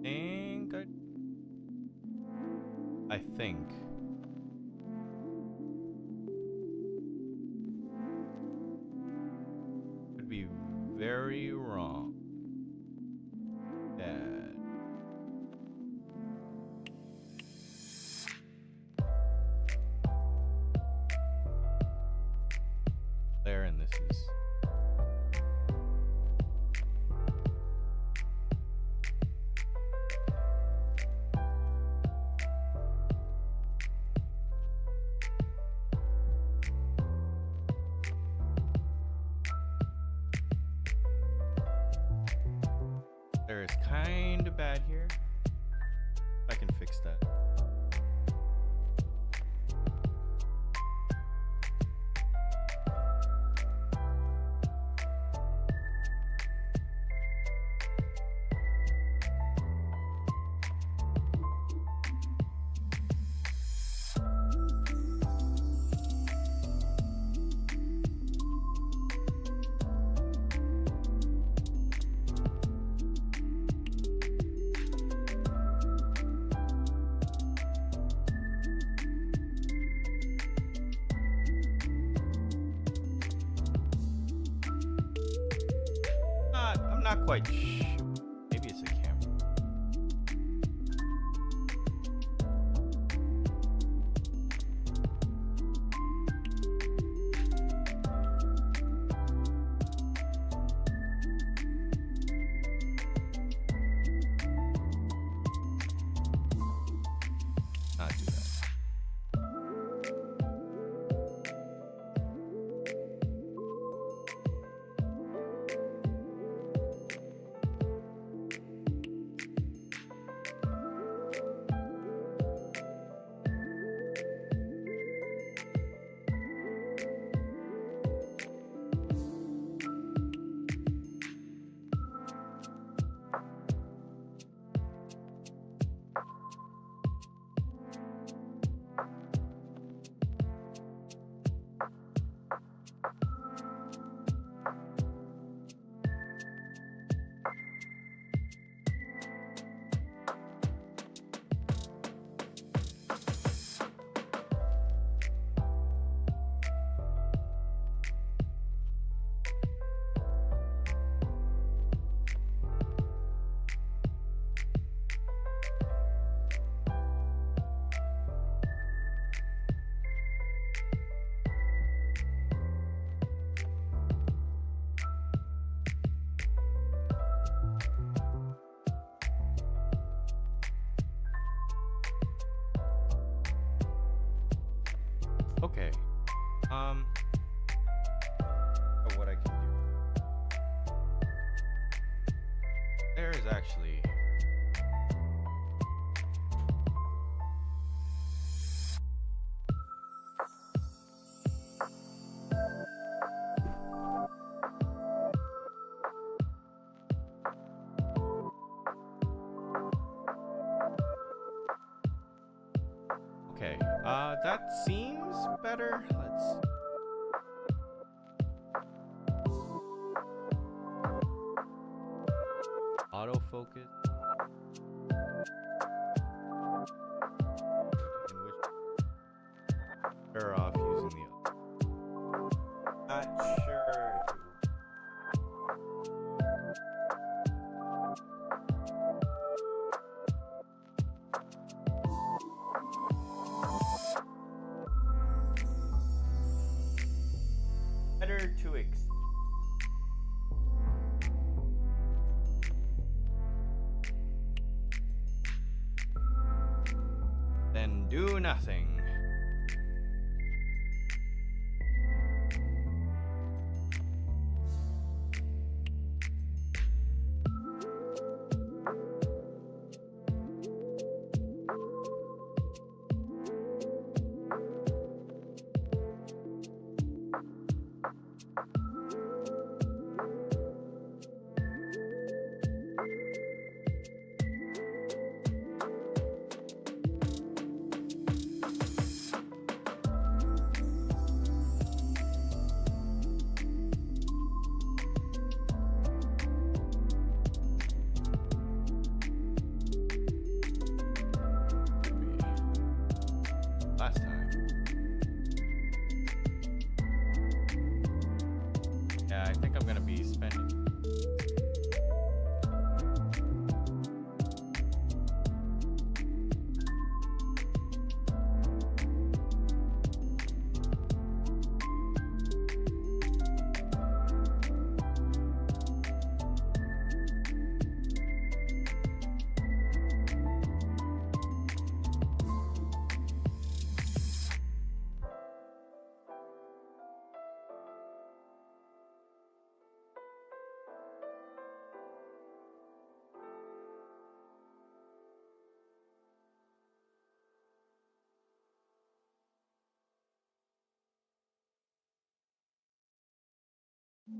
think I think. Could be very wrong. Dad. There, and this is. There is kind of bad here. I can fix that. I'm not quite sure. Maybe it's a camera. Not do that. Okay. What I can do. There is actually. Okay. That seems better. Let's. Autofocus. In which better off using the other. Not sure if it better to than do nothing. If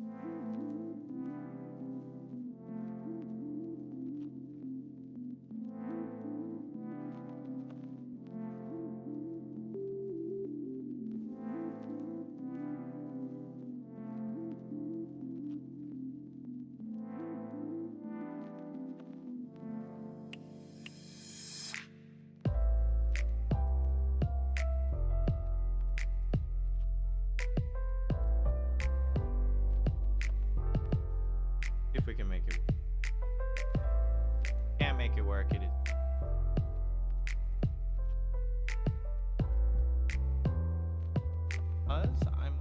we can make it. Can't make it work. It is. Us? I'm.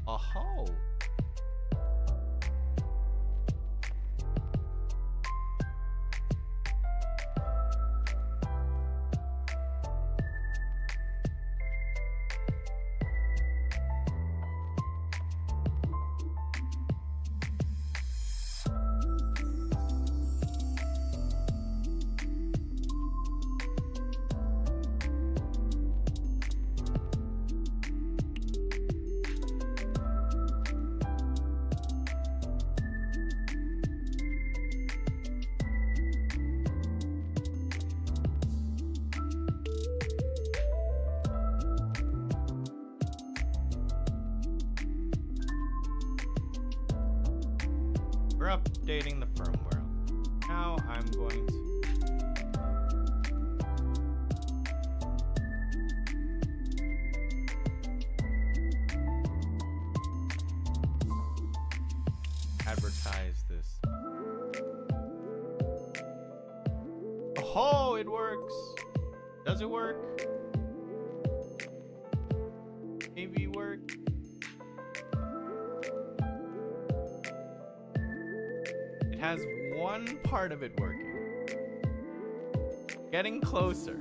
Oh. We're updating the firmware. Now I'm going to advertise this. Oh, it works. Does it work? Maybe work. It has one part of it working. Getting closer.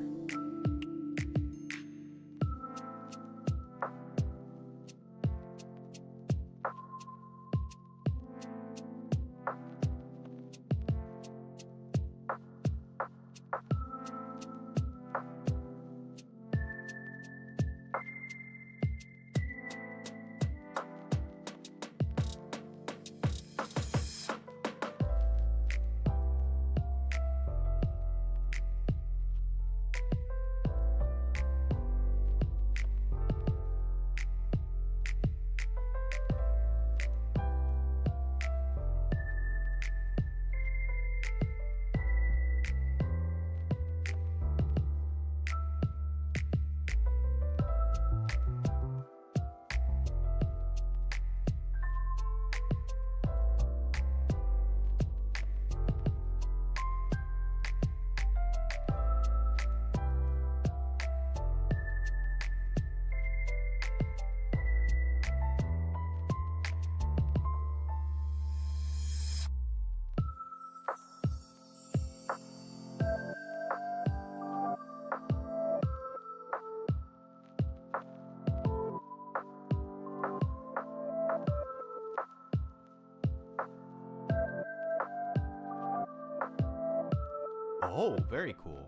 Oh, very cool.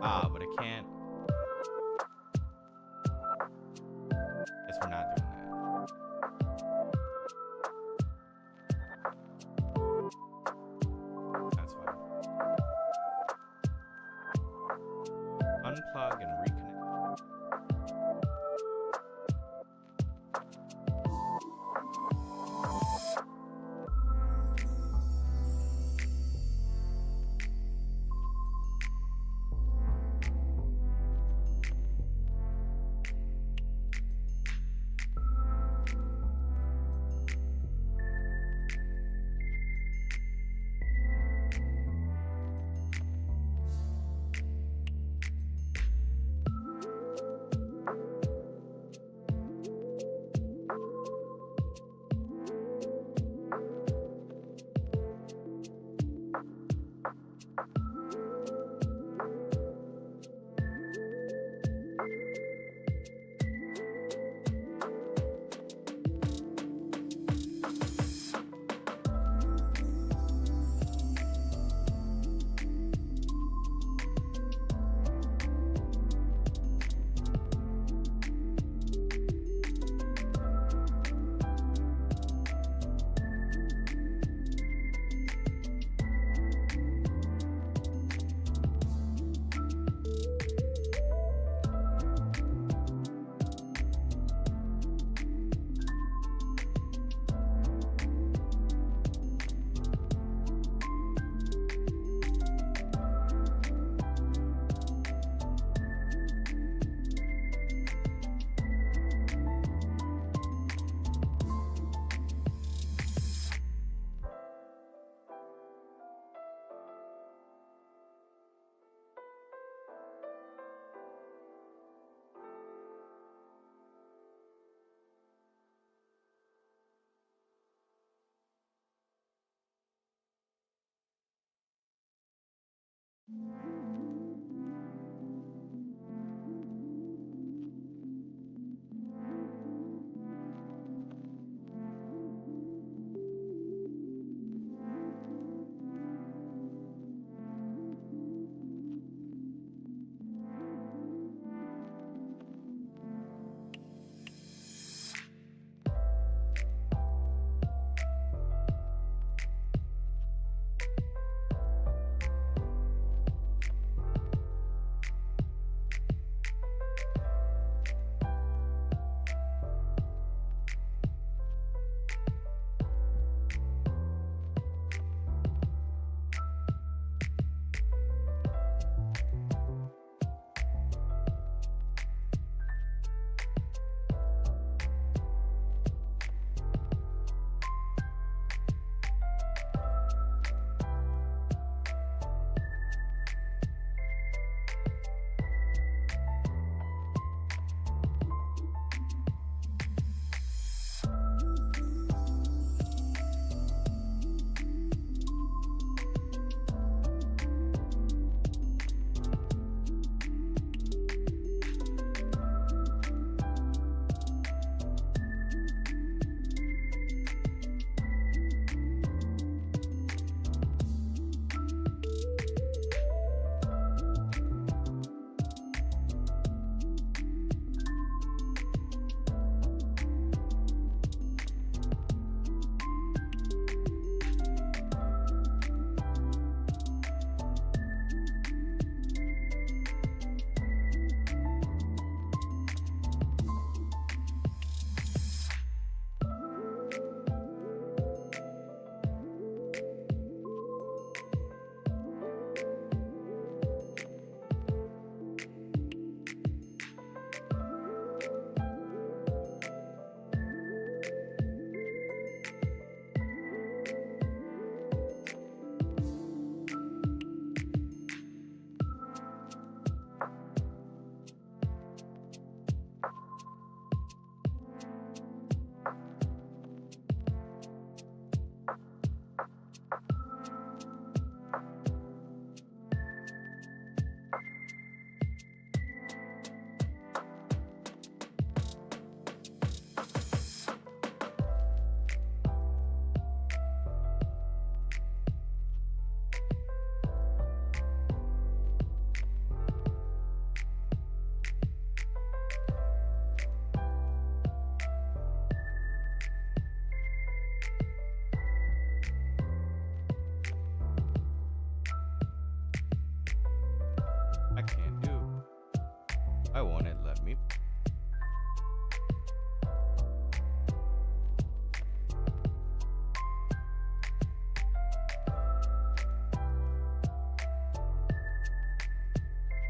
Ah, but I can't. Guess we're not doing that. That's fine. Unplug and reconnect. I can't do. I won't it let me.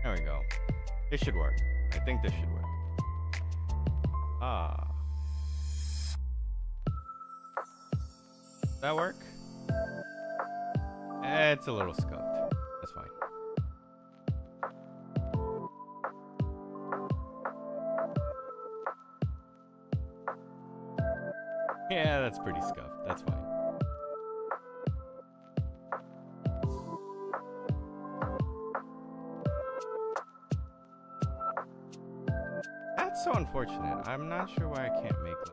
There we go. This should work. I think this should work. Ah. Does that work? It's a little scuffed. That's fine. Yeah, that's pretty scuffed. That's fine. That's so unfortunate. I'm not sure why I can't make it.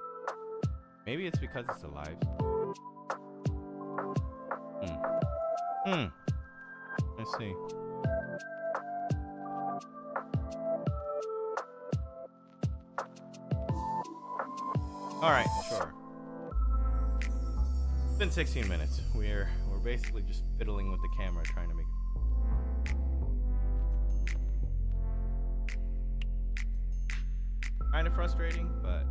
Maybe it's because it's a live. Let's see. All right, sure. It's been 16 minutes. We're basically just fiddling with the camera, trying to make it kind of frustrating, but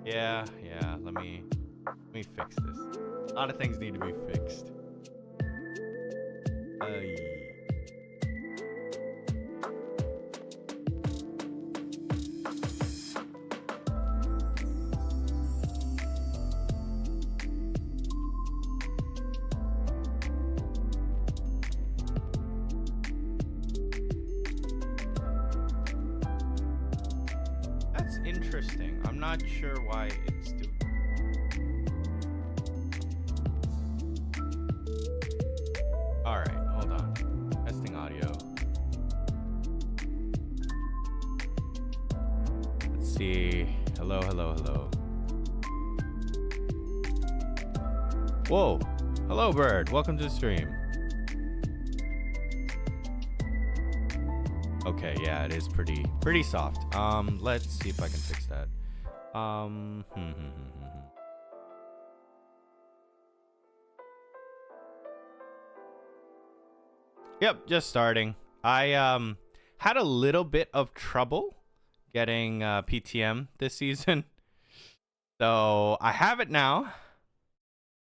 yeah. Let me fix this. A lot of things need to be fixed. interesting. I'm not sure why it's doing. All right, hold on. Testing audio. Let's see. Hello, hello, hello. Whoa. Hello, bird. Welcome to the stream. Okay, yeah, it is pretty soft. Let's see if I can fix that. Yep, just starting. I had a little bit of trouble getting PTM this season. So, I have it now.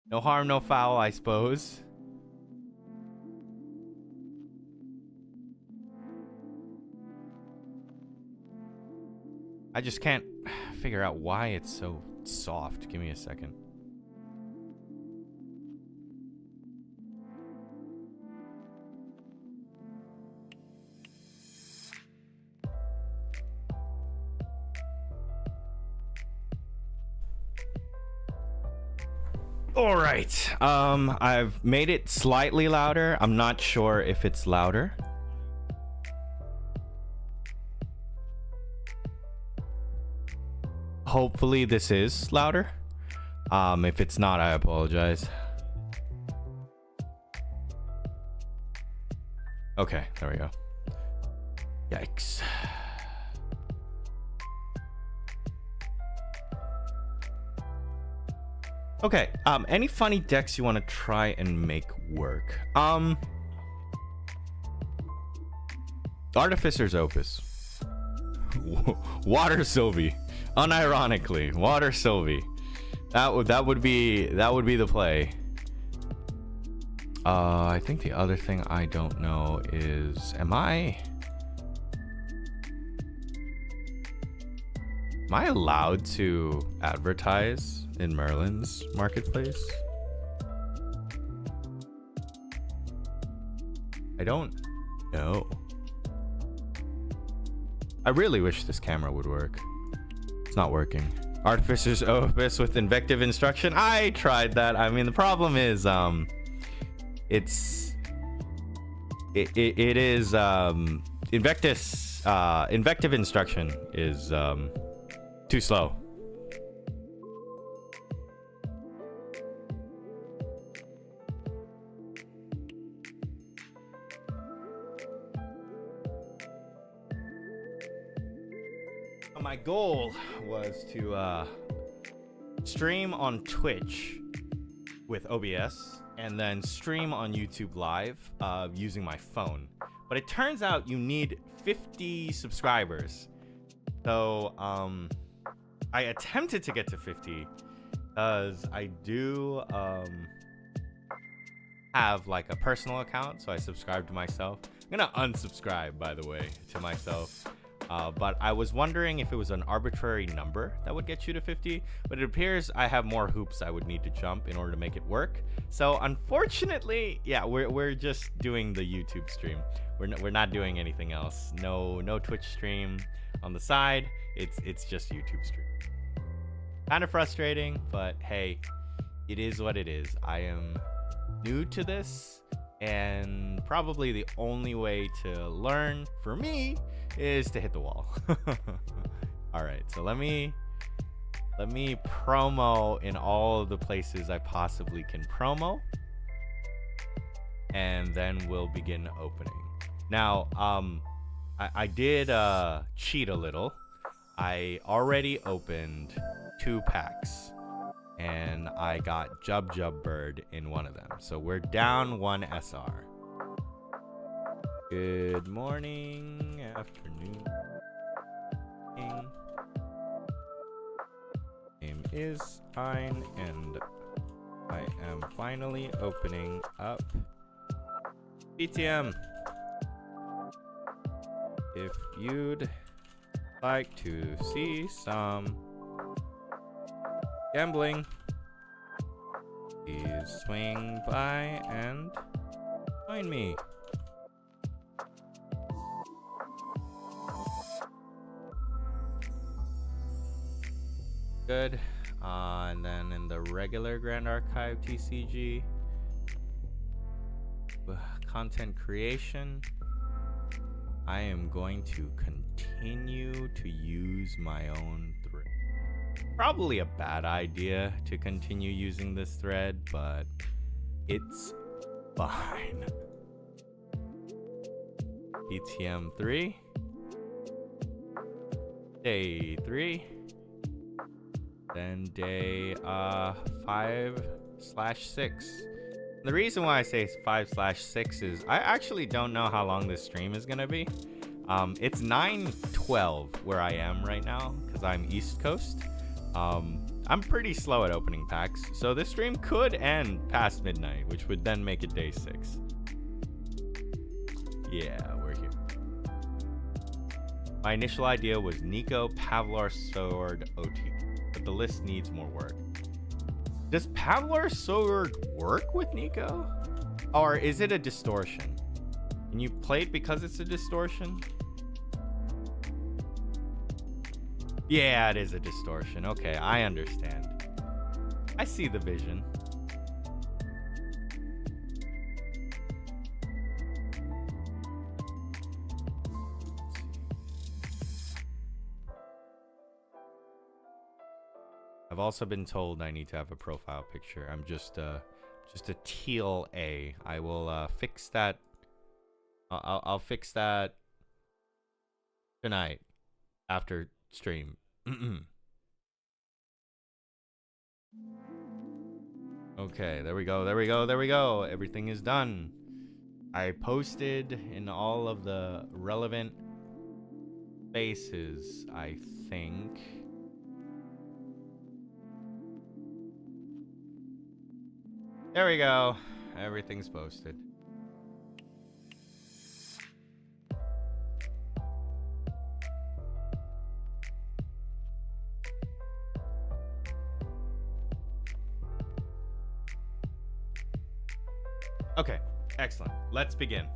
No harm, no foul, I suppose. I just can't figure out why it's so soft. Give me a second. All right. I've made it slightly louder. I'm not sure if it's louder. Hopefully this is louder. If it's not, I apologize. Okay, there we go. Yikes. Okay, any funny decks you want to try and make work? Artificer's Opus. Water Sylvie. Unironically, Water Sylvie. That would be the play. I think the other thing I don't know is am I allowed to advertise in Merlin's marketplace? I don't know. I really wish this camera would work. It's not working. Artificer's Opus with invective instruction. I tried that. I mean, the problem is, it is invective instruction is too slow. My goal was to stream on Twitch with OBS and then stream on YouTube Live using my phone. But it turns out you need 50 subscribers. So I attempted to get to 50 because I do have like a personal account, so I subscribe to myself. I'm gonna unsubscribe, by the way, to myself. But I was wondering if it was an arbitrary number that would get you to 50, but it appears I have more hoops I would need to jump in order to make it work. So unfortunately, yeah, we're just doing the YouTube stream. We're not doing anything else. No Twitch stream on the side. It's just YouTube stream. Kind of frustrating, but hey, it is what it is. I am new to this, and probably the only way to learn for me is to hit the wall. All right, so let me promo in all of the places I possibly can promo, and then we'll begin opening. Now, I did cheat a little. I already opened 2 packs, and I got Jub Bird in one of them. So we're down 1 SR. Good morning, afternoon. Name is Ein, and I am finally opening up PTM. If you'd like to see some gambling, please swing by and join me. Good. And then in the regular Grand Archive TCG, content creation, I am going to continue to use my own thread. Probably a bad idea to continue using this thread, but it's fine. PTM 3, day 3, then day 5/6. The reason why I say 5/6 is I actually don't know how long this stream is gonna be. It's 9:12 where I am right now because I'm East Coast. I'm pretty slow at opening packs, so this stream could end past midnight, which would then make it day 6. Yeah, we're here. My initial idea was Nico, Pavlar, Sword, OT, but the list needs more work. Does Pavlar Sword work with Nico? Or is it a distortion? And you play it because it's a distortion? Yeah, it is a distortion. Okay, I understand. I see the vision. I've also been told I need to have a profile picture. I'm just a teal A. I will fix that. I'll fix that tonight after stream. Okay, there we go. Everything is done. I posted in all of the relevant spaces, I think. There we go. Everything's posted. Okay, excellent. Let's begin.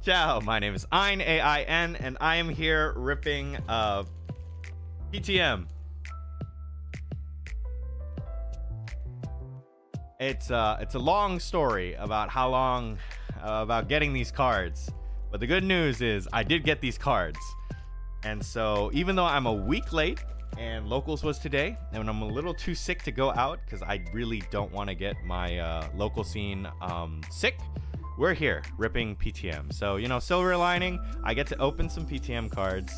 Ciao, my name is Ein, A-I-N, and I am here ripping PTM. It's a long story about how long about getting these cards, but the good news is I did get these cards, and so even though I'm a week late and locals was today, and I'm a little too sick to go out because I really don't want to get my local scene sick, we're here ripping PTM. So, you know, silver lining, I get to open some PTM cards.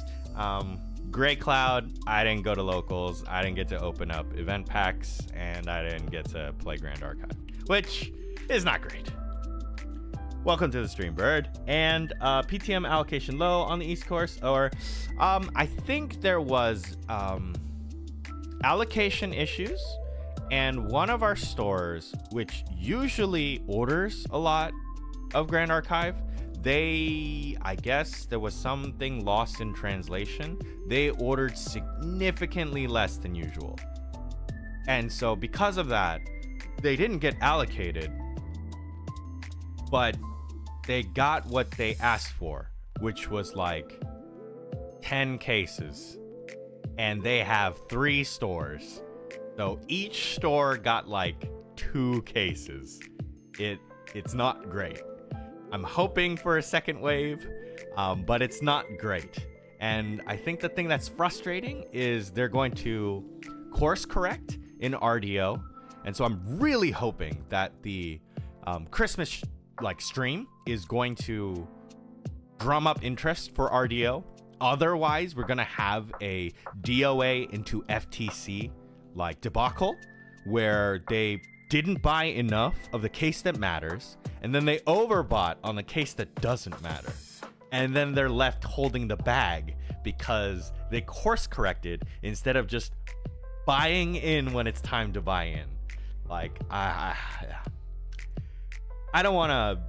Gray Cloud, I didn't go to locals, I didn't get to open up event packs, and I didn't get to play Grand Archive, which is not great. Welcome to the stream, Bird. And PTM allocation low on the East Coast, or I think there was allocation issues, and one of our stores, which usually orders a lot of Grand Archive, I guess there was something lost in translation. They ordered significantly less than usual. And so because of that, they didn't get allocated, but they got what they asked for, which was like 10 cases. And they have 3 stores. So each store got like 2 cases. It's not great. I'm hoping for a second wave, but it's not great. And I think the thing that's frustrating is they're going to course correct in RDO. And so I'm really hoping that the Christmas stream is going to drum up interest for RDO. Otherwise, we're going to have a DOA into FTC debacle where they didn't buy enough of the case that matters, and then they overbought on the case that doesn't matter. And then they're left holding the bag because they course corrected instead of just buying in when it's time to buy in. I don't want to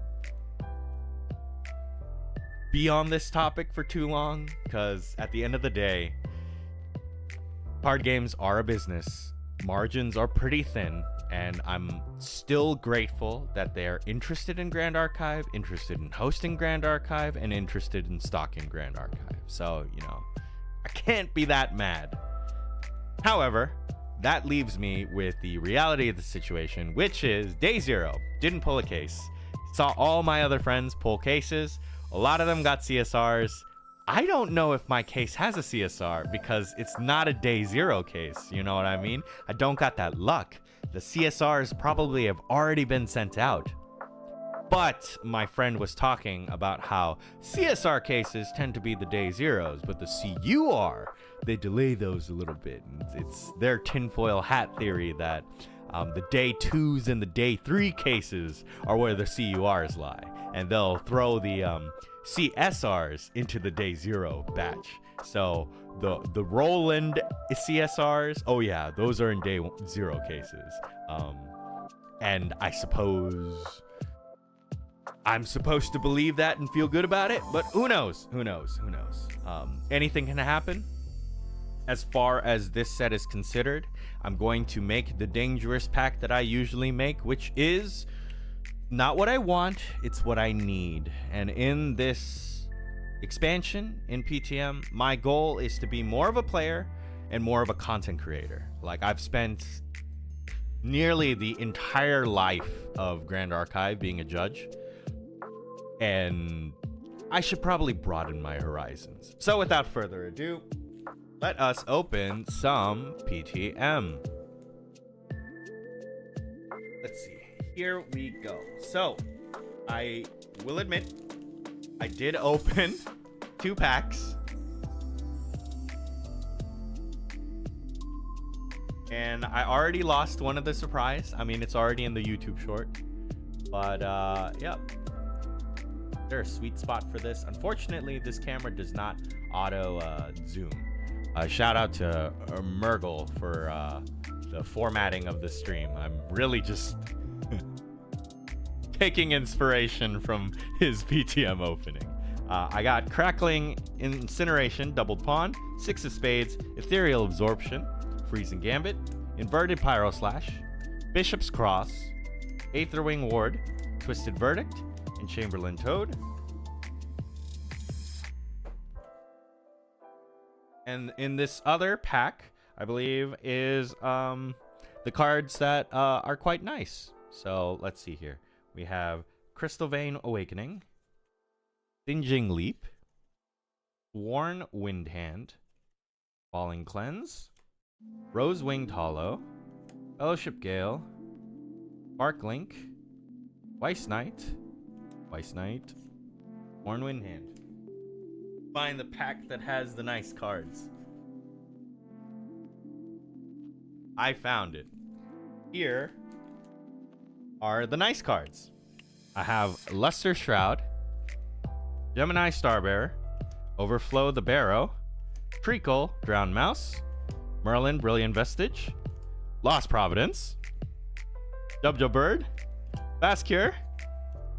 be on this topic for too long, because at the end of the day, card games are a business. Margins are pretty thin. And I'm still grateful that they're interested in Grand Archive, interested in hosting Grand Archive, and interested in stocking Grand Archive. So, you know, I can't be that mad. However, that leaves me with the reality of the situation, which is day 0. Didn't pull a case. Saw all my other friends pull cases. A lot of them got CSRs. I don't know if my case has a CSR because it's not a day 0 case. You know what I mean? I don't got that luck. The CSRs probably have already been sent out. But my friend was talking about how CSR cases tend to be the day 0s, but the CUR, they delay those a little bit. And it's their tinfoil hat theory that the day 2s and the day 3 cases are where the CURs lie. And they'll throw the CSRs into the day 0 batch. So the Roland CSRs, oh yeah, those are in day 0 cases. And I suppose I'm supposed to believe that and feel good about it, but who knows? Who knows? Who knows? Anything can happen. As far as this set is considered, I'm going to make the dangerous pack that I usually make, which is not what I want, it's what I need. And in this expansion in PTM, my goal is to be more of a player and more of a content creator. Like, I've spent nearly the entire life of Grand Archive being a judge, and I should probably broaden my horizons. So without further ado, let us open some PTM. Let's see. Here we go. So, I will admit, I did open 2 packs. And I already lost one of the surprise. I mean, it's already in the YouTube short. But, yep. There's a sweet spot for this. Unfortunately, this camera does not auto zoom. Shout out to Mergle for the formatting of the stream. I'm really just taking inspiration from his PTM opening. I got Crackling Incineration, Doubled Pawn, 6 of Spades, Ethereal Absorption, Freezing Gambit, Inverted Pyro Slash, Bishop's Cross, Aetherwing Ward, Twisted Verdict, and Chamberlain Toad. And in this other pack, I believe, is the cards that are quite nice. So let's see here. We have Crystal Vein Awakening, Singeing Leap, Worn Windhand, Falling Cleanse, Rose Winged Hollow, Fellowship Gale, Spark Link, Weiss Knight, Worn Windhand. Find the pack that has the nice cards. I found it. Here are the nice cards. I have Luster Shroud, Gemini Starbearer, Overflow the Barrow, Treacle Drowned Mouse, Merlin Brilliant Vestige, Lost Providence, Jubjo Bird, Fast Cure,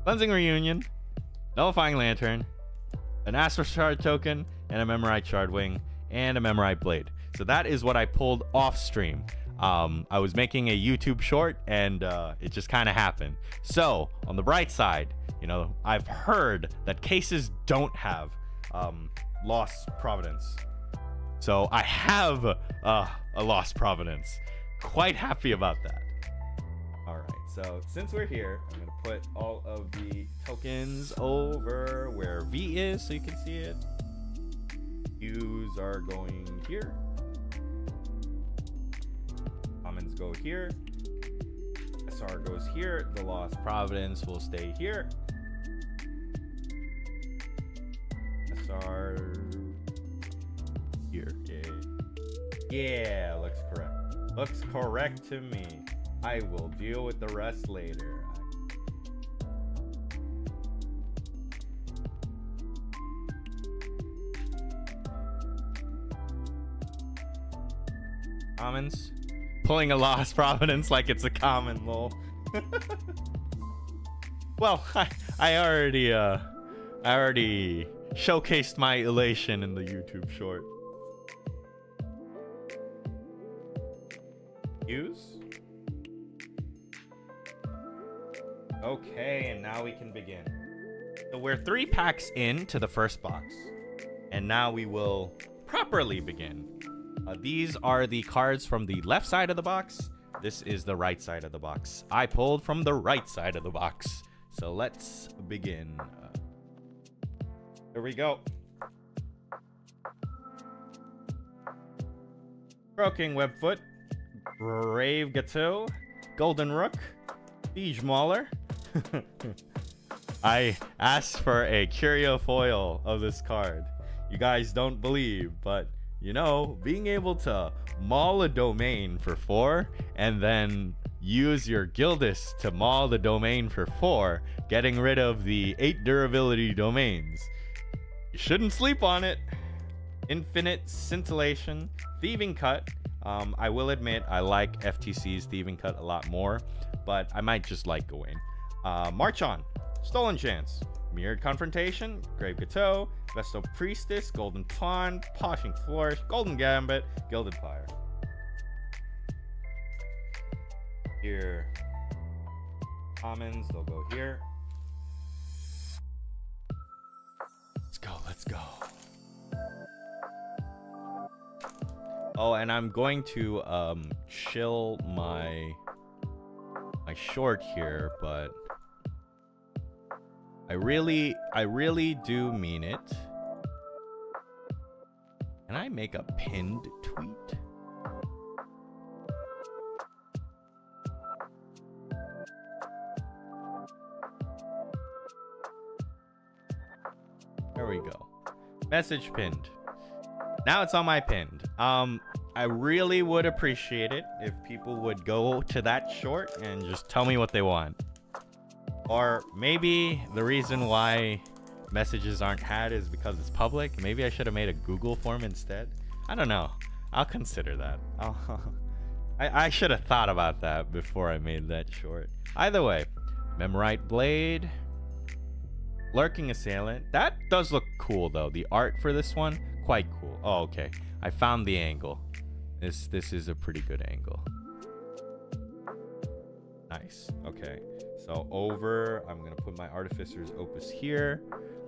Cleansing Reunion, Nullifying Lantern, an Astral Shard token, and a Memorite Shardwing, and a Memorite Blade. So that is what I pulled off stream. I was making a YouTube short, and it just kind of happened. So, on the bright side, you know, I've heard that cases don't have Lost Providence. So, I have a Lost Providence. Quite happy about that. Alright, so since we're here, I'm going to put all of the tokens over where V is so you can see it. U's are going here. Commons go here. SR goes here. The Lost Providence will stay here. SR here. Yeah, looks correct. Looks correct to me. I will deal with the rest later. Commons. Pulling a Lost Providence like it's a common, lol. Well, I already showcased my elation in the YouTube short. Use. Okay, and now we can begin. So we're 3 packs into the first box, and now we will properly begin. These are the cards from the left side of the box. This is the right side of the box. I pulled from the right side of the box. So let's begin. Here we go. Croaking Webfoot, Brave Gateau, Golden Rook, Siege Mauler. I asked for a curio foil of this card. You guys don't believe, but you know, being able to maul a domain for 4 and then use your Gildus to maul the domain for 4, getting rid of the 8 durability domains. You shouldn't sleep on it. Infinite Scintillation, Thieving Cut. I will admit I like FTC's Thieving Cut a lot more, but I might just like Gawain. March On, Stolen Chance, Mirrored Confrontation, Grave Gateau, Vestal Priestess, Golden Pond, Poshing Flourish, Golden Gambit, Gilded Fire. Here, commons, they'll go here. Let's go, let's go. Oh, and I'm going to chill my short here, but I really do mean it. Can I make a pinned tweet? There we go. Message pinned. Now it's on my pinned. I really would appreciate it if people would go to that short and just tell me what they want. Or maybe the reason why messages aren't had is because it's public. Maybe I should have made a Google form instead. I don't know. I'll consider that. I should have thought about that before I made that short. Either way, Memorite Blade, Lurking Assailant. That does look cool though. The art for this one, quite cool. Oh, okay. I found the angle. This is a pretty good angle. Nice. Okay. So over, I'm gonna put my Artificer's Opus here.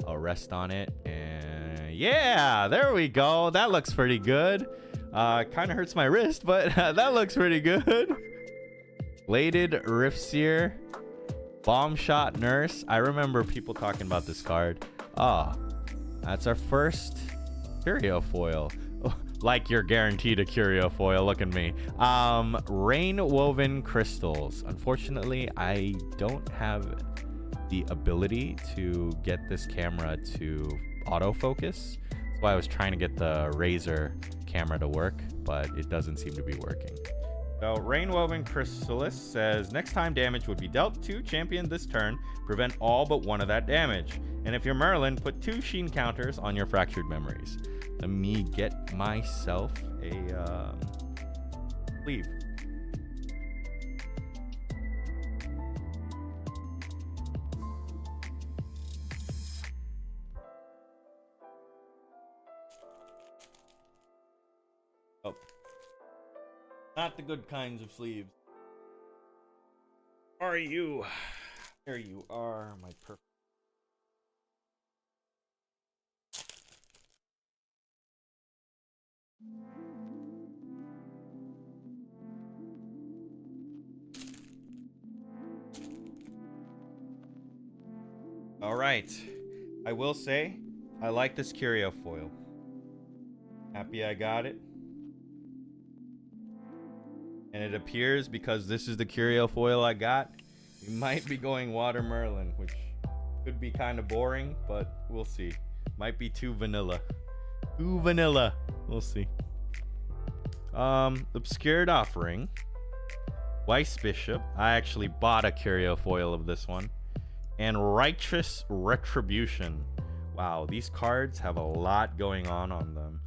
I'll rest on it, and yeah, there we go. That looks pretty good. Kind of hurts my wrist, but that looks pretty good. Bladed Riftseer, Bomb Shot Nurse. I remember people talking about this card. That's our first curio foil. Like you're guaranteed a curio foil. Look at me. Rain Woven Crystals. Unfortunately, I don't have the ability to get this camera to autofocus. That's why I was trying to get the Razer camera to work, but it doesn't seem to be working. So Rainwoven Chrysalis says, next time damage would be dealt to champion this turn, prevent all but one of that damage. And if you're Merlin, put 2 Sheen counters on your Fractured Memories. Let me get myself a sleeve. Oh. Not the good kinds of sleeves. Are you? There you are, my perfect. All right. I will say, I like this curio foil. Happy I got it. And it appears, because this is the curio foil I got, we might be going Water Merlin, which could be kind of boring, but we'll see. Might be too vanilla. Too vanilla. We'll see. Obscured Offering. Weiss Bishop. I actually bought a curio foil of this one. And Righteous Retribution. Wow, these cards have a lot going on them.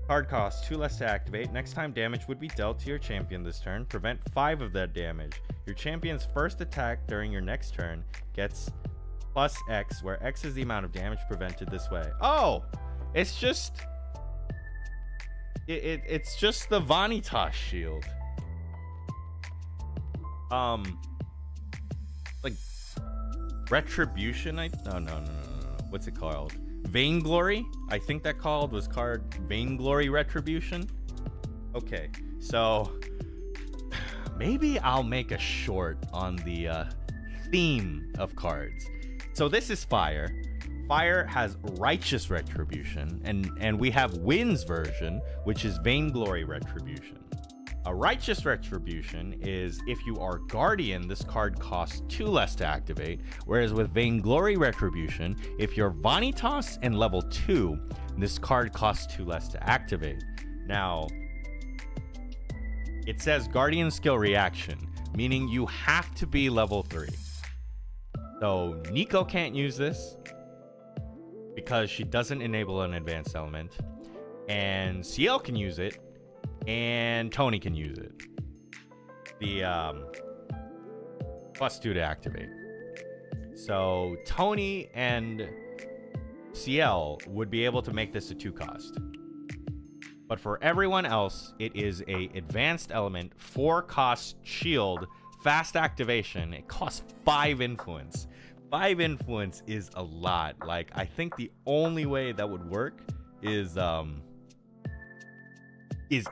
Card cost 2 less to activate. Next time damage would be dealt to your champion this turn, prevent 5 of that damage. Your champion's first attack during your next turn gets plus X, where X is the amount of damage prevented this way. Oh, it's just it's just the Vanitas shield. Like Retribution. No. What's it called? Vainglory. I think that was card Vainglory Retribution. Okay, so maybe I'll make a short on the theme of cards. So this is Fire. Fire has Righteous Retribution, and we have Wind's version, which is Vainglory Retribution. A Righteous Retribution is if you are Guardian, this card costs 2 less to activate, whereas with Vainglory Retribution, if you're Vanitas and level 2, this card costs 2 less to activate. Now, it says Guardian Skill Reaction, meaning you have to be level 3. So Nico can't use this because she doesn't enable an advanced element, and CL can use it, and Tony can use it. The +2 to activate. So Tony and CL would be able to make this a 2 cost. But for everyone else, it is a advanced element, 4 cost shield, fast activation. It costs 5 influence. 5 influence is a lot. Like, I think the only way that would work is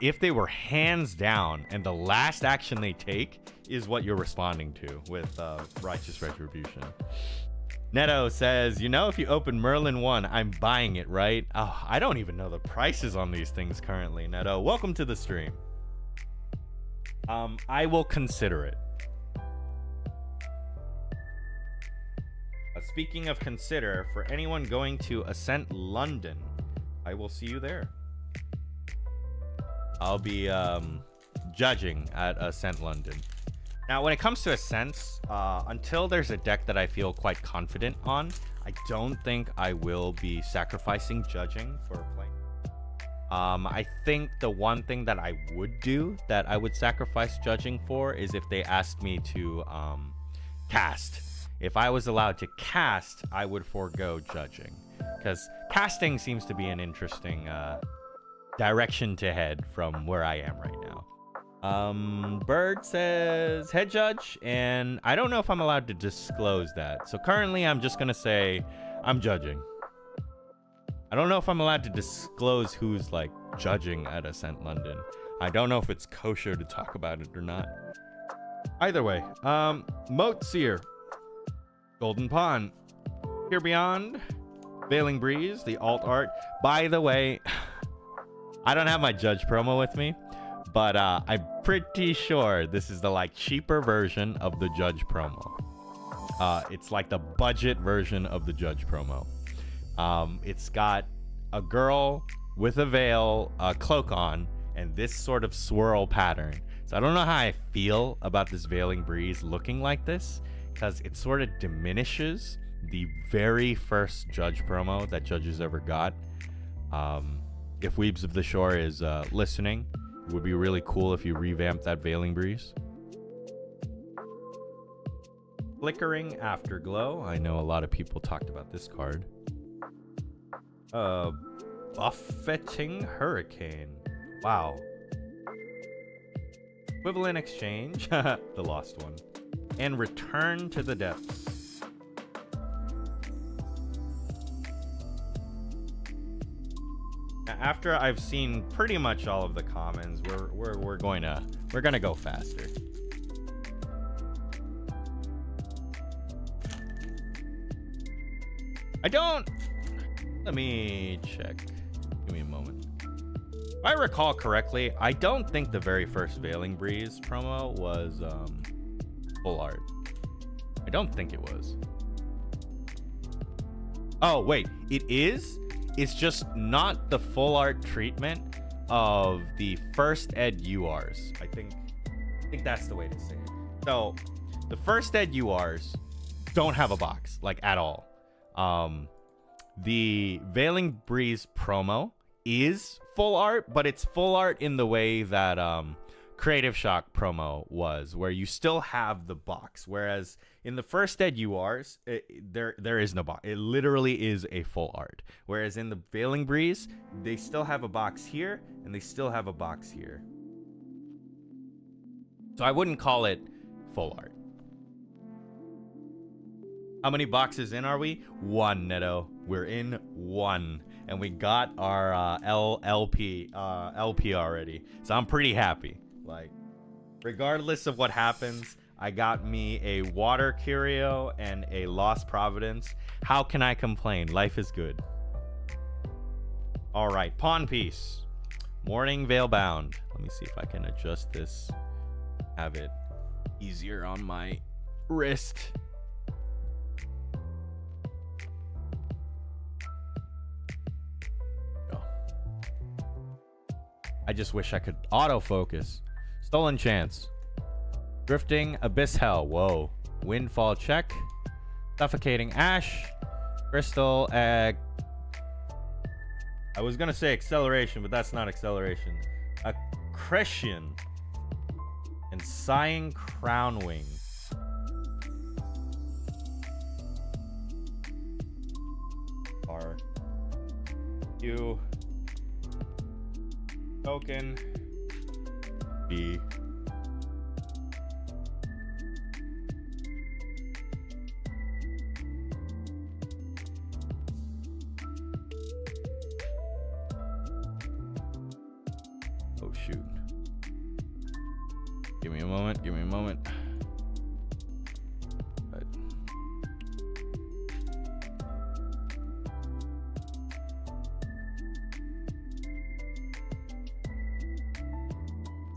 if they were hands down and the last action they take is what you're responding to with Righteous Retribution. Neto says, you know, if you open Merlin 1, I'm buying it, right? Oh, I don't even know the prices on these things currently, Neto. Welcome to the stream. I will consider it. Speaking of consider, for anyone going to Ascent London, I will see you there. I'll be judging at Ascent London. Now, when it comes to Ascents, until there's a deck that I feel quite confident on, I don't think I will be sacrificing judging for playing. I think the one thing that I would do that I would sacrifice judging for is if they asked me to cast. If I was allowed to cast, I would forego judging, because casting seems to be an interesting direction to head from where I am right now. Bird says head judge, and I don't know if I'm allowed to disclose that. So currently I'm just gonna say I'm judging. I don't know if I'm allowed to disclose who's like judging at Ascent London. I don't know if it's kosher to talk about it or not. Either way, Moat Seer, Golden Pond, Here Beyond, Veiling Breeze, the alt art. By the way, I don't have my judge promo with me, but I'm pretty sure this is the like cheaper version of the judge promo. It's like the budget version of the judge promo. It's got a girl with a veil, a cloak on, and this sort of swirl pattern. So I don't know how I feel about this Veiling Breeze looking like this, because it sort of diminishes the very first judge promo that judges ever got. If Weebs of the Shore is listening, it would be really cool if you revamped that Veiling Breeze. Flickering Afterglow. I know a lot of people talked about this card. Buffeting Hurricane. Wow. Equivalent Exchange. The lost one. And Return to the Depths. After I've seen pretty much all of the commons, we're gonna go faster. Let me check. Give me a moment. If I recall correctly, I don't think the very first Veiling Breeze promo was full art. I don't think it was. Oh wait, it is. It's just not the full art treatment of the first ed URs. I think that's the way to say it. So the first ed URs don't have a box, like, at all. The Veiling Breeze promo is full art, but it's full art in the way that Creative Shock promo was, where you still have the box, whereas in the first ed URs, there is no box. It literally is a full art. Whereas in the Veiling Breeze, they still have a box here, and they still have a box here. So I wouldn't call it full art. How many boxes in are we? 1, Neto. We're in 1. and we got our LP already. So I'm pretty happy. Like, regardless of what happens, I got me a Water Curio and a Lost Providence. How can I complain? Life is good. All right, pawn piece. Morning Veil Bound. Let me see if I can adjust this. Have it easier on my wrist. Oh. I just wish I could autofocus. Stolen Chance. Drifting Abyss Hell. Whoa. Windfall check. Suffocating Ash. Crystal Egg. I was gonna say acceleration, but that's not acceleration. Accretion. And Sighing Crownwing. R. U. Token. B. Oh shoot. Give me a moment, give me a moment. Right.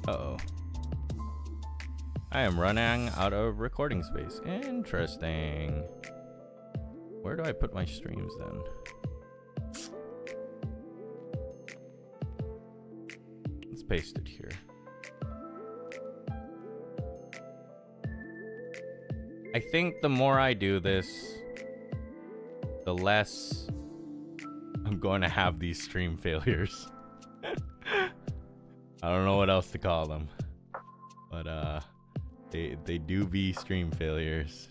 Uh-oh. I am running out of recording space. Interesting. Where do I put my streams then? Let's paste it here. I think the more I do this, the less I'm going to have these stream failures. I don't know what else to call them, but they do be stream failures.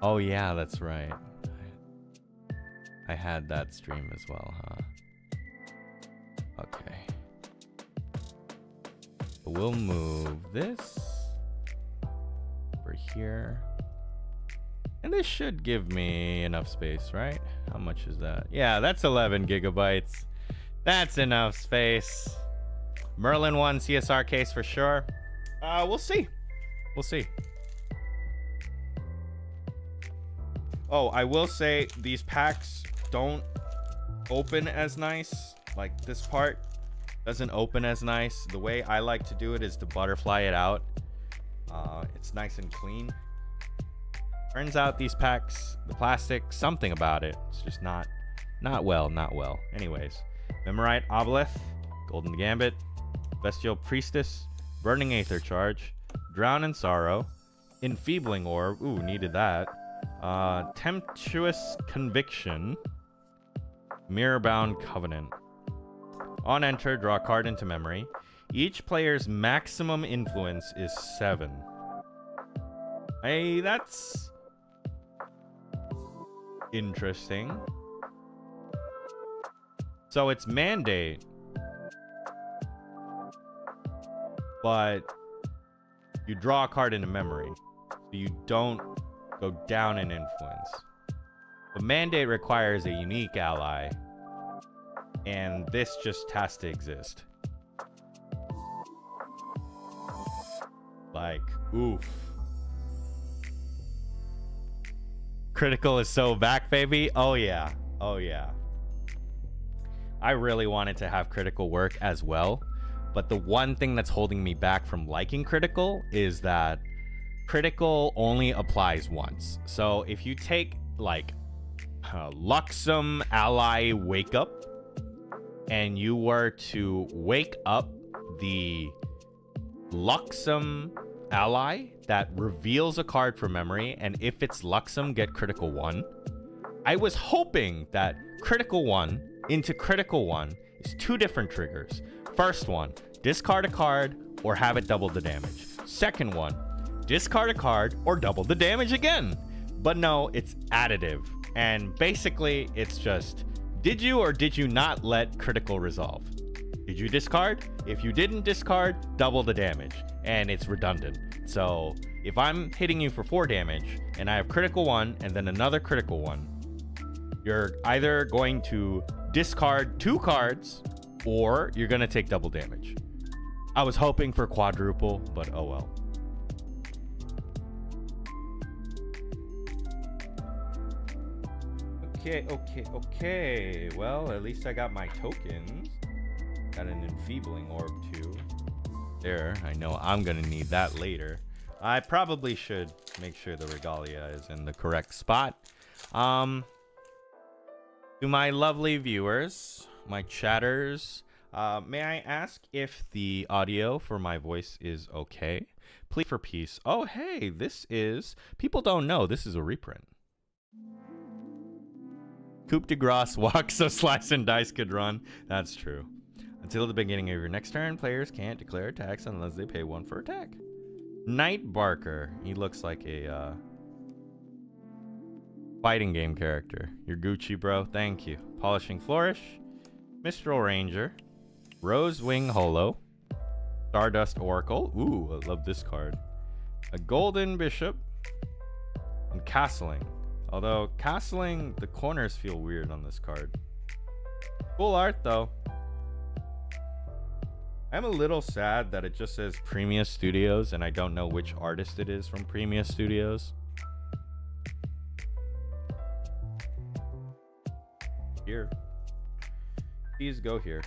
Oh yeah, that's right. I had that stream as well, huh? Okay. We'll move this over here. And this should give me enough space, right? How much is that? Yeah, that's 11 gigabytes. That's enough space. Merlin 1 CSR case for sure. We'll see. We'll see. Oh, I will say these packs don't open as nice. Like this part doesn't open as nice. The way I like to do it is to butterfly it out. It's nice and clean. Turns out these packs, the plastic, something about it. It's just not well. Anyways, Memorite Obelith, Golden Gambit, Bestial Priestess, Burning Aether Charge, Drown in Sorrow, Enfeebling Orb, ooh, needed that. Tempestuous Conviction, Mirrorbound Covenant. On enter, draw a card into memory. Each player's maximum influence is 7. Hey, that's interesting. So it's mandate, but you draw a card into memory, so you don't go down in influence. But mandate requires a unique ally, and this just has to exist. Like, oof. Critical is so back, baby. Oh yeah. Oh yeah. I really wanted to have critical work as well, but the one thing that's holding me back from liking critical is that critical only applies once. So if you take like Luxem ally wake up, and you were to wake up the Luxem ally that reveals a card from memory, and if it's Luxem, get critical 1. I was hoping that critical 1 into critical 1 is 2 different triggers. First one, discard a card or have it double the damage. Second one, discard a card or double the damage again. But no, it's additive. And basically, it's just, did you or did you not let critical resolve? Did you discard? If you didn't discard, double the damage. And it's redundant. So if I'm hitting you for 4 damage and I have critical 1 and then another critical 1, You're either going to discard 2 cards or you're going to take double damage. I was hoping for quadruple, but oh well. Okay. Well, at least I got my tokens. Got an enfeebling orb too. There, I know I'm gonna need that later. I probably should make sure the regalia is in the correct spot. To my lovely viewers, my chatters, may I ask if the audio for my voice is okay? Please for peace. Oh, hey, this is... People don't know, this is a reprint. Coupe de Grace walks so Slice and Dice could run. That's true. Until the beginning of your next turn, players can't declare attacks unless they pay 1 for attack. Knight Barker. He looks like a fighting game character. You're Gucci, bro. Thank you. Polishing Flourish. Mistral Ranger. Rosewing Holo. Stardust Oracle. Ooh, I love this card. A Golden Bishop. And Castling. Although, Castling, the corners feel weird on this card. Cool art, though. I'm a little sad that it just says Premia Studios, and I don't know which artist it is from Premia Studios. Here. Please go here.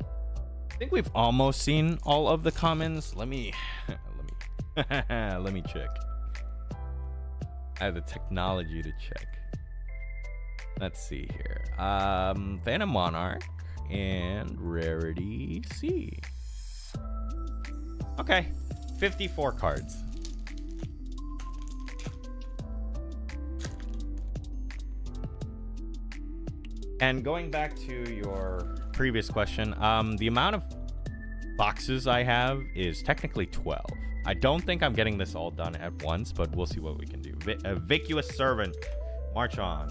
I think we've almost seen all of the commons. Let me check. I have the technology to check. Let's see here. Phantom Monarch and Rarity C. Okay, 54 cards. And going back to your previous question, the amount of boxes I have is technically 12. I don't think I'm getting this all done at once, but we'll see what we can do. Vacuous Servant, March On.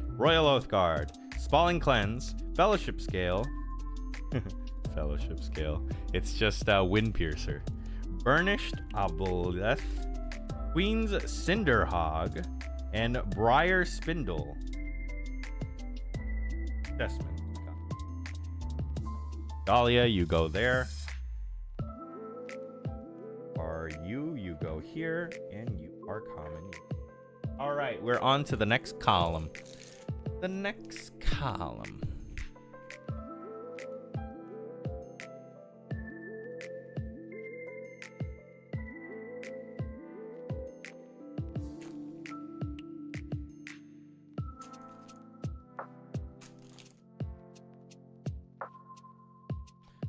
Royal Oath Guard, Spalling Cleanse, Fellowship Scale. Fellowship Scale. It's just Wind Piercer. Burnished Obelisk, Queen's Cinderhog, and Briar Spindle. Desmond. Dahlia, you go there. Are you go here, and you are common. All right, we're on to the next column. The next column.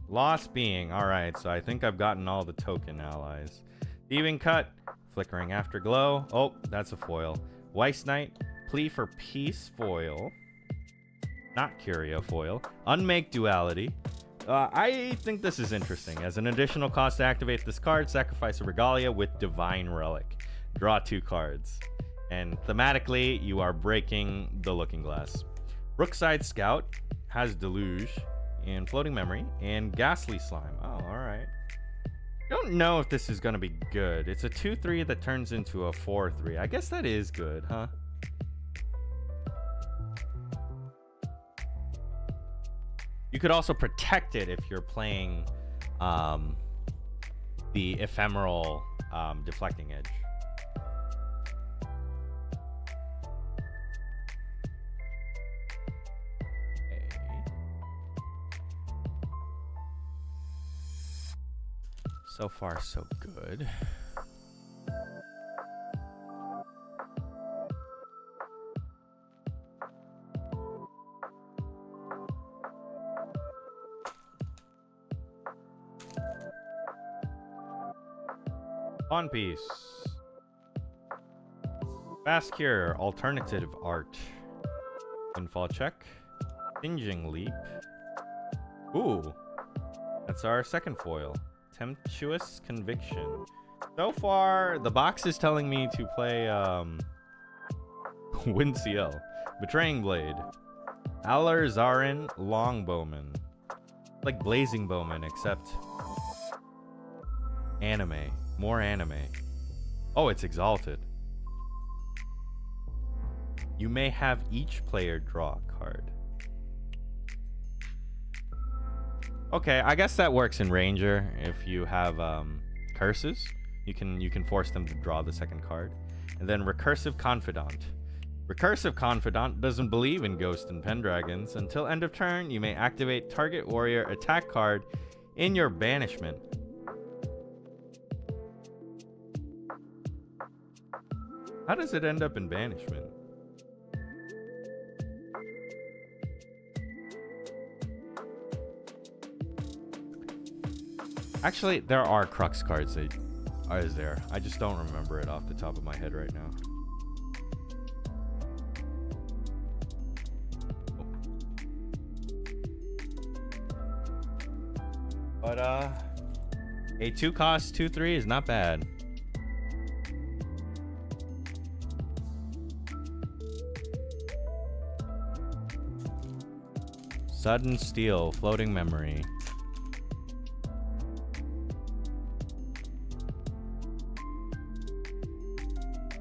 Lost Being. All right, so I think I've gotten all the token allies. Thieving Cut, Flickering Afterglow. Oh, that's a foil. Weiss Knight, Plea for Peace foil. Not Curio foil. Unmake Duality. I think this is interesting. As an additional cost to activate this card, sacrifice a Regalia with Divine Relic. Draw 2 cards. And thematically, you are breaking the Looking Glass. Brookside Scout has Deluge and Floating Memory and Ghastly Slime. Oh, all right. Don't know if this is going to be good. It's a 2/3 that turns into a 4/3. I guess that is good, huh? You could also protect it if you're playing the Ephemeral Deflecting Edge. So far, so good. Pawn Piece. Fast Cure. Alternative Art. Windfall Check. Singeing Leap. Ooh. That's our second foil. Tempestuous Conviction. So far, the box is telling me to play Wind CL. Betraying Blade. Alarzarin Longbowman. Like Blazing Bowman, except anime. More anime. Oh, it's Exalted. You may have each player draw a card. Okay, I guess that works in Ranger. If you have curses, you can force them to draw the second card. And then Recursive Confidant. Recursive Confidant doesn't believe in Ghost and Pendragons. Until end of turn, you may activate target warrior attack card in your banishment. How does it end up in banishment? Actually, there are Crux cards that is there. I just don't remember it off the top of my head right now. But a 2-cost 2/3 is not bad. Sudden Steel, Floating Memory.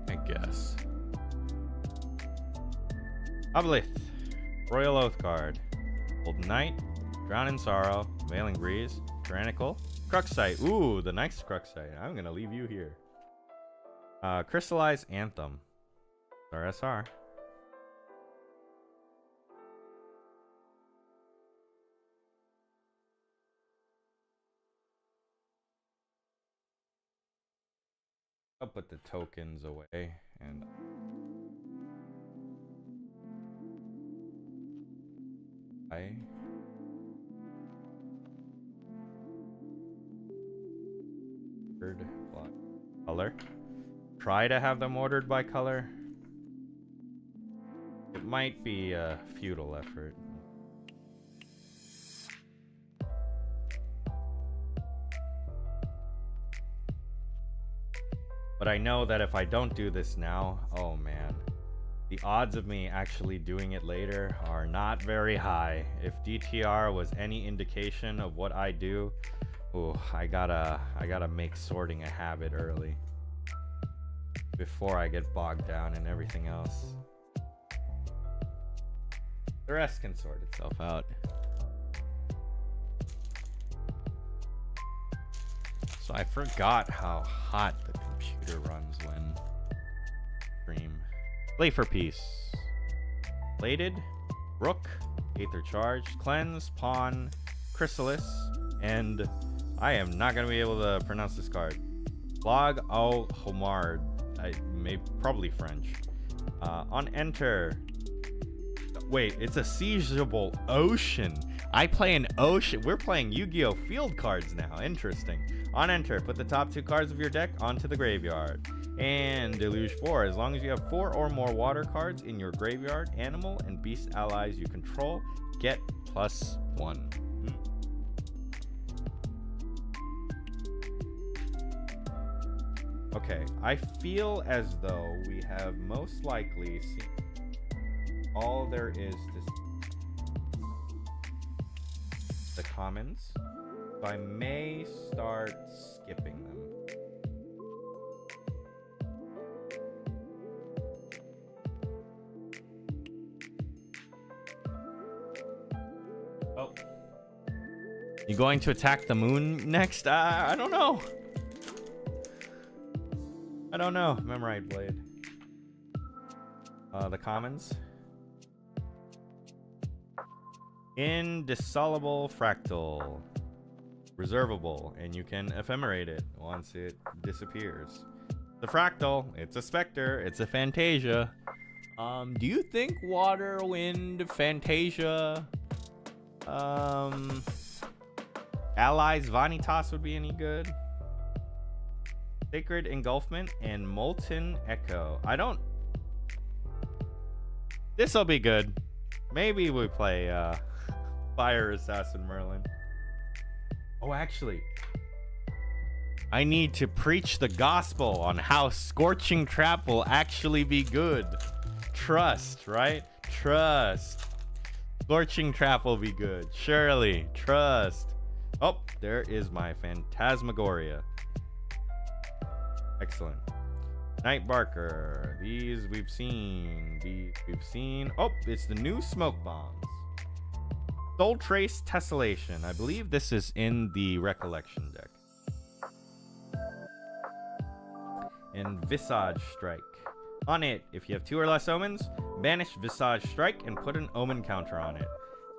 I guess. Obelith, Royal Oath card. Old Knight, Drown in Sorrow, Veiling Breeze, Tyrannical, Cruxite. Ooh, the nice Cruxite. I'm gonna leave you here. Crystallized Anthem. RSR. I'll put the tokens away and color. Try to have them ordered by color. It might be a futile effort. But I know that if I don't do this now, oh man, the odds of me actually doing it later are not very high. If DTR was any indication of what I do, oh, I gotta make sorting a habit early before I get bogged down in everything else. The rest can sort itself out. So I forgot how hot the computer runs when stream. Play for Peace. Bladed, Rook, Aether Charge, Cleanse, Pawn, Chrysalis, and I am not going to be able to pronounce this card. Log au Homard. Probably French. On enter. Wait, it's a Siegeable Ocean. I play an Ocean. We're playing Yu-Gi-Oh! Field cards now. Interesting. On enter, put the top 2 cards of your deck onto the graveyard. And Deluge 4. As long as you have 4 or more water cards in your graveyard, animal and beast allies you control get +1. Okay, I feel as though we have most likely seen all there is to the commons, so I may start skipping them. Oh. You going to attack the moon next? I don't know. I don't know. Memorite Blade. The commons. Indissoluble Fractal. Reservable, and you can ephemerate it once it disappears. The Fractal, it's a Spectre, it's a Fantasia. Do you think Water, Wind, Fantasia, Allies Vanitas would be any good? Sacred Engulfment and Molten Echo. This'll be good. Maybe we play Fire Assassin Merlin. Oh, actually, I need to preach the gospel on how Scorching Trap will actually be good. Trust, right? Trust. Scorching Trap will be good. Surely. Trust. Oh, there is my Phantasmagoria. Excellent. Night Barker. These we've seen. These we've seen. Oh, it's the new smoke bombs. Soul Trace Tessellation. I believe this is in the Recollection deck. And Visage Strike. On it, if you have 2 or less omens, banish Visage Strike and put an omen counter on it.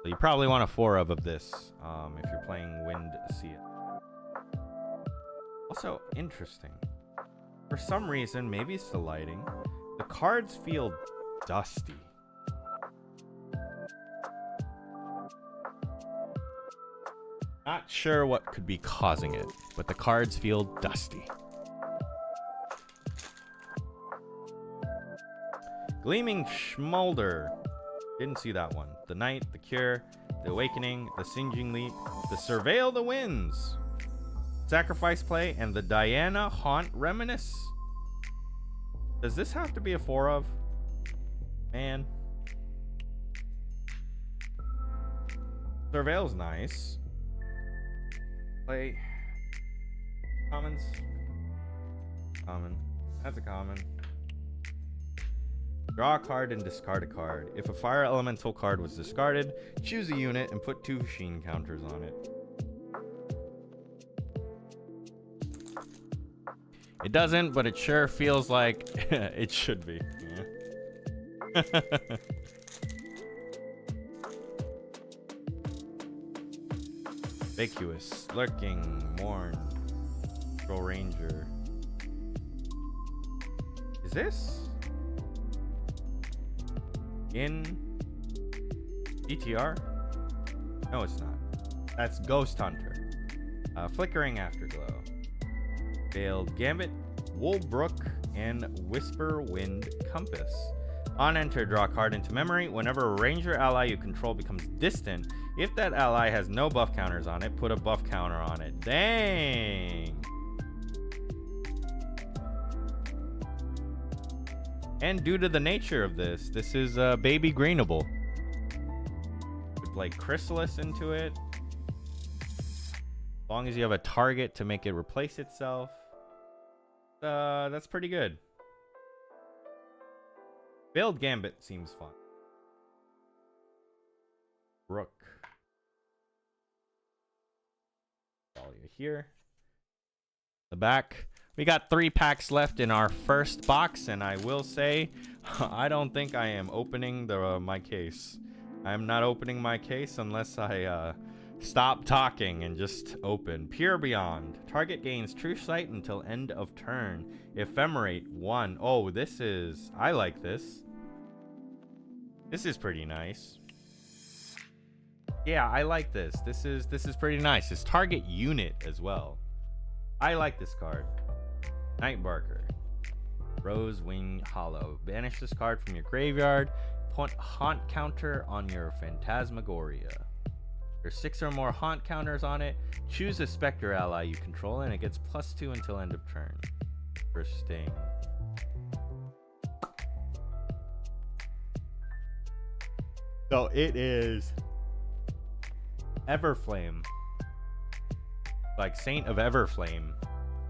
So you probably want a 4 of this if you're playing Wind Seal. Also, interesting. For some reason, maybe it's the lighting, the cards feel dusty. Not sure what could be causing it, but the cards feel dusty. Gleaming Smolder. Didn't see that one. The Night, the Cure, the Awakening, the Singeing Leap, the Surveil the Winds, Sacrifice Play, and the Diana Haunt Reminisce. Does this have to be a 4 of? Man. Surveil's nice. Play. Commons. Common. That's a common. Draw a card and discard a card. If a fire elemental card was discarded, choose a unit and put 2 Sheen counters on it. It doesn't, but it sure feels like it should be. Yeah. Vacuous, Lurking, Mourn, Troll Ranger. Is this in DTR? No, it's not. That's Ghost Hunter. Flickering Afterglow. Veiled Gambit, Woolbrook, and Whisper Wind Compass. On enter, draw a card into memory. Whenever a ranger ally you control becomes distant, if that ally has no buff counters on it, put a buff counter on it. Dang! And due to the nature of this, this is baby greenable. Could play Chrysalis into it. As long as you have a target to make it replace itself. That's pretty good. Veiled Gambit seems fun. Rook. Dahlia here. The back. We got 3 packs left in our first box, and I will say, I don't think I am opening my case. I'm not opening my case unless I stop talking and just open. Pure Beyond. Target gains True Sight until end of turn. Ephemerate 1. Oh, this is... I like this. This is pretty nice. Yeah, I like this. This is pretty nice. It's target unit as well. I like this card. Night Barker. Rose Wing Hollow. Banish this card from your graveyard. Put Haunt counter on your Phantasmagoria. There's 6 or more Haunt counters on it. Choose a Spectre ally you control, and it gets +2 until end of turn. For Sting. So it is Everflame. Like Saint of Everflame.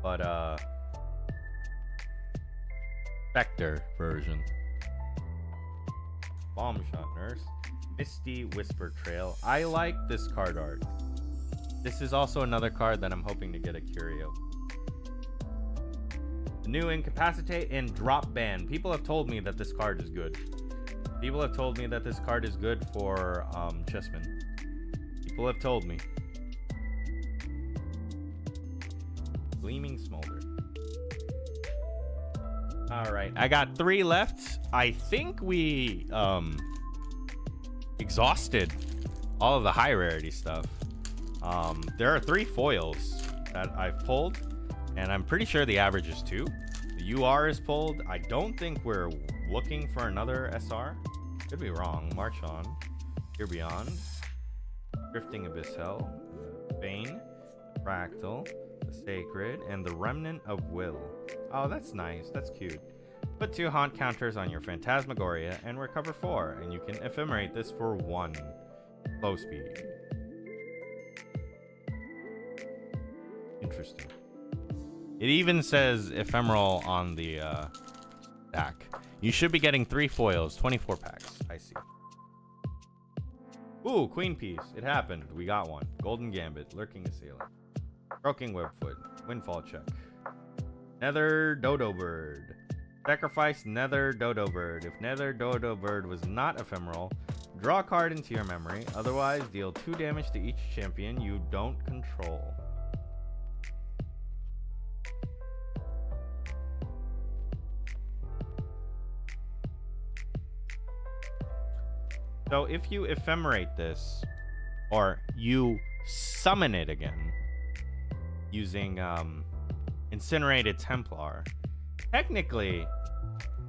But Spectre version. Bomb Shot Nurse. Misty Whisper Trail. I like this card art. This is also another card that I'm hoping to get a Curio. The new Incapacitate and Drop Ban. People have told me that this card is good. People have told me that this card is good for Chessman. People have told me. Gleaming Smolder. Alright, I got 3 left. I think we exhausted all of the high rarity stuff. There are 3 foils that I've pulled, and I'm pretty sure the average is 2. The UR is pulled. I don't think we're looking for another SR. Could be wrong. March On. Here Beyond. Drifting Abyss Hell. Bane. Fractal. The Sacred. And the Remnant of Will. Oh, that's nice. That's cute. Put 2 Haunt counters on your Phantasmagoria and recover 4. And you can ephemerate this for 1. Slow speed. Interesting. It even says ephemeral on the stack. You should be getting 3 foils, 24 packs. I see. Ooh, Queen Piece. It happened. We got one. Golden Gambit, Lurking Assailant, Croaking Webfoot, Windfall Check, Nether Dodo Bird. Sacrifice Nether Dodo Bird. If Nether Dodo Bird was not ephemeral, draw a card into your memory. Otherwise, deal 2 damage to each champion you don't control. So if you ephemerate this, or you summon it again using Incinerated Templar, technically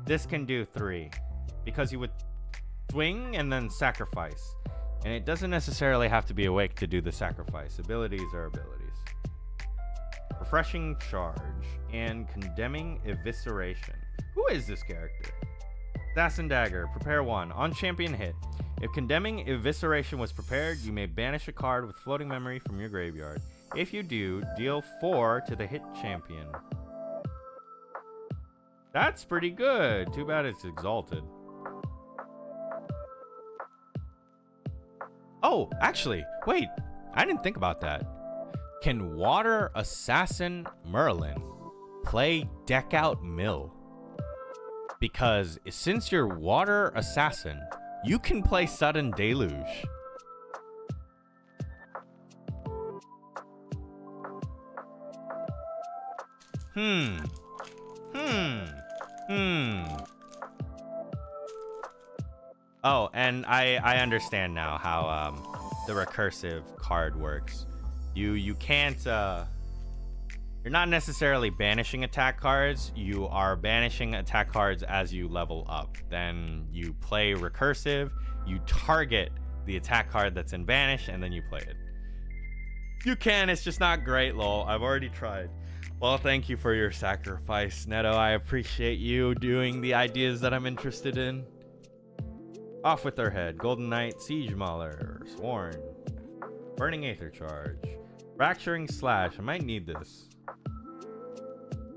this can do 3, because you would swing and then sacrifice, and it doesn't necessarily have to be awake to do the sacrifice. Abilities are abilities. Refreshing Charge and Condemning Evisceration. Who is this character? Assassin Dagger. Prepare 1. On champion hit, if Condemning Evisceration was prepared, you may banish a card with floating memory from your graveyard. If you do, deal 4 to the hit champion. That's pretty good. Too bad it's exalted. Oh, actually, wait. I didn't think about that. Can Water Assassin Merlin play Deck Out Mill? Because since you're Water Assassin, you can play Sudden Deluge. Oh, and I understand now how the recursive card works. You can't you're not necessarily banishing attack cards. You are banishing attack cards as you level up. Then you play recursive, you target the attack card that's in banish, and then you play it. You can, it's just not great, lol. I've already tried. Well, thank you for your sacrifice, Neto. I appreciate you doing the ideas that I'm interested in. Off with their head. Golden Knight, Siege Mauler, Sworn, Burning Aether Charge, Fracturing Slash. I might need this.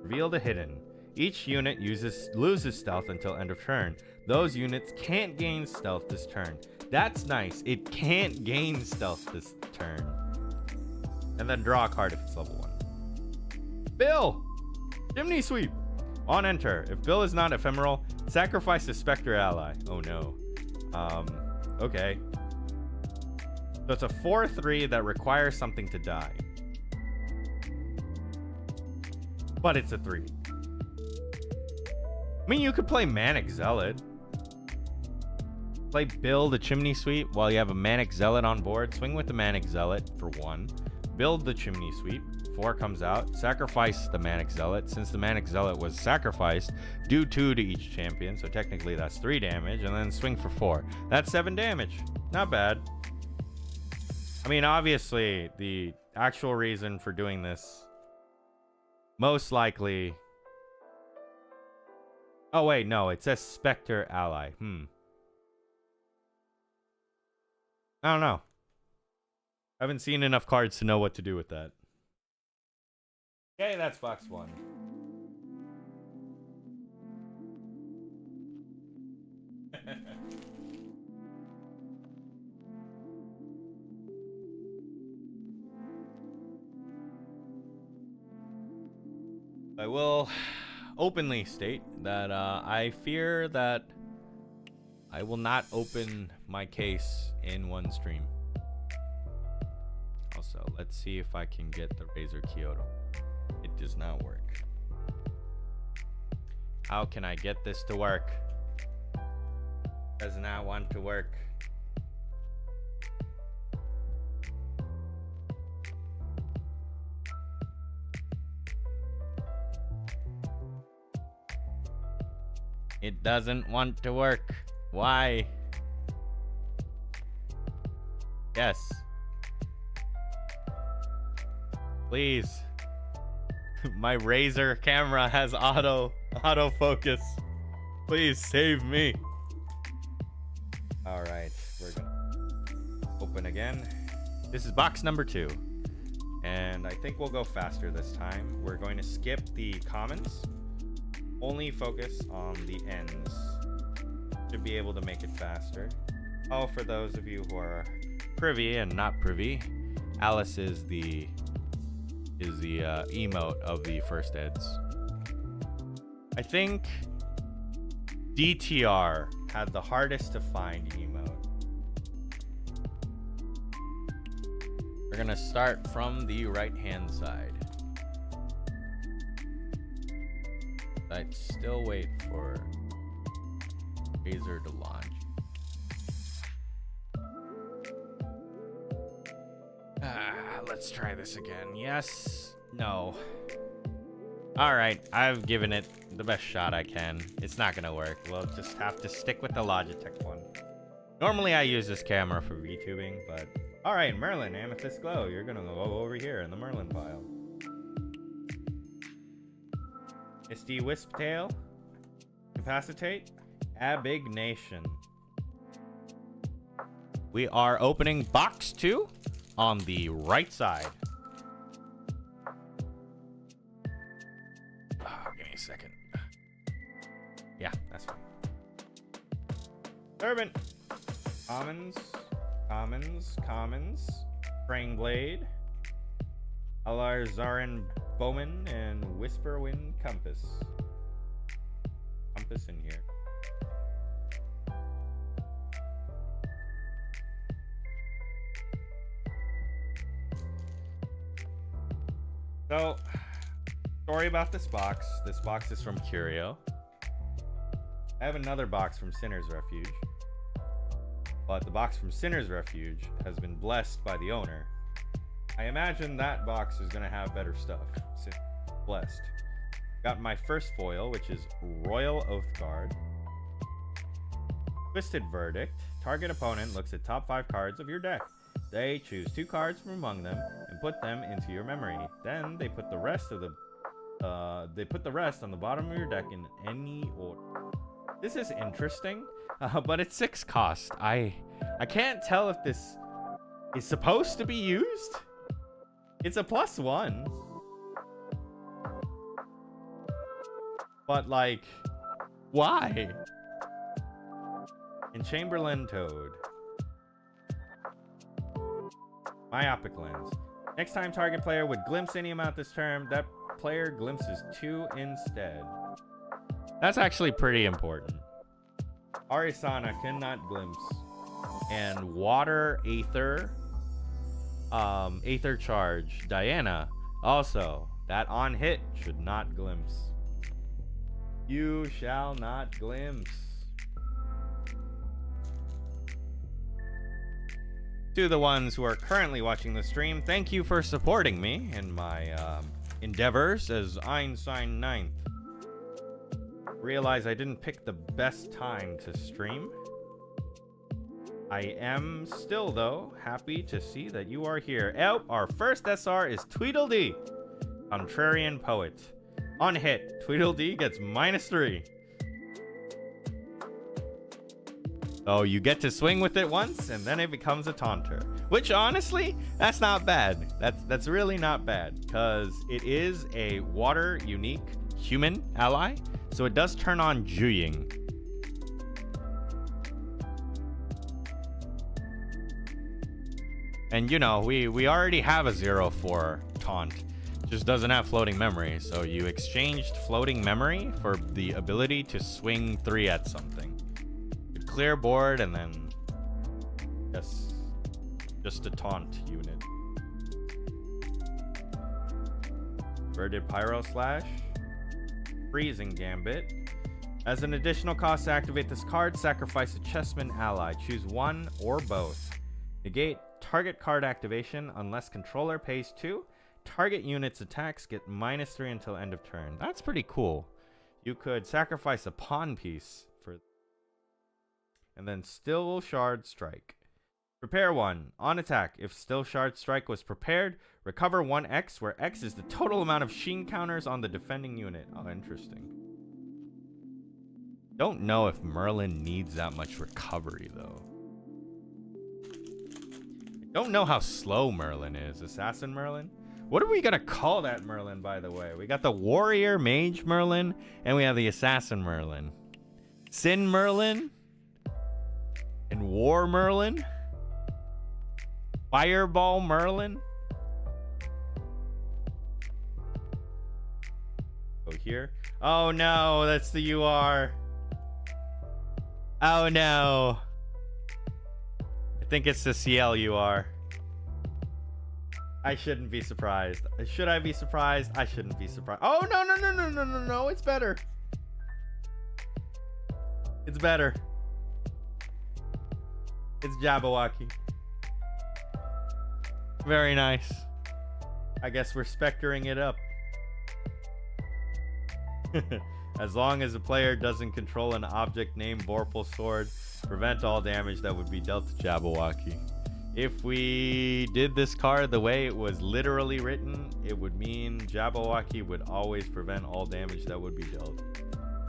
Reveal the Hidden. Each unit loses stealth until end of turn. Those units can't gain stealth this turn. That's nice. It can't gain stealth this turn. And then draw a card if it's level 1. Bill! Chimney Sweep! On enter. If Bill is not ephemeral, sacrifice a Spectre ally. Oh no. Okay. So it's a 4/3 that requires something to die. But it's a 3. I mean, you could play Manic Zealot. Play Bill the Chimney Sweep while you have a Manic Zealot on board. Swing with the Manic Zealot for 1. Build the Chimney Sweep. 4 comes out. Sacrifice the Manic Zealot. Since the Manic Zealot was sacrificed, do 2 to each champion. So technically that's 3 damage. And then swing for 4. That's 7 damage. Not bad. I mean, obviously, the actual reason for doing this, most likely... Oh, wait, no. It says Spectre Ally. I don't know. I haven't seen enough cards to know what to do with that. Okay, that's box 1. I will openly state that I fear that I will not open my case in one stream. Also, let's see if I can get the Razor Kyoto. It does not work. How can I get this to work? Does not want to work. It doesn't want to work. Why? Yes. Please. My Razer camera has autofocus. Please save me. All right, we're gonna open again. This is box number 2, And I think we'll go faster this time. We're going to skip the commons. Only focus on the ends. Should be able to make it faster. Oh, for those of you who are privy and not privy, Alice is the emote of the first eds. I think DTR had the hardest to find emote. We're gonna start from the right hand side. I'd still wait for Razor to launch. Let's try this again. Yes. No. Alright, I've given it the best shot I can. It's not gonna work. We'll just have to stick with the Logitech one. Normally I use this camera for VTubing, but... Alright, Merlin, Amethyst Glow. You're gonna go over here in the Merlin pile. Misty Wisptail. Capacitate. Abignation. We are opening box 2 on the right side. Oh, give me a second. Yeah, that's fine. Servant. Commons. Praying Blade. Alarzarin Bowman and Whisperwind Compass. Compass in here. So, story about this box. This box is from Curio. I have another box from Sinner's Refuge. But the box from Sinner's Refuge has been blessed by the owner. I imagine that box is going to have better stuff. Blessed. Got my first foil, which is Royal Oathguard. Twisted Verdict. Target opponent looks at top 5 cards of your deck. They choose 2 cards from among them and put them into your memory. Then they put the rest of the on the bottom of your deck in any order. This is interesting, but it's 6 cost. I can't tell if this is supposed to be used. It's a +1. But like, why? And Chamberlain Toad. Myopic Lens. Next time target player would glimpse any amount this turn, that player glimpses 2 instead. That's actually pretty important. Arisana cannot glimpse. And Water Aether. Aether Charge. Diana. Also, that on hit should not glimpse. You shall not glimpse. To the ones who are currently watching the stream, thank you for supporting me in my endeavors as Einstein 9th. Realize I didn't pick the best time to stream. I am still, though, happy to see that you are here. Oh, our first SR is Tweedledee, Contrarian Poet. On hit, Tweedledee gets -3. So you get to swing with it once, and then it becomes a taunter. Which, honestly, that's not bad. That's really not bad, because it is a water unique human ally, so it does turn on Juying. And you know, we already have a 0/4 taunt. It just doesn't have floating memory, so you exchanged floating memory for the ability to swing 3 at something. Clear board and then just a taunt unit. Verded Pyro Slash. Freezing Gambit. As an additional cost to activate this card, sacrifice a Chessman ally. Choose one or both. Negate target card activation unless controller pays 2. Target unit's attacks get -3 until end of turn. That's pretty cool. You could sacrifice a pawn piece for... And then Still Shard Strike. Prepare 1. On attack, if Still Shard Strike was prepared, recover 1x, where x is the total amount of Sheen counters on the defending unit. Oh, interesting. Don't know if Merlin needs that much recovery, though. I don't know how slow Merlin is. Assassin Merlin? What are we gonna call that Merlin, by the way? We got the Warrior Mage Merlin, and we have the Assassin Merlin. Sin Merlin, and War Merlin, Fireball Merlin. Go here. Oh no, that's the UR. Oh no. I think it's the CL UR. I shouldn't be surprised. Should I be surprised? I shouldn't be surprised. Oh no, no, no, no, no, no, no. It's better. It's better. It's Jabberwocky. Very nice. I guess we're spectering it up. As long as the player doesn't control an object named Vorpal Sword, prevent all damage that would be dealt to Jabberwocky. If we did this card the way it was literally written, it would mean Jabberwocky would always prevent all damage that would be dealt.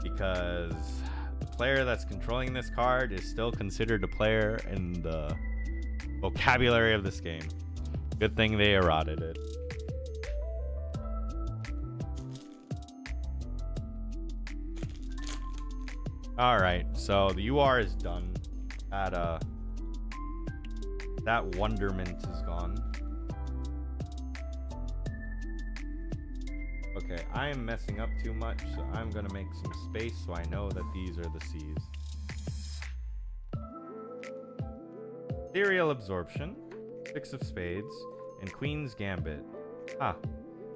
Because the player that's controlling this card is still considered a player in the vocabulary of this game. Good thing they eroded it. Alright, so the UR is done. That wonderment is gone. Okay, I am messing up too much, so I'm gonna make some space so I know that these are the C's. Ethereal Absorption, Six of Spades, and Queen's Gambit.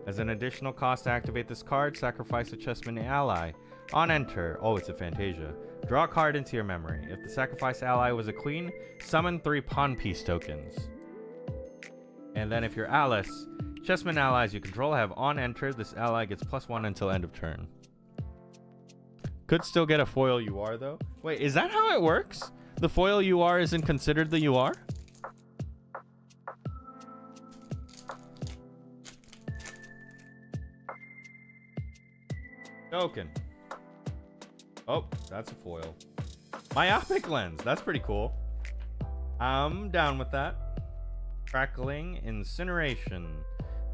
As an additional cost to activate this card, sacrifice a Chessman ally. On enter, oh, it's a Fantasia. Draw a card into your memory. If the sacrifice ally was a queen, summon 3 pawn piece tokens. And then if you're Alice, Chessman allies you control have on enter. This ally gets +1 until end of turn. Could still get a foil UR though. Wait, is that how it works? The foil UR isn't considered the UR? Token. Oh, that's a foil. Myopic lens. That's pretty cool. I'm down with that. Crackling Incineration.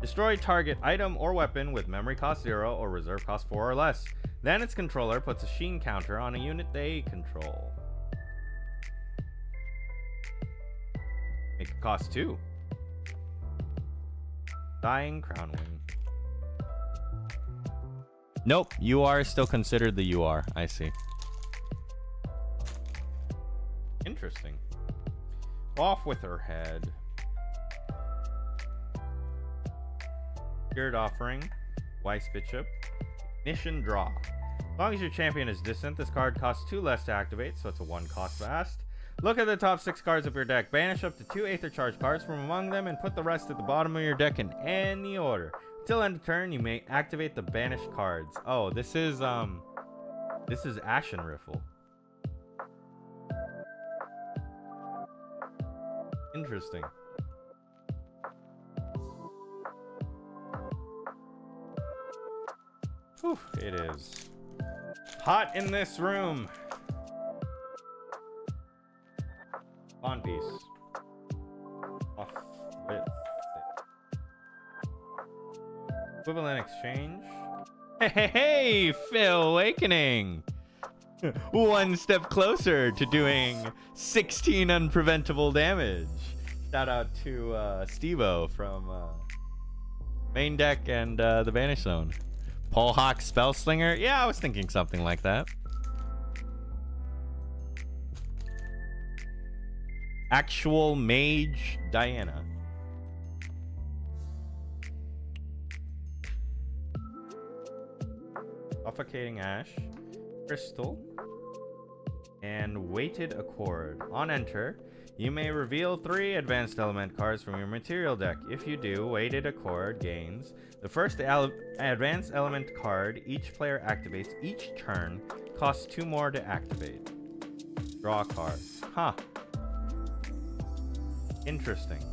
Destroy target item or weapon with memory cost 0 or reserve cost 4 or less. Then its controller puts a sheen counter on a unit they control. Make it cost 2. Dying Crownwing. Nope, UR is still considered the UR. I see. Interesting. Off with her head. Spirit Offering. Weiss Bishop. Ignition Draw. As long as your champion is distant, this card costs 2 less to activate, so it's a 1 cost fast. Look at the top 6 cards of your deck. Banish up to 2 Aether Charge cards from among them and put the rest at the bottom of your deck in any order. Till end of turn, you may activate the banished cards. Oh, this is Ashen Riffle. Interesting. Whew, it is hot in this room. Pawn piece. Off with equivalent exchange. Hey, Phil Awakening. One step closer to doing 16 unpreventable damage. Shout out to Stevo from main deck and the Vanish Zone. Paul Hawk Spellslinger. Yeah, I was thinking something like that. Actual Mage Diana. Suffocating Ash, Crystal, and Weighted Accord. On enter, you may reveal 3 advanced element cards from your material deck. If you do, Weighted Accord gains the first advanced element card each player activates each turn, costs 2 more to activate. Draw a card. Huh. Interesting.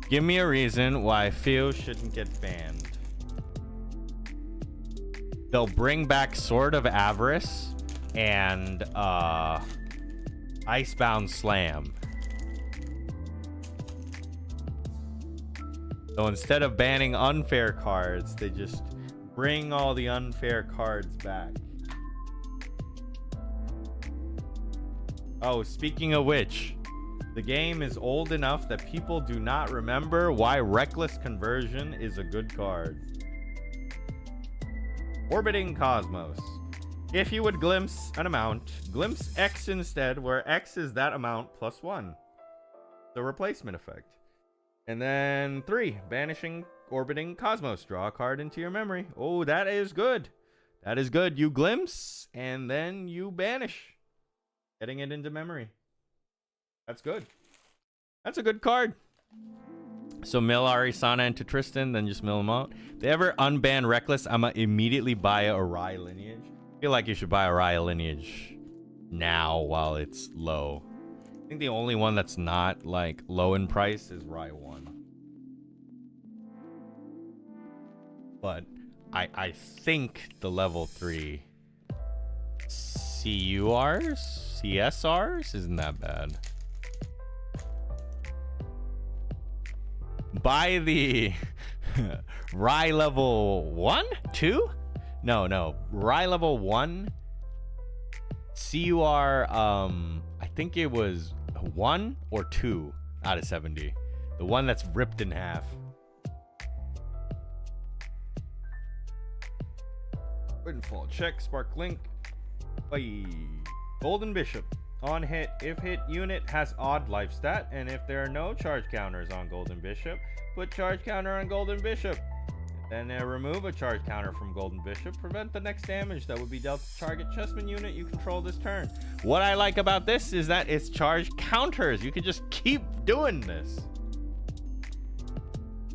Give me a reason why Theo shouldn't get banned. They'll bring back Sword of Avarice and Icebound Slam. So instead of banning unfair cards, they just bring all the unfair cards back. Oh, speaking of which, the game is old enough that people do not remember why Reckless Conversion is a good card. Orbiting Cosmos. If you would glimpse an amount, glimpse X instead, where X is that amount plus 1. The replacement effect. And then 3, banishing Orbiting Cosmos. Draw a card into your memory. Oh, that is good. That is good. You glimpse, and then you banish. Getting it into memory. That's good. That's a good card. So mill Arisana into Tristan, then just mill them out. If they ever unban Reckless, I'ma immediately buy a Arai Lineage. I feel like you should buy a Arai Lineage now while it's low. I think the only one that's not like low in price is Rai 1. But I think the level 3 CURs, CSRs isn't that bad. Buy the Rai level 1? 2? No. Rai level 1 CUR, I think it was 1 or 2 out of 70. The one that's ripped in half. Windfall check, Spark Link. Bye. Golden Bishop. On hit, if hit unit has odd life stat, and if there are no charge counters on Golden Bishop, put charge counter on Golden Bishop. Then remove a charge counter from Golden Bishop. Prevent the next damage that would be dealt to target chessman unit you control this turn. What I like about this is that it's charge counters. You can just keep doing this.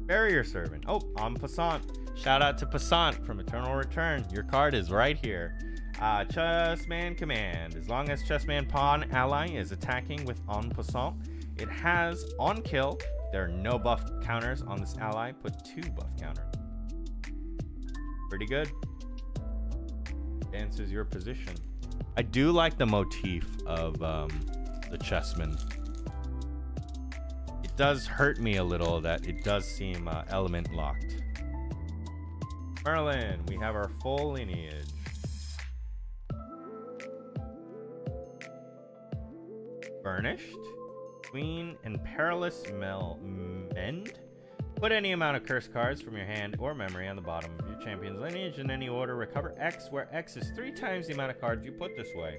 Barrier Servant. Oh, I'm Passant. Shout out to Passant from Eternal Return. Your card is right here. Chessman Command. As long as Chessman Pawn ally is attacking with En Passant, it has on kill. There are no buff counters on this ally. Put 2 buff counters. Pretty good. Answers your position. I do like the motif of the chessman. It does hurt me a little that it does seem element locked. Merlin, we have our full lineage. Burnished, Queen, and Perilous Mend. Put any amount of curse cards from your hand or memory on the bottom of your champion's lineage in any order. Recover X, where X is 3 times the amount of cards you put this way.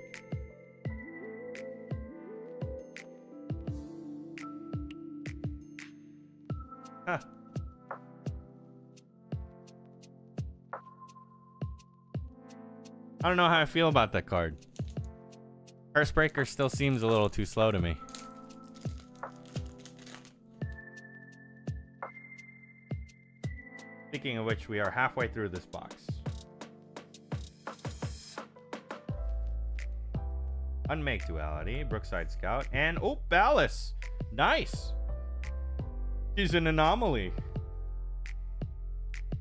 Huh. I don't know how I feel about that card. Cursebreaker still seems a little too slow to me. Speaking of which, we are halfway through this box. Unmake Duality, Brookside Scout, and oh, Ballas. Nice. She's an anomaly.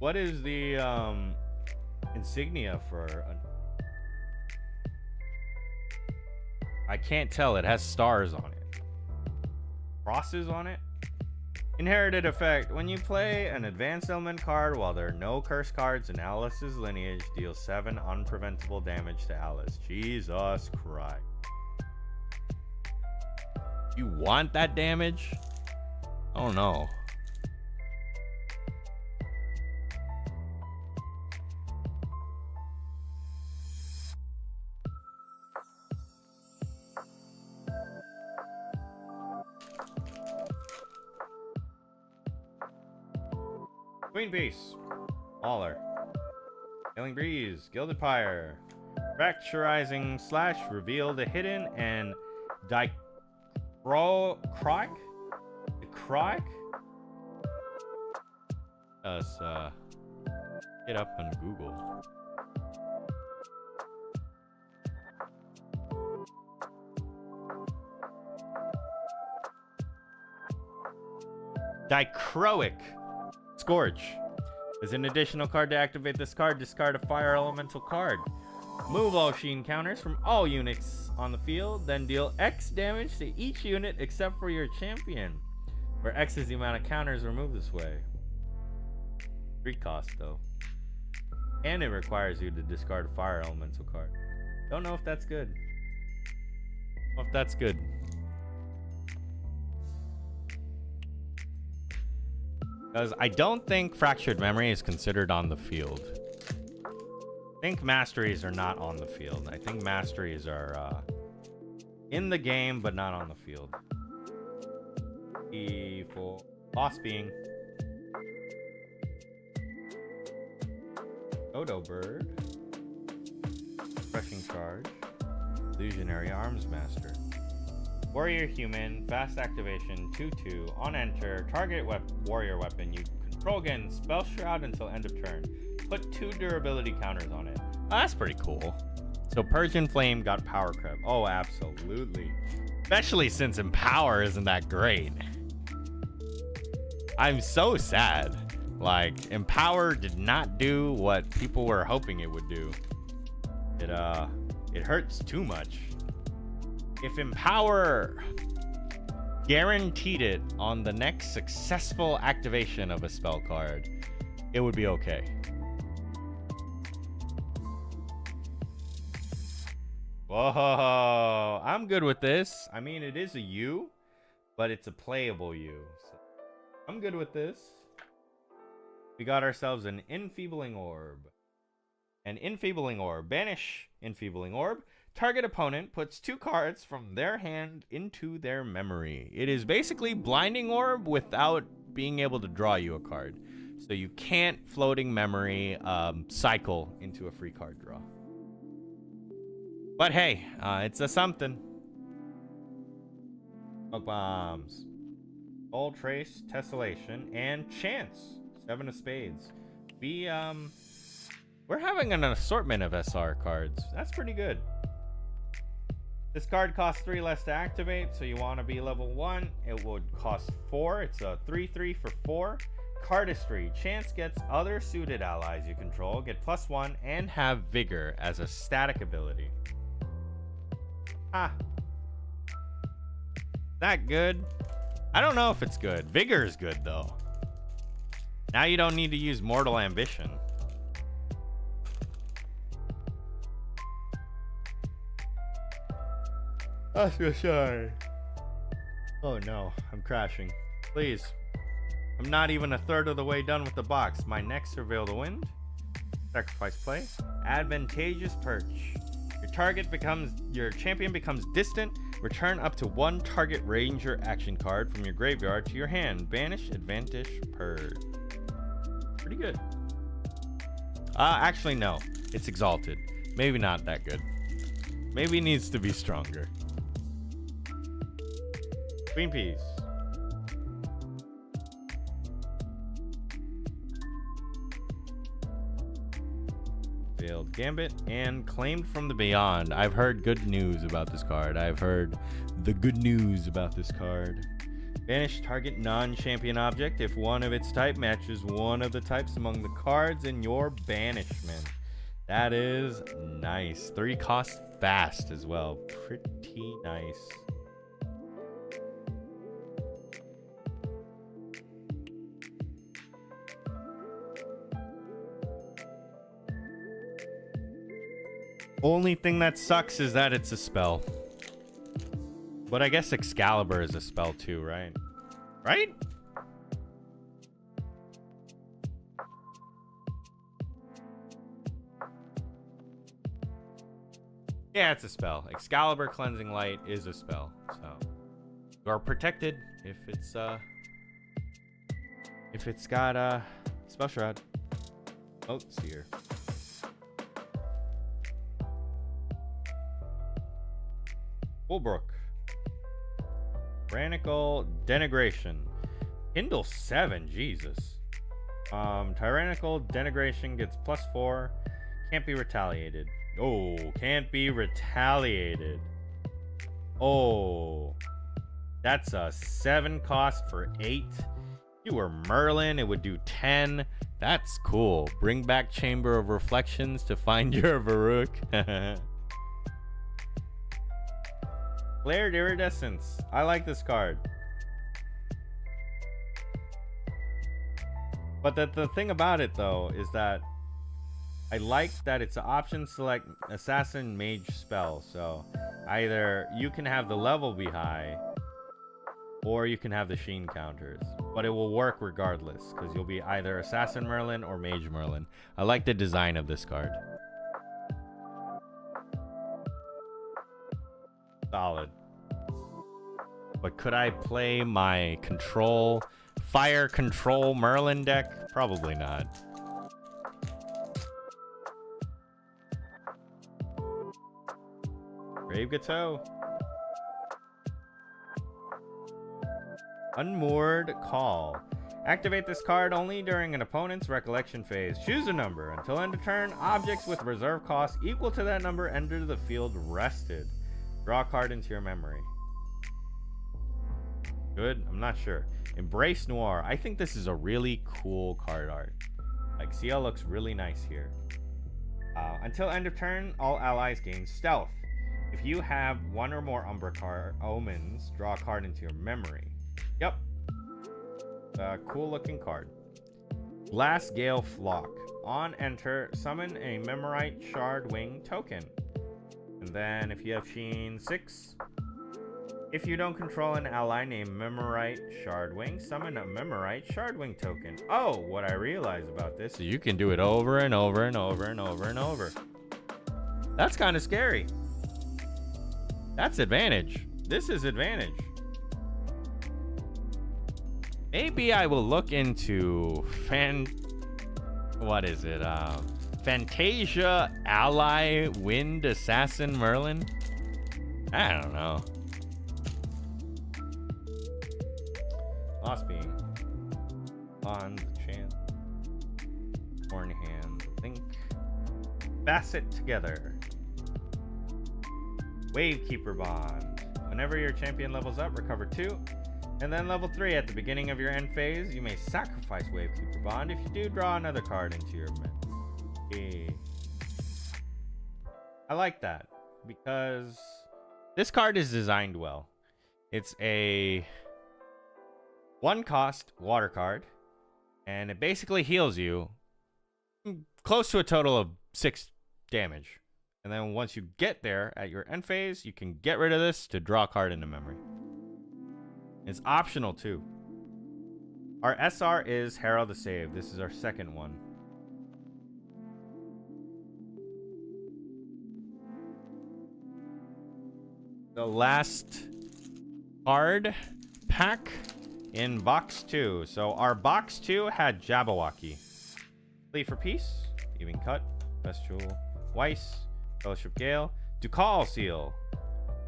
What is the insignia for? I can't tell. It has stars on it. Crosses on it. Inherited effect. When you play an advanced element card while there are no curse cards in Alice's lineage, deal 7 unpreventable damage to Alice. Jesus Christ. You want that damage? Oh no. Queen Beast, Mauler, Killing Breeze, Gilded Pyre, Fracturizing Slash, reveal the hidden and Crike? The Crike? Let's get up on Google. Dichroic Scourge. As an additional card to activate this card, discard a fire elemental card. Move all Sheen counters from all units on the field, then deal X damage to each unit except for your champion, where X is the amount of counters removed this way. 3 cost though. And it requires you to discard a fire elemental card. Don't know if that's good. Don't know if that's good. Because I don't think Fractured Memory is considered on the field. I think Masteries are not on the field. I think Masteries are in the game, but not on the field. E4. Lost Being. Dodo Bird. Crushing Charge. Illusionary Arms Master. Warrior Human, fast activation, 2/2, on enter, target warrior weapon you control again, spell shroud until end of turn. Put 2 durability counters on it. Oh, that's pretty cool. So Persian Flame got power creep. Oh, absolutely. Especially since Empower isn't that great. I'm so sad. Like, Empower did not do what people were hoping it would do. It hurts too much. If Empower guaranteed it on the next successful activation of a spell card, it would be okay. Whoa, I'm good with this. I mean, it is a U, but it's a playable U. So I'm good with this. We got ourselves an Enfeebling Orb. An Enfeebling Orb. Banish Enfeebling Orb. Target opponent puts 2 cards from their hand into their memory. It is basically Blinding Orb without being able to draw you a card. So you can't Floating Memory cycle into a free card draw. But hey, it's a something. Smoke Bombs. Old Trace, Tessellation, and Chance. 7 of Spades. We're having an assortment of SR cards. That's pretty good. This card costs 3 less to activate, so you want to be level 1. It would cost 4. It's a 3/3 for 4. Cardistry. Chance gets other suited allies you control, get +1, and have Vigor as a static ability. That good? I don't know if it's good. Vigor is good, though. Now you don't need to use Mortal Ambition. That's for sure. Oh no, I'm crashing. Please. I'm not even a third of the way done with the box. My next Surveil the Wind. Sacrifice play. Advantageous Perch. Your champion becomes distant. Return up to 1 target ranger action card from your graveyard to your hand. Banish Advantage Purge. Pretty good. Actually no. It's Exalted. Maybe not that good. Maybe it needs to be stronger. Queen Peace. Failed Gambit and Claimed from the Beyond. I've heard good news about this card. I've heard the good news about this card. Banish target non-champion object if one of its type matches one of the types among the cards in your banishment. That is nice. 3 cost fast as well. Pretty nice. Only thing that sucks is that it's a spell. But I guess Excalibur is a spell too, right? Right? Yeah, it's a spell. Excalibur Cleansing Light is a spell. So you are protected if it's got Spell Shroud. Oh, Seer. Fulbrook. Tyrannical Denigration. Kindle 7, Jesus. Tyrannical Denigration gets +4. Can't be retaliated. Oh, can't be retaliated. Oh. That's a 7 cost for 8. If you were Merlin, it would do 10. That's cool. Bring back Chamber of Reflections to find your Varuk. Flared Iridescence. I like this card. But the thing about it though is that I like that it's an option select assassin mage spell. So either you can have the level be high or you can have the sheen counters, but it will work regardless because you'll be either assassin Merlin or mage Merlin. I like the design of this card. Solid. But could I play my fire control Merlin deck? Probably not. Brave Gateau. Unmoored Call. Activate this card only during an opponent's recollection phase. Choose a number. Until end of turn, objects with reserve cost equal to that number enter the field rested. Draw a card into your memory. Good? I'm not sure. Embrace Noir. I think this is a really cool card art. Like, CL looks really nice here. Until end of turn, all allies gain stealth. If you have one or more Umbra omens, draw a card into your memory. Yep. Cool looking card. Glass Gale Flock. On enter, summon a Memorite Shard Wing token. And then if you have Sheen 6, if you don't control an ally named Memorite Shardwing, summon a Memorite Shardwing token. Oh, what I realize about this is you can do it over and over and over and over and over. That's kind of scary. That's advantage. This is advantage. Maybe I will look into Fantasia Ally Wind Assassin Merlin? I don't know. Lost Beam. On the chance. Horn Hand. Link. Facet together. Wavekeeper Bond. Whenever your champion levels up, recover 2. And then level 3 at the beginning of your end phase, you may sacrifice Wavekeeper Bond. If you do, draw another card into your memory. I like that because this card is designed well. It's a 1-cost water card, and it basically heals you close to a total of 6 damage. And then once you get there at your end phase, you can get rid of this to draw a card into memory. It's optional too. Our SR is Herald the Save. This is our second one. The last card pack in box 2. So our box 2 had Jabberwocky, Flee for Peace, Even Cut, Bestial Weiss, Fellowship Gale, Ducal Seal.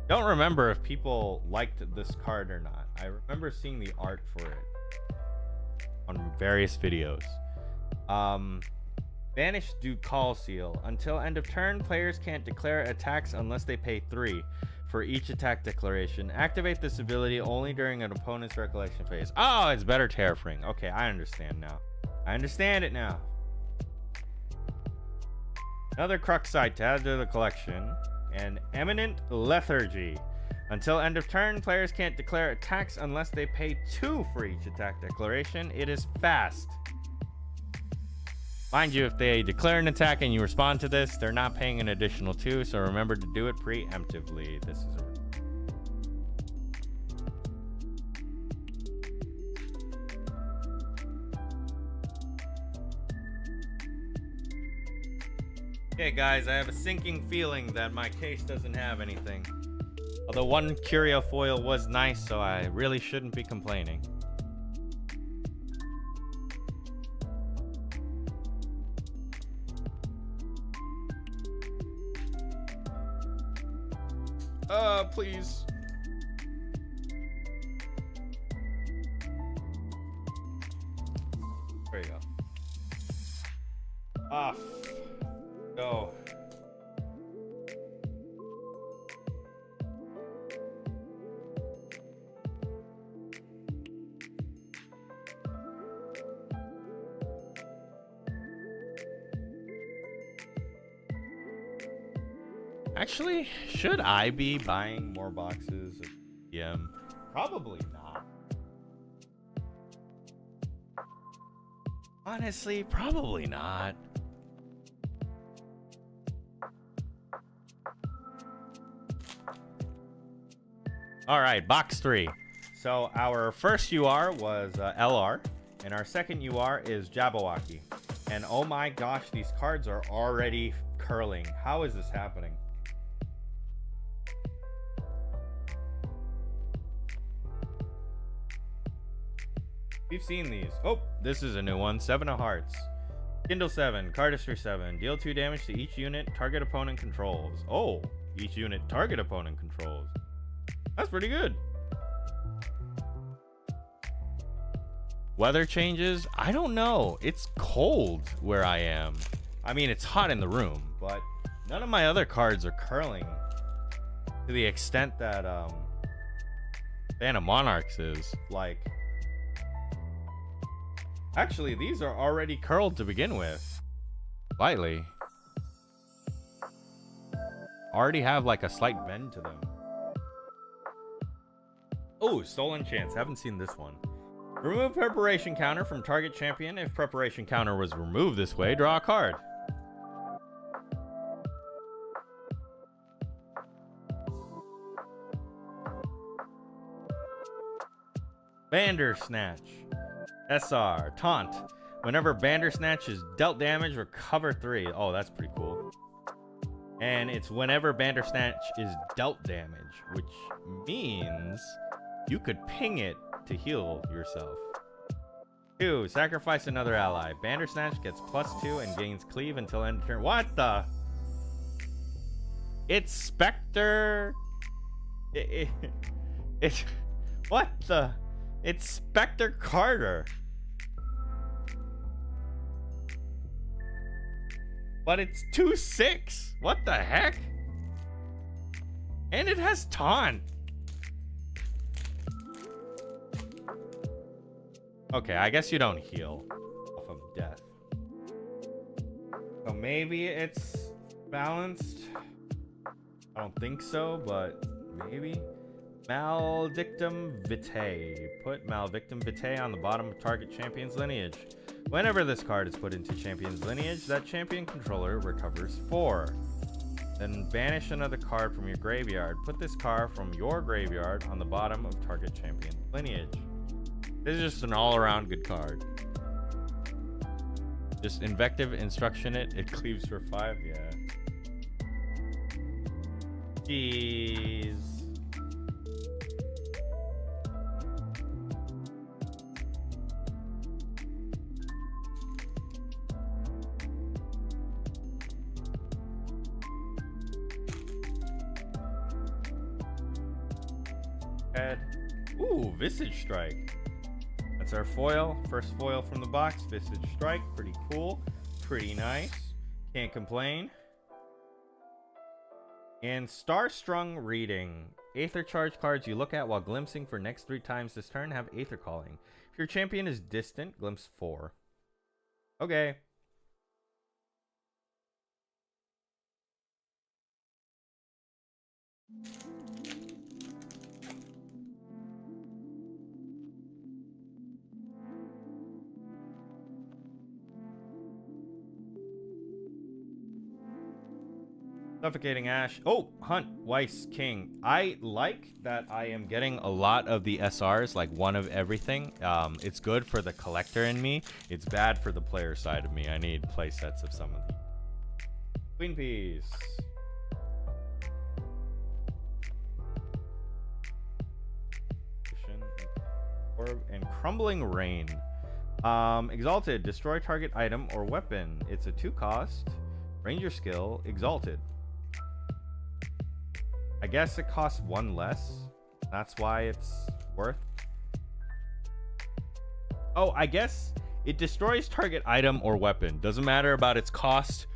Don't remember if people liked this card or not. I remember seeing the art for it on various videos. Banish Ducal Seal. Until end of turn, players can't declare attacks unless they pay 3 for each attack declaration. Activate this ability only during an opponent's recollection phase. Oh, it's better Terrafring. Okay, I understand now. I understand it now. Another Crux site to add to the collection. And Eminent Lethargy. Until end of turn, players can't declare attacks unless they pay 2 for each attack declaration. It is fast. Mind you, if they declare an attack and you respond to this, they're not paying an additional 2, so remember to do it preemptively. This is Okay guys, I have a sinking feeling that my case doesn't have anything. Although one curio foil was nice, so I really shouldn't be complaining. Please. There you go. Off. Go. Actually, should I be buying more boxes of PTM? Probably not. Honestly, probably not. All right, box 3. So our first UR was LR, and our second UR is Jabberwocky. And oh my gosh, these cards are already curling. How is this happening? We've seen these. Oh, this is a new one. 7 of Hearts. Kindle 7, Cardistry 7. Deal 2 damage to each unit target opponent controls. Oh, each unit target opponent controls. That's pretty good. Weather changes? I don't know. It's cold where I am. I mean, it's hot in the room, but none of my other cards are curling to the extent that Band of Monarchs is. Like, actually, these are already curled to begin with. Slightly. Already have like a slight bend to them. Oh, Stolen Chance. Haven't seen this one. Remove preparation counter from target champion. If preparation counter was removed this way, draw a card. Bandersnatch. SR. Taunt. Whenever Bandersnatch is dealt damage, recover 3. Oh, that's pretty cool. And it's whenever Bandersnatch is dealt damage, which means you could ping it to heal yourself. 2. Sacrifice another ally. Bandersnatch gets +2 and gains cleave until end of turn. What the? It's Spectre. It's what the? It's Spectre Carter. But it's 2/6. What the heck? And it has taunt. Okay, I guess you don't heal off of death. So maybe it's balanced. I don't think so, but maybe. Maledictum Vitae. Put Maledictum Vitae on the bottom of target champion's lineage. Whenever this card is put into champion's lineage, that champion controller recovers 4. Then banish another card from your graveyard. Put this card from your graveyard on the bottom of target champion's lineage. This is just an all-around good card. Just invective, instruction it cleaves for 5, yeah. Jeez. Head. Ooh, Visage Strike. That's our foil. First foil from the box. Visage Strike. Pretty cool. Pretty nice. Can't complain. And Starstrung Reading. Aether Charge cards you look at while glimpsing for next 3 times this turn have Aether Calling. If your champion is distant, glimpse 4. Okay. Suffocating Ash. Oh, Hunt, Weiss, King. I like that I am getting a lot of the SRs, like one of everything. It's good for the collector in me. It's bad for the player side of me. I need play sets of some of them. Queen Piece. Orb and Crumbling Rain. Exalted. Destroy target item or weapon. It's a 2-cost. Ranger skill. Exalted. I guess it costs 1 less. That's why it's worth. Oh, I guess it destroys target item or weapon. Doesn't matter about its cost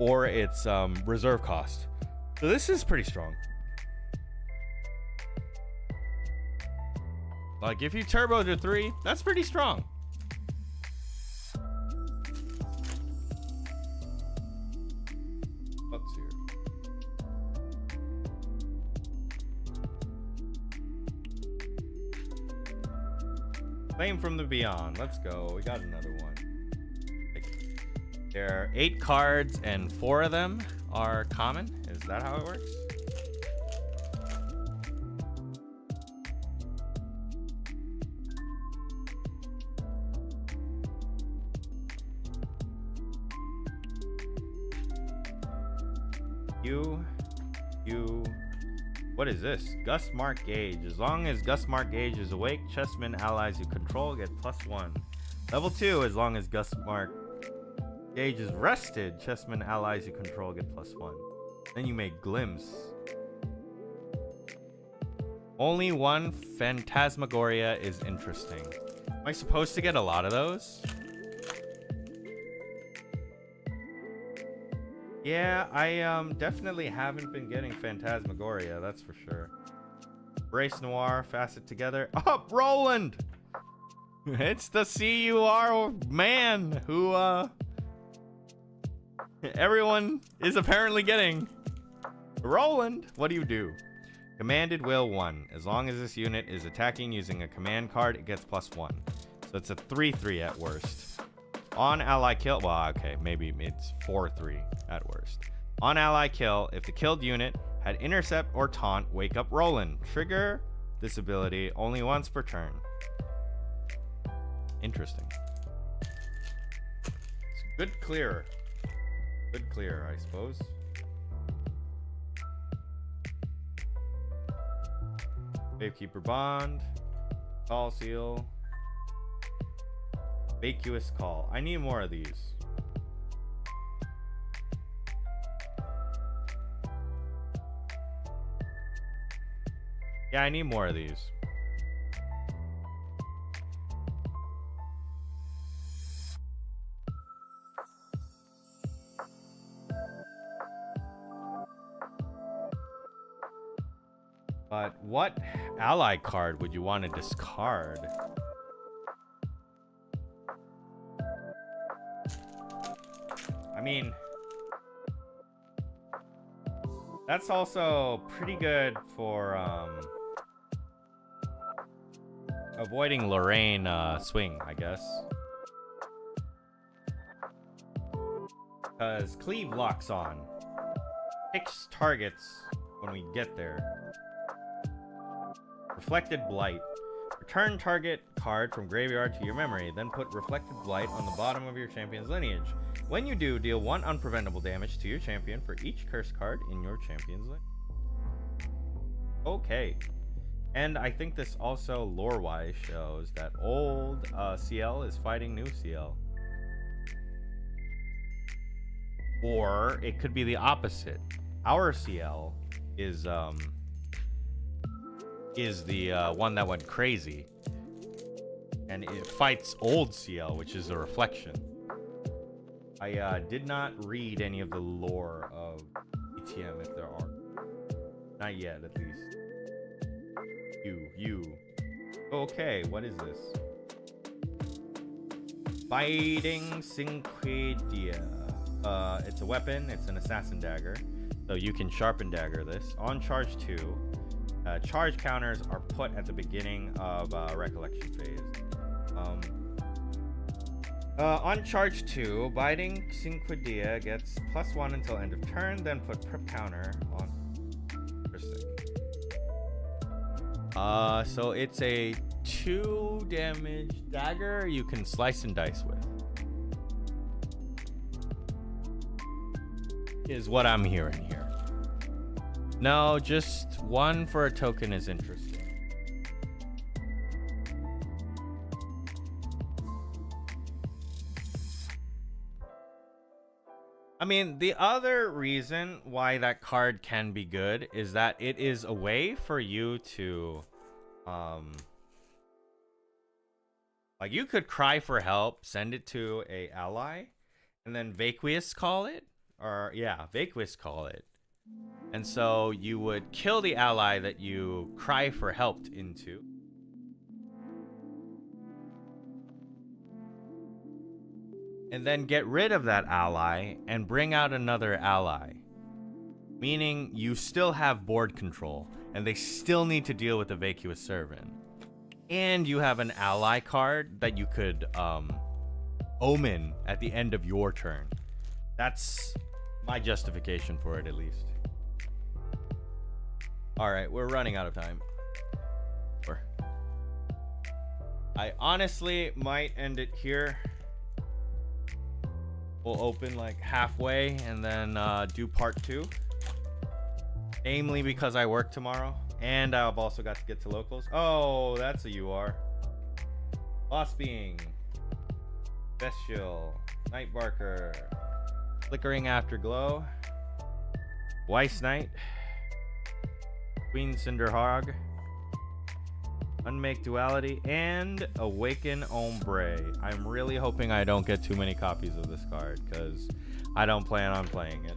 or its reserve cost. So this is pretty strong. Like if you turbo to 3, that's pretty strong. Let's here. Flame from the Beyond. Let's go. We got another one. There are 8 cards and 4 of them are common. Is that how it works? What is this? Gust Mark Gauge. As long as Gust Mark Gauge is awake, chessmen allies you control get +1. Level 2, as long as Gust Mark Gauge is rested, chessmen allies you control get +1. Then you make glimpse. Only one Phantasmagoria is interesting. Am I supposed to get a lot of those? Yeah, I definitely haven't been getting Phantasmagoria, that's for sure. Brace Noir, Facet Together. Up, Roland! It's the CUR man who everyone is apparently getting. Roland, what do? Commanded Will 1. As long as this unit is attacking using a command card, it gets +1. So it's a 3/3 at worst. On ally kill, well, okay, maybe it's 4/3 at worst. On ally kill, if the killed unit had intercept or taunt, wake up Roland. Trigger this ability only once per turn. Interesting. It's good clear. Good clear, I suppose. Wavekeeper Bond. Call Seal. Vacuous Call. I need more of these. Yeah, I need more of these. But what ally card would you want to discard? I mean, that's also pretty good for avoiding Lorraine swing, I guess. Because Cleave locks on. Picks targets when we get there. Reflected Blight. Return target card from graveyard to your memory, then put Reflected Blight on the bottom of your champion's lineage. When you do, deal 1 unpreventable damage to your champion for each curse card in your champion's lineage. Okay. And I think this also lore-wise shows that old CL is fighting new CL. Or it could be the opposite. Our CL is the one that went crazy, and it fights old CL, which is a reflection. I did not read any of the lore of PTM, if there are. Not yet, at least. You. Okay, what is this? Fighting Synquidia. It's a weapon. It's an assassin dagger. So you can sharpen dagger this. On charge 2, charge counters are put at the beginning of recollection phase. On charge 2, Biting Synquidia gets +1 until end of turn, then put prep counter on. Interesting. So it's a 2 damage dagger you can slice and dice with. Is what I'm hearing here. No, just 1 for a token is interesting. I mean, the other reason why that card can be good is that it is a way for you to, like, you could cry for help, send it to a ally, and then Vacuous call it, or yeah, Vacuous call it. And so you would kill the ally that you cry for help into. And then get rid of that ally and bring out another ally. Meaning you still have board control and they still need to deal with the Vacuous Servant. And you have an ally card that you could omen at the end of your turn. That's my justification for it, at least. All right, we're running out of time. I honestly might end it here. We'll open like halfway and then do part 2. Namely because I work tomorrow. And I've also got to get to locals. Oh, that's a UR. Boss Being. Bestial. Nightbarker. Flickering Afterglow. Weiss Knight. Queen Cinderhog. Unmake Duality, and Awaken Ombre. I'm really hoping I don't get too many copies of this card, because I don't plan on playing it.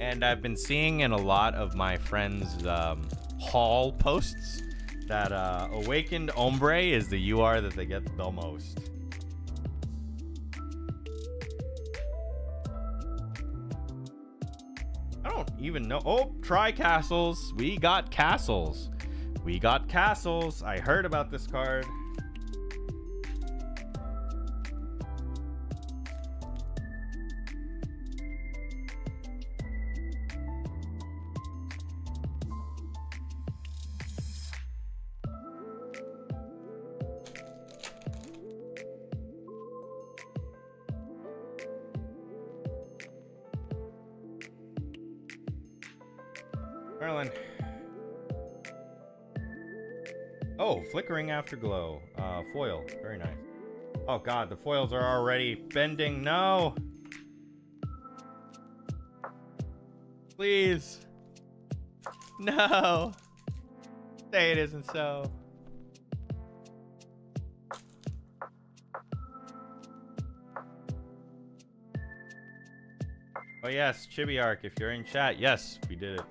And I've been seeing in a lot of my friends' haul posts that Awakened Ombre is the UR that they get the most. I don't even know. Oh, try castles. We got castles. We got castles. I heard about this card. Merlin. Oh, Flickering Afterglow. Foil. Very nice. Oh god, the foils are already bending. No! Please! No! Say it isn't so. Oh yes, Chibiark, if you're in chat. Yes, we did it.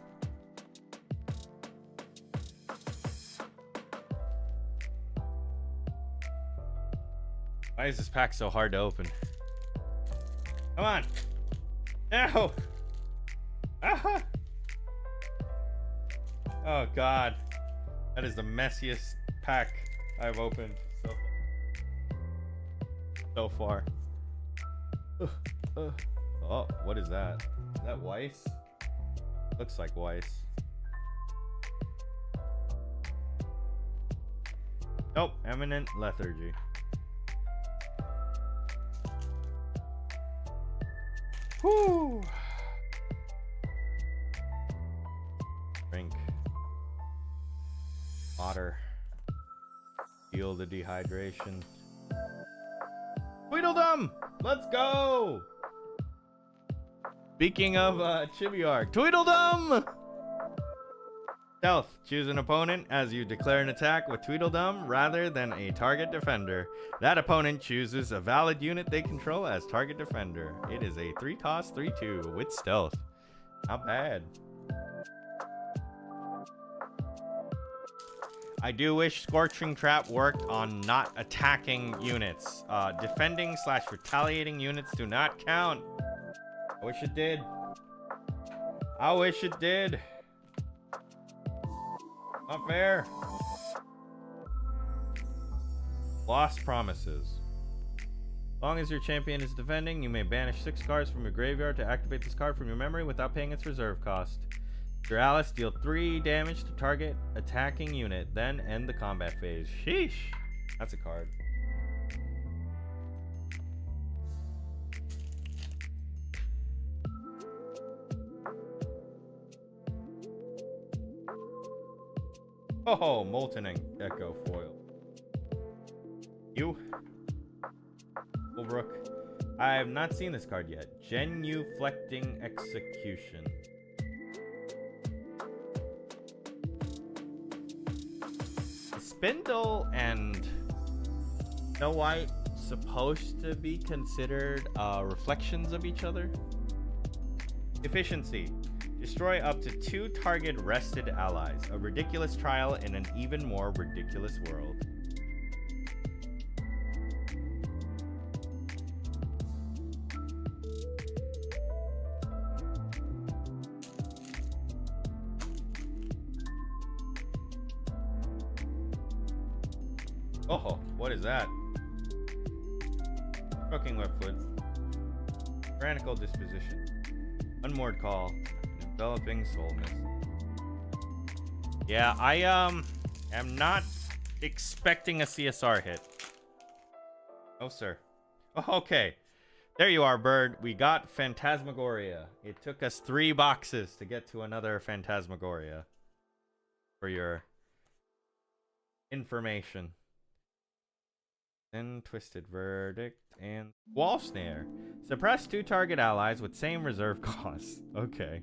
Why is this pack so hard to open? Come on. No. Ah. Oh god. That is the messiest pack I've opened so far. Oh, what is that? Is that Weiss? Looks like Weiss. Nope, Eminent Lethargy. Whoo! Drink. Water. Feel the dehydration. Tweedledum! Let's go! Speaking of Chibiark, Tweedledum! Stealth. Choose an opponent as you declare an attack with Tweedledum rather than a target defender. That opponent chooses a valid unit they control as target defender. It is a 3-toss, 3-2 with stealth. Not bad. I do wish Scorching Trap worked on not attacking units. Defending / retaliating units do not count. I wish it did. I wish it did. Not fair. Lost Promises. As long as your champion is defending, you may banish 6 cards from your graveyard to activate this card from your memory without paying its reserve cost. Your Alice deal 3 damage to target attacking unit, then end the combat phase. Sheesh. That's a card. Oh, Molten Echo foil. You. Fulbrook. I have not seen this card yet. Genuflecting Execution. Spindle and Snow White supposed to be considered reflections of each other? Efficiency. Destroy up to 2 target rested allies. A ridiculous trial in an even more ridiculous world. Oh, what is that? Soaking web foot. Tyrannical disposition. Unmoored call. Developing soul mist. Yeah, I am not expecting a CSR hit. Oh, sir. Oh, okay. There you are, bird. We got Phantasmagoria. It took us 3 boxes to get to another Phantasmagoria. For your information. Then Twisted Verdict and Wall Snare. Suppress 2 target allies with same reserve costs. Okay.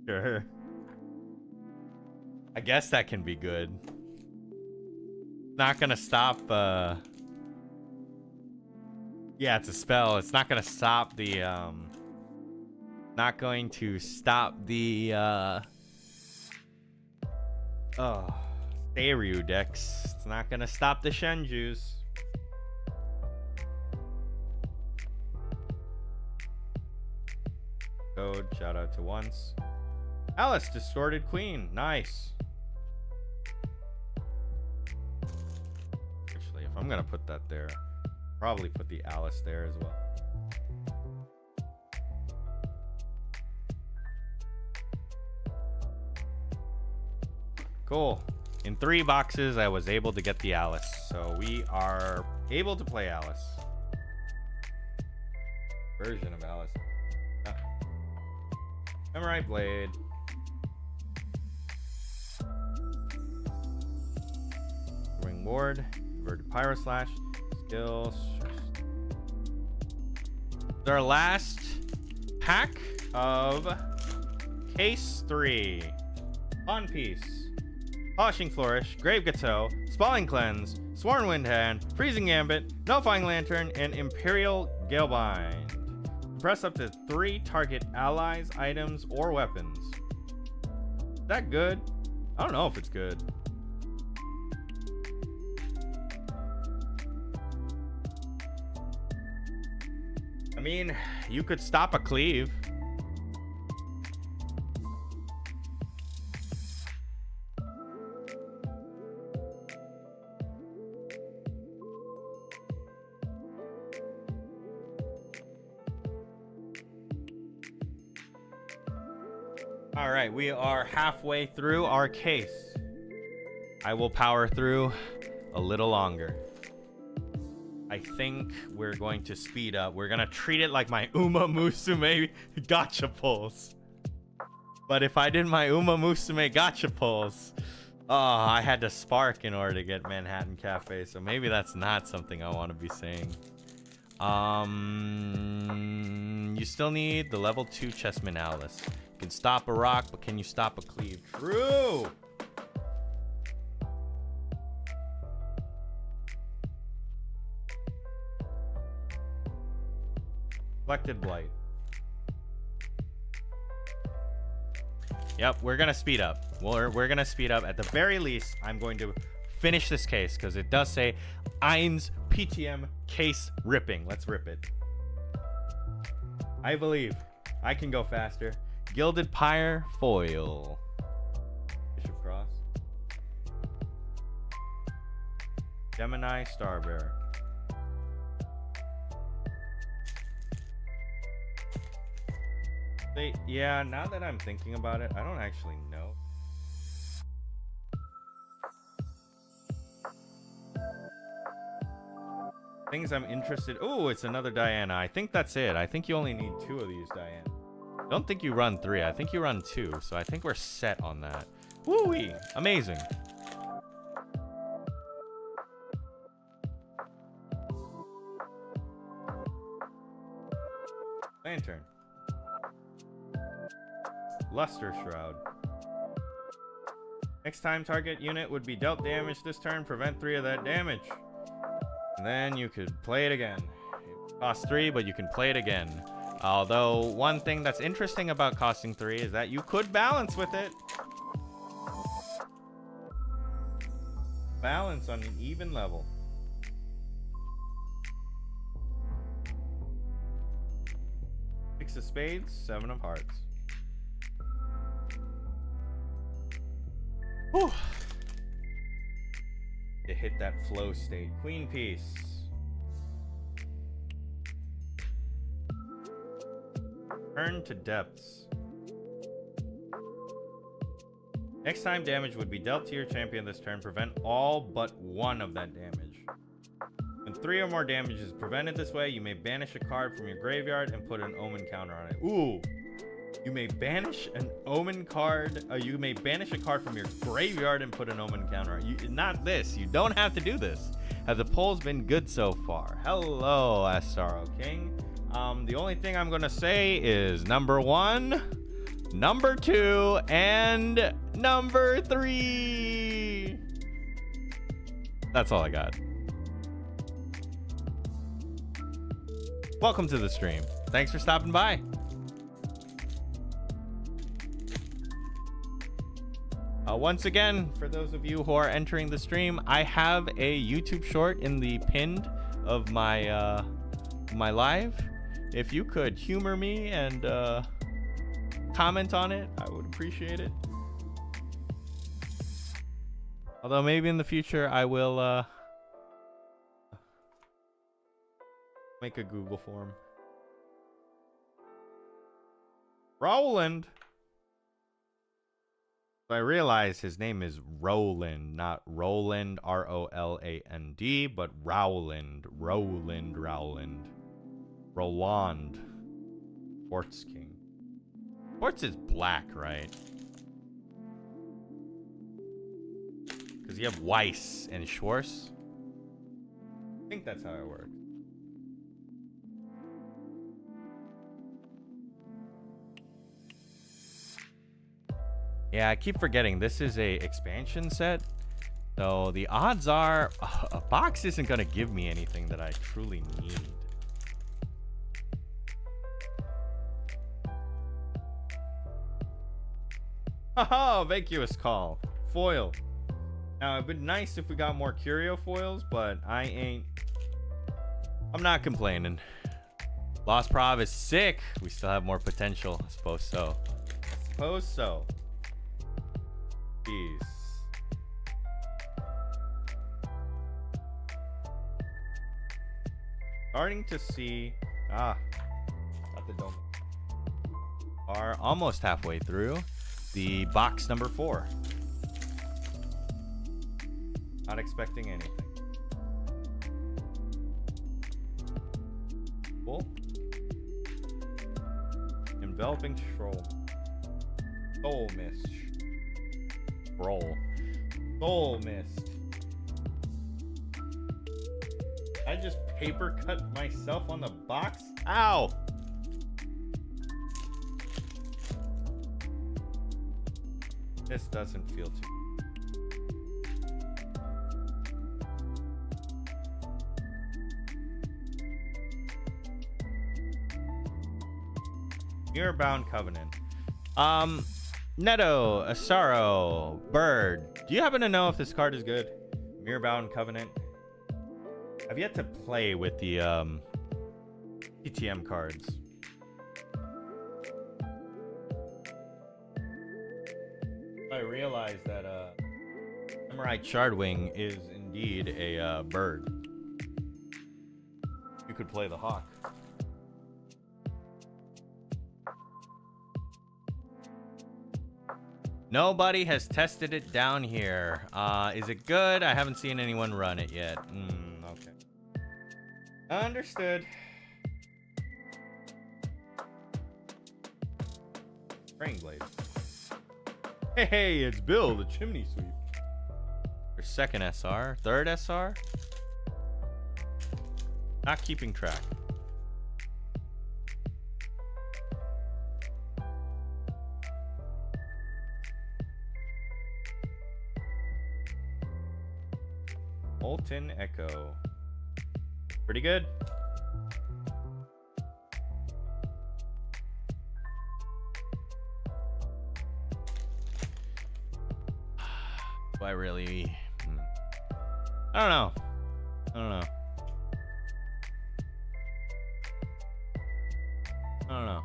Sure. I guess that can be good. Not gonna stop, yeah, it's a spell. It's not gonna stop the, not going to stop the, Seiryu decks. It's not gonna stop the Shenjus. Code, shout out to Once. Alice, Distorted Queen. Nice. Actually, if I'm gonna put that there, probably put the Alice there as well. Cool. In 3 boxes, I was able to get the Alice. So we are able to play Alice. Version of Alice. Samurai Blade. Ring Ward. Inverted Pyro Slash. Skills. Our last pack of Case 3. On Piece. Polishing Flourish, Grave Gateau, Spalling Cleanse, Sworn Windhand, Freezing Gambit, Nullifying Lantern, and Imperial Galebind. Press up to 3 target allies, items, or weapons. Is that good? I don't know if it's good. I mean, you could stop a cleave. All right, we are halfway through our case. I will power through a little longer. I think we're going to speed up. We're going to treat it like my Uma Musume gotcha pulls. But if I did my Uma Musume gotcha pulls, oh, I had to spark in order to get Manhattan Cafe. So maybe that's not something I want to be saying. You still need the level 2 Chessman Alice. You can stop a rock, but can you stop a cleave? True! Reflected Blight. Yep, we're gonna speed up. We're gonna speed up. At the very least, I'm going to finish this case because it does say Eins PTM case ripping. Let's rip it. I believe I can go faster. Gilded Pyre foil. Bishop Cross. Gemini Starbearer. Yeah, now that I'm thinking about it, I don't actually know. Things I'm interested. Oh, it's another Diana. I think that's it. I think you only need 2 of these, Diana. I don't think you run 3. I think you run 2. So I think we're set on that. Woo-wee. Amazing. Lantern. Luster Shroud. Next time target unit would be dealt damage this turn, prevent 3 of that damage. And then you could play it again. It costs 3, but you can play it again. Although, one thing that's interesting about costing 3 is that you could balance with it. Balance on an even level. Six of Spades, 7 of Hearts. Whew. To hit that flow state. Queen Piece. Turn to depths. Next time damage would be dealt to your champion this turn, prevent all but one of that damage. When 3 or more damage is prevented this way, you may banish a card from your graveyard and put an omen counter on it. Ooh. You may banish an omen card. You may banish a card from your graveyard and put an omen counter on it. Not this. You don't have to do this. Have the polls been good so far? Hello, Astaro King. The only thing I'm going to say is number 1, number 2, and number 3. That's all I got. Welcome to the stream. Thanks for stopping by. Once again, for those of you who are entering the stream, I have a YouTube short in the pinned of my my live. If you could humor me and comment on it, I would appreciate it. Although maybe in the future I will make a Google form. Roland. I realize his name is Roland, not Roland, R-O-L-A-N-D, but Rowland, Roland. Quartz King. Quartz is black, right? Because you have Weiss and Schwartz. I think that's how it works. Yeah, I keep forgetting this is a expansion set. So the odds are a box isn't going to give me anything that I truly need. Haha, vacuous call. Foil. Now, it'd been nice if we got more curio foils, but I'm not complaining. Lost Prov is sick. We still have more potential. I suppose so. Jeez. Starting to see. Got the dome. Are almost halfway through the box number 4. Not expecting anything. Cool. Enveloping Troll. Soul Mist. Soul Mist. I just paper cut myself on the box? Ow! This doesn't feel too. Mirror-bound Covenant. Neto, Asaro, Bird. Do you happen to know if this card is good? Mirror-bound Covenant. I've yet to play with the PTM cards. I realized that Samurai Chardwing is indeed a bird. You could play the hawk. Nobody has tested it down here. Is it good? I haven't seen anyone run it yet. Okay. Understood. Praying Blade. Hey, it's Bill, the chimney sweep. Your second SR, third SR. Not keeping track. Molten Echo. Pretty good. Do I really? I don't know. I don't know. I don't know.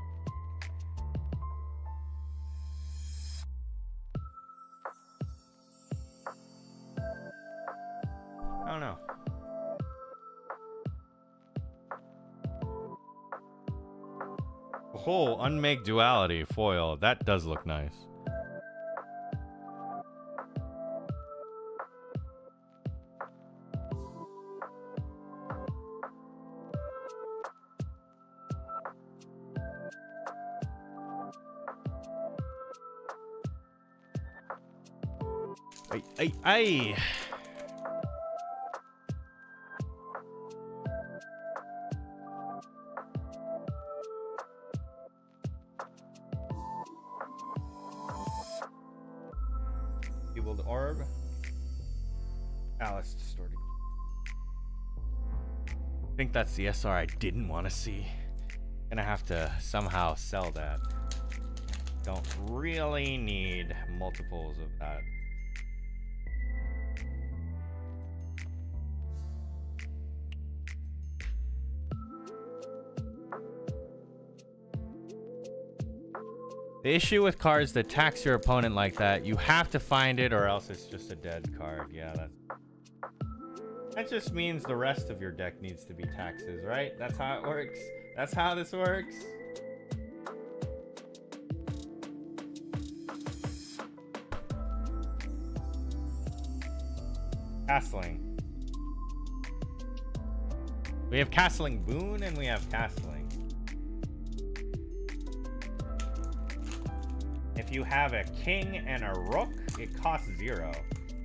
I don't know. Oh, unmake duality foil. That does look nice. Ay. Feebled orb. Alice distorted. I think that's the SR I didn't want to see. Gonna have to somehow sell that. Don't really need multiples of that. The issue with cards that tax your opponent like that, you have to find it or else it's just a dead card. Yeah, that just means the rest of your deck needs to be taxes, right? That's how it works. That's how this works. Castling. We have Castling Boon and we have Castling. If you have a king and a rook, it costs 0.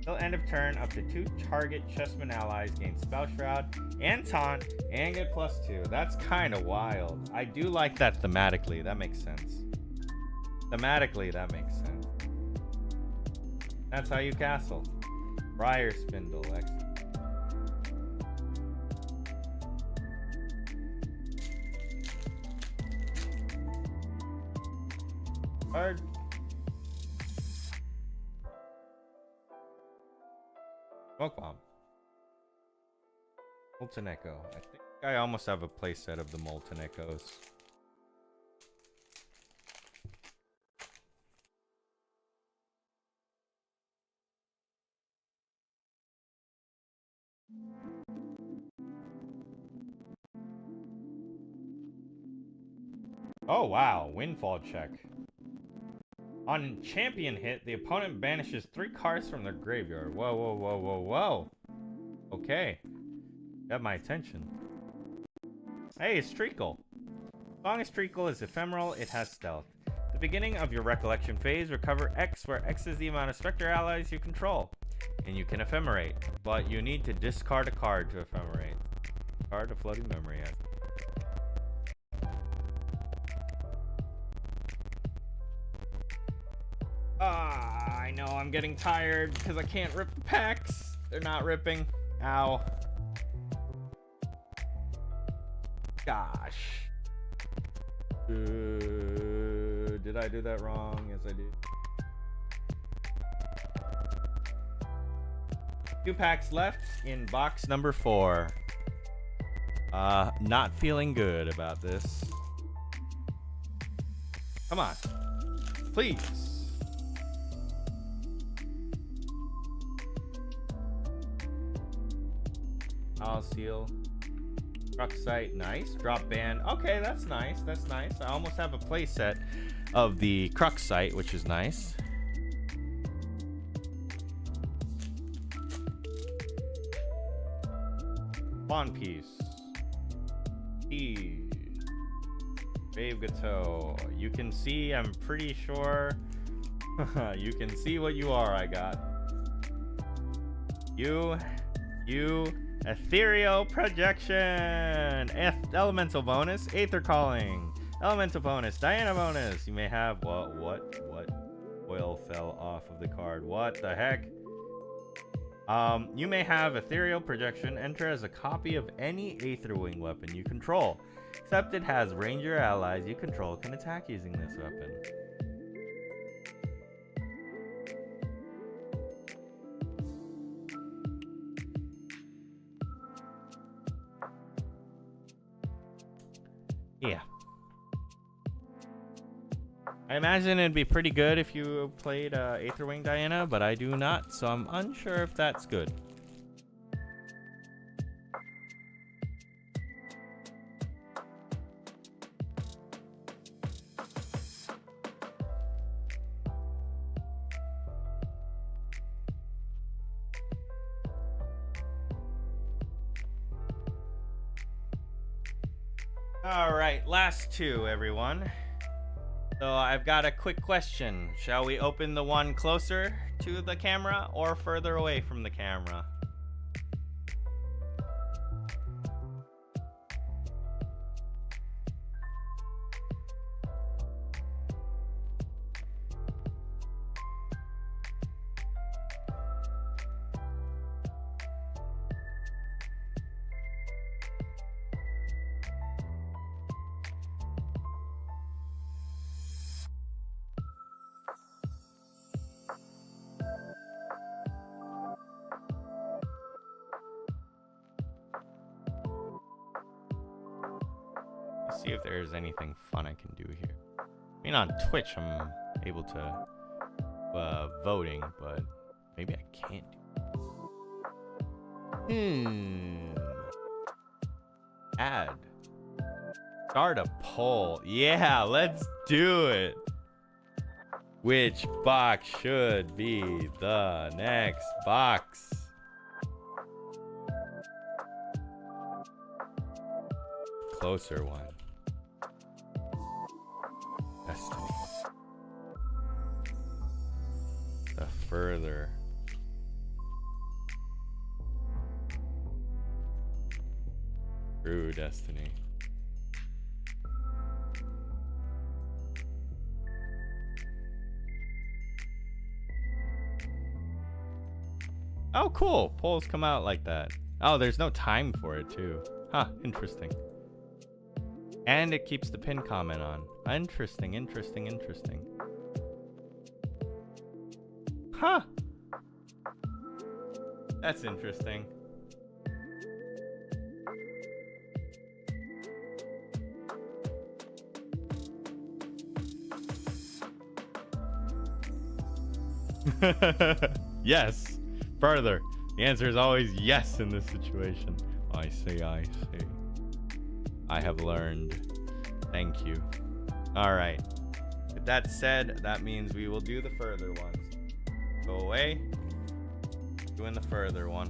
Till end of turn, up to 2 target chessman allies gain Spell Shroud and Taunt and get +2. That's kind of wild. I do like that thematically. That makes sense. Thematically, that makes sense. That's how you castle. Briar Spindle. Excellent. Card. Smoke Bomb. Molten Echo. I think I almost have a playset of the Molten Echoes. Oh wow, Windfall check. On champion hit, the opponent banishes 3 cards from their graveyard. Whoa, whoa, whoa, whoa, whoa. Okay. Got my attention. Hey, it's Treacle. As long as Treacle is ephemeral, it has stealth. The beginning of your recollection phase, recover X, where X is the amount of Spectre allies you control. And you can ephemerate, but you need to discard a card to ephemerate. Card to floating memory. I know I'm getting tired because I can't rip the packs. They're not ripping. Ow. Gosh. Did I do that wrong? Yes, I did. 2 packs left in box number 4. Not feeling good about this. Come on. Please. I'll seal. Truck site, nice. Drop band. Okay, that's nice. That's nice. I almost have a playset of the Crux site, which is nice. Pawn piece. E. Babe Gateau. You can see, I'm pretty sure. You can see what you are, I got. You. Ethereal Projection. Elemental bonus. Aether Calling. Elemental bonus. Diana bonus. You may have what oil fell off of the card. What the heck? You may have Ethereal Projection enter as a copy of any Aetherwing weapon you control, except it has ranger allies you control can attack using this weapon. Yeah. I imagine it'd be pretty good if you played Aetherwing Diana, but I do not, so I'm unsure if that's good. All right, last two, everyone. So I've got a quick question. Shall we open the one closer to the camera or further away from the camera? Let's see if there's anything fun I can do here. I mean, on Twitch, I'm able to voting, but maybe I can't do. Add. Start a poll. Yeah, let's do it. Which box should be the next box? Closer one. Destiny. The further. True destiny. Oh, cool. Polls come out like that. Oh, there's no time for it, too. Huh, interesting. And it keeps the pin comment on. Interesting, interesting, interesting. Huh. That's interesting. Yes. Further. The answer is always yes in this situation. I see, I see. I have learned. Thank you. All right. With that said, that means we will do the further ones. Go away. Doing the further one.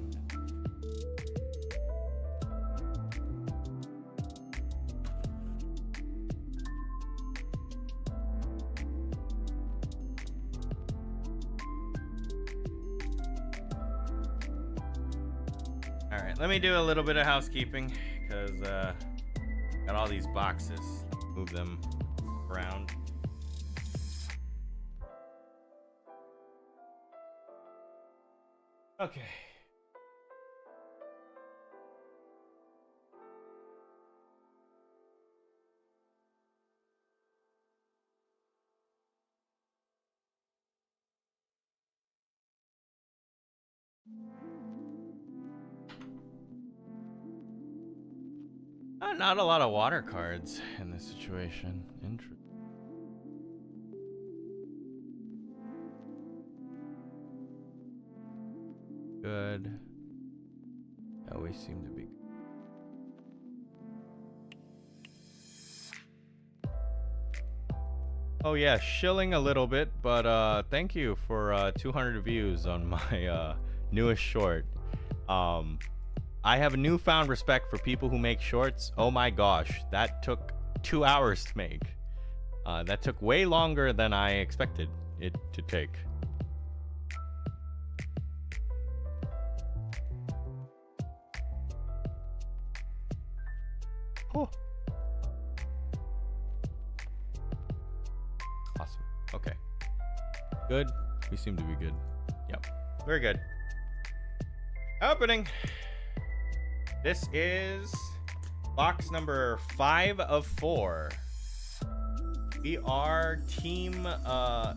All right, let me do a little bit of housekeeping because got all these boxes. Move them around. Okay. Not a lot of water cards in this situation. Interesting. Good. Always seem to be. Oh yeah, shilling a little bit, but thank you for 200 views on my newest short. I have a newfound respect for people who make shorts. Oh my gosh, that took 2 hours to make. That took way longer than I expected it to take. Oh. Awesome. Okay. Good. We seem to be good. Yep. Very good. Opening. This is box number 5 of 4. We are team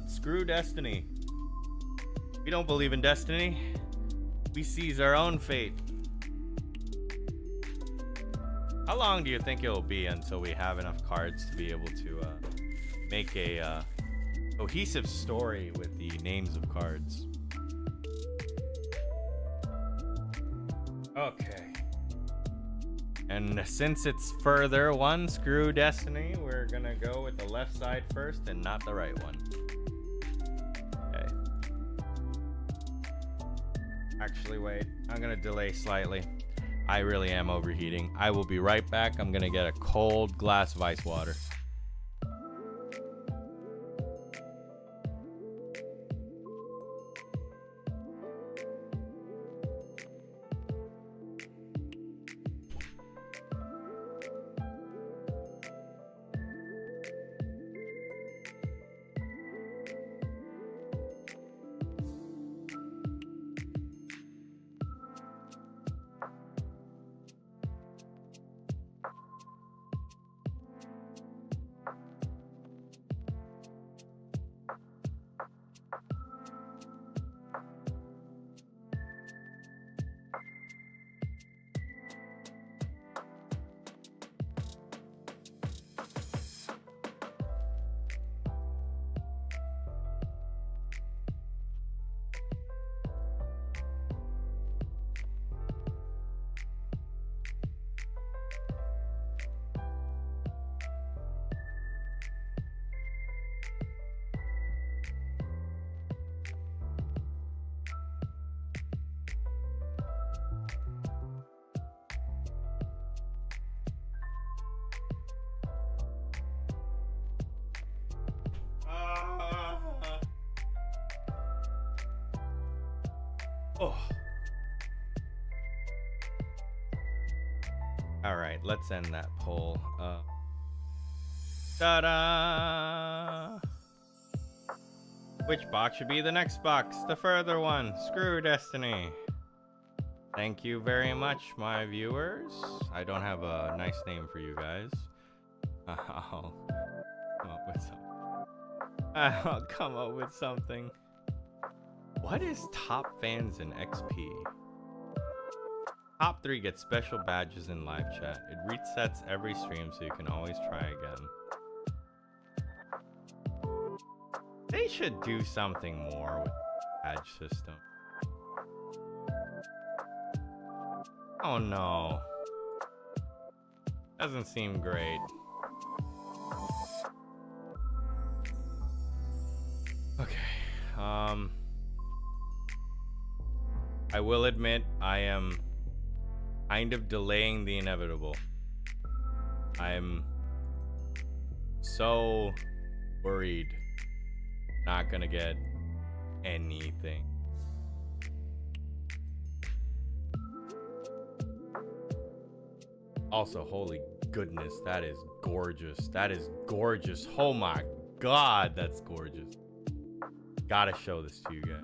Screw Destiny. We don't believe in destiny. We seize our own fate. How long do you think it'll be until we have enough cards to be able to make a cohesive story with the names of cards? Okay. And since it's further one, Screw Destiny, we're gonna go with the left side first and not the right one. Okay. Actually, wait. I'm gonna delay slightly. I really am overheating. I will be right back. I'm gonna get a cold glass of ice water. Oh. All right, let's end that poll. Ta-da! Which box should be the next box? The further one. Screw Destiny. Thank you very much, my viewers. I don't have a nice name for you guys. I'll come up with something. I'll come up with something. What is top fans in XP? Top 3 gets special badges in live chat. It resets every stream so you can always try again. They should do something more with the badge system. Oh no. Doesn't seem great. Okay. I will admit I am kind of delaying the inevitable. I'm so worried not gonna get anything. Also, holy goodness, that is gorgeous. That is gorgeous. Oh my god, that's gorgeous. Gotta show this to you guys.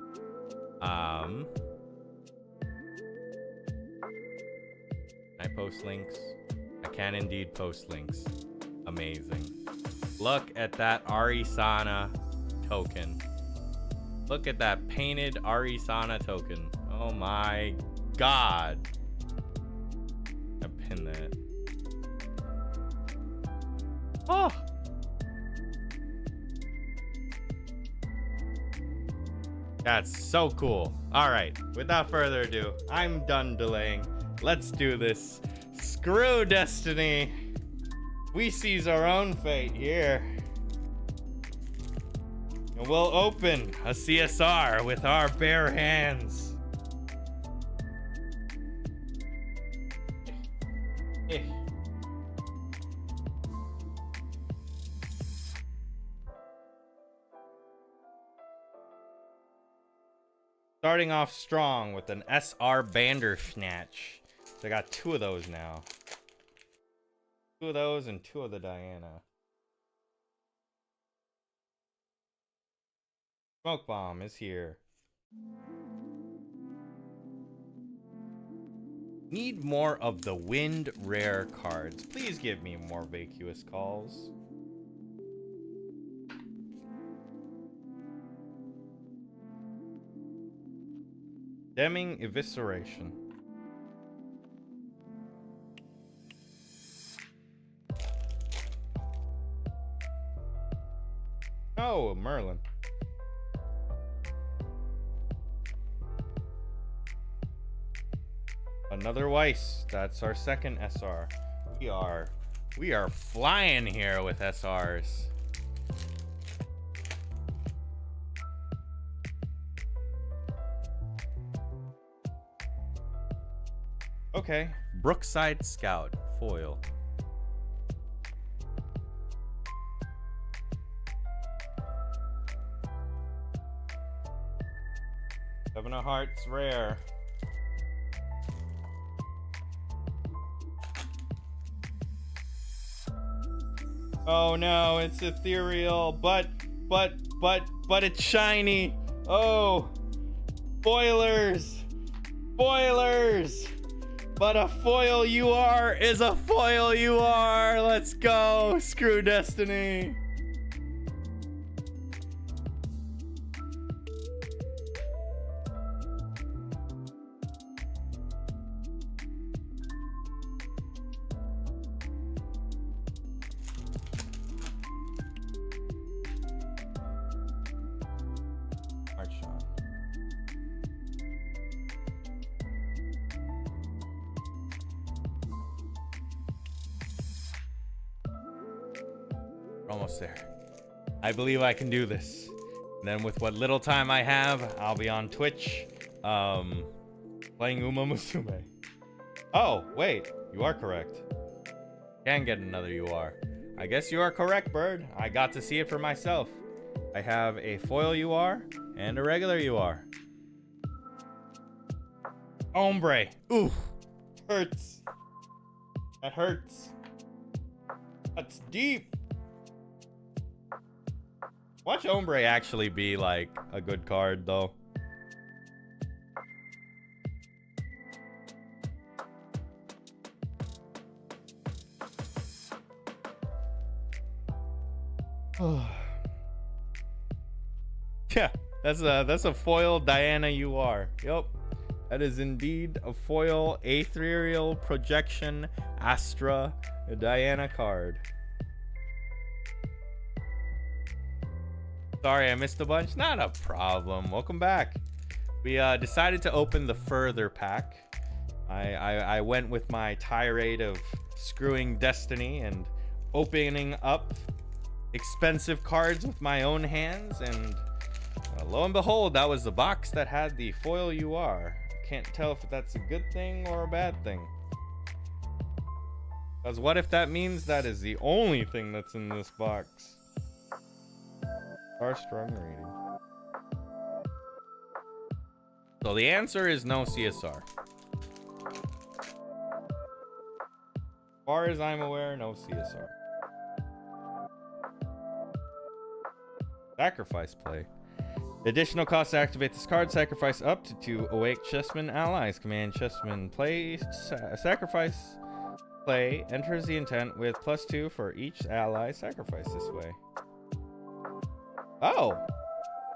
I post links. I can indeed post links. Amazing. Look at that Arisana token. Look at that painted Arisana token. Oh my god. I pin that. Oh. That's so cool. All right, without further ado, I'm done delaying. Let's do this. Screw Destiny. We seize our own fate here. And we'll open a CSR with our bare hands. Starting off strong with an SR Bandersnatch. So I got 2 of those now. 2 of those and 2 of the Diana. Smoke Bomb is here. Need more of the wind rare cards. Please give me more vacuous calls. Stemming Evisceration. Oh, Merlin. Another Weiss. That's our second SR. We are flying here with SRs. Okay, Brookside Scout foil. Seven of Hearts rare. Oh no, it's ethereal, but it's shiny. Oh, spoilers. But a foil you are is a foil you are. Let's go. Screw Destiny. Almost there. I believe I can do this. And then with what little time I have, I'll be on Twitch playing Uma Musume. Oh, wait. You are correct. Can get another UR. I guess you are correct, Bird. I got to see it for myself. I have a foil UR and a regular UR. Ombre. Ooh. Hurts. That hurts. That's deep. Watch Ombre actually be like a good card though. Yeah, that's a foil Diana UR. Yep. That is indeed a foil Ethereal Projection Astra Diana card. Sorry, I missed a bunch. Not a problem. Welcome back. We decided to open the further pack. I went with my tirade of screwing Destiny and opening up expensive cards with my own hands, and lo and behold, that was the box that had the foil UR. Can't tell if that's a good thing or a bad thing. Because what if that means that is the only thing that's in this box? Our strong rating. So the answer is no CSR. As far as I'm aware, no CSR. Sacrifice play. Additional cost to activate this card. Sacrifice up to 2 awake chessmen allies. Command chessmen play. Sacrifice play enters the intent with +2 for each ally sacrificed this way. Oh,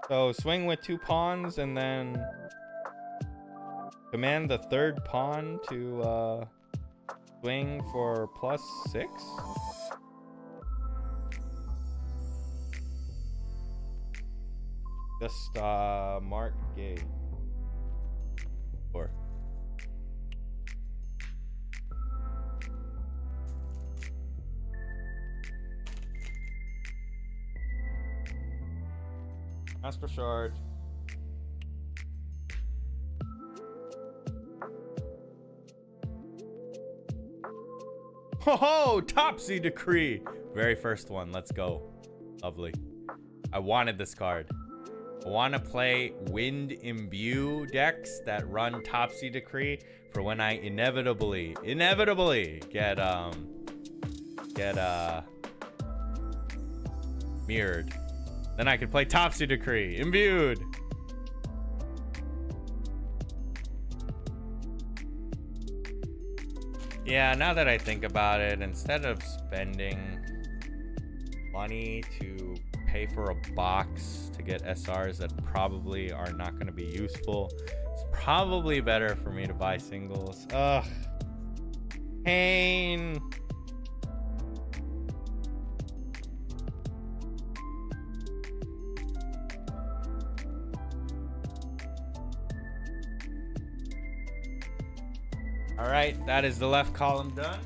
so swing with 2 pawns and then command the 3rd pawn to swing for +6. Just mark gay. Or Master Shard. Ho, Topsy Decree. Very first one. Let's go. Lovely. I wanted this card. I want to play Wind Imbue decks that run Topsy Decree for when I inevitably get mirrored. Then I can play Topsy Decree, Imbued. Yeah, now that I think about it, instead of spending money to pay for a box to get SRs that probably are not going to be useful, it's probably better for me to buy singles. Ugh. Pain. All right, that is the left column done.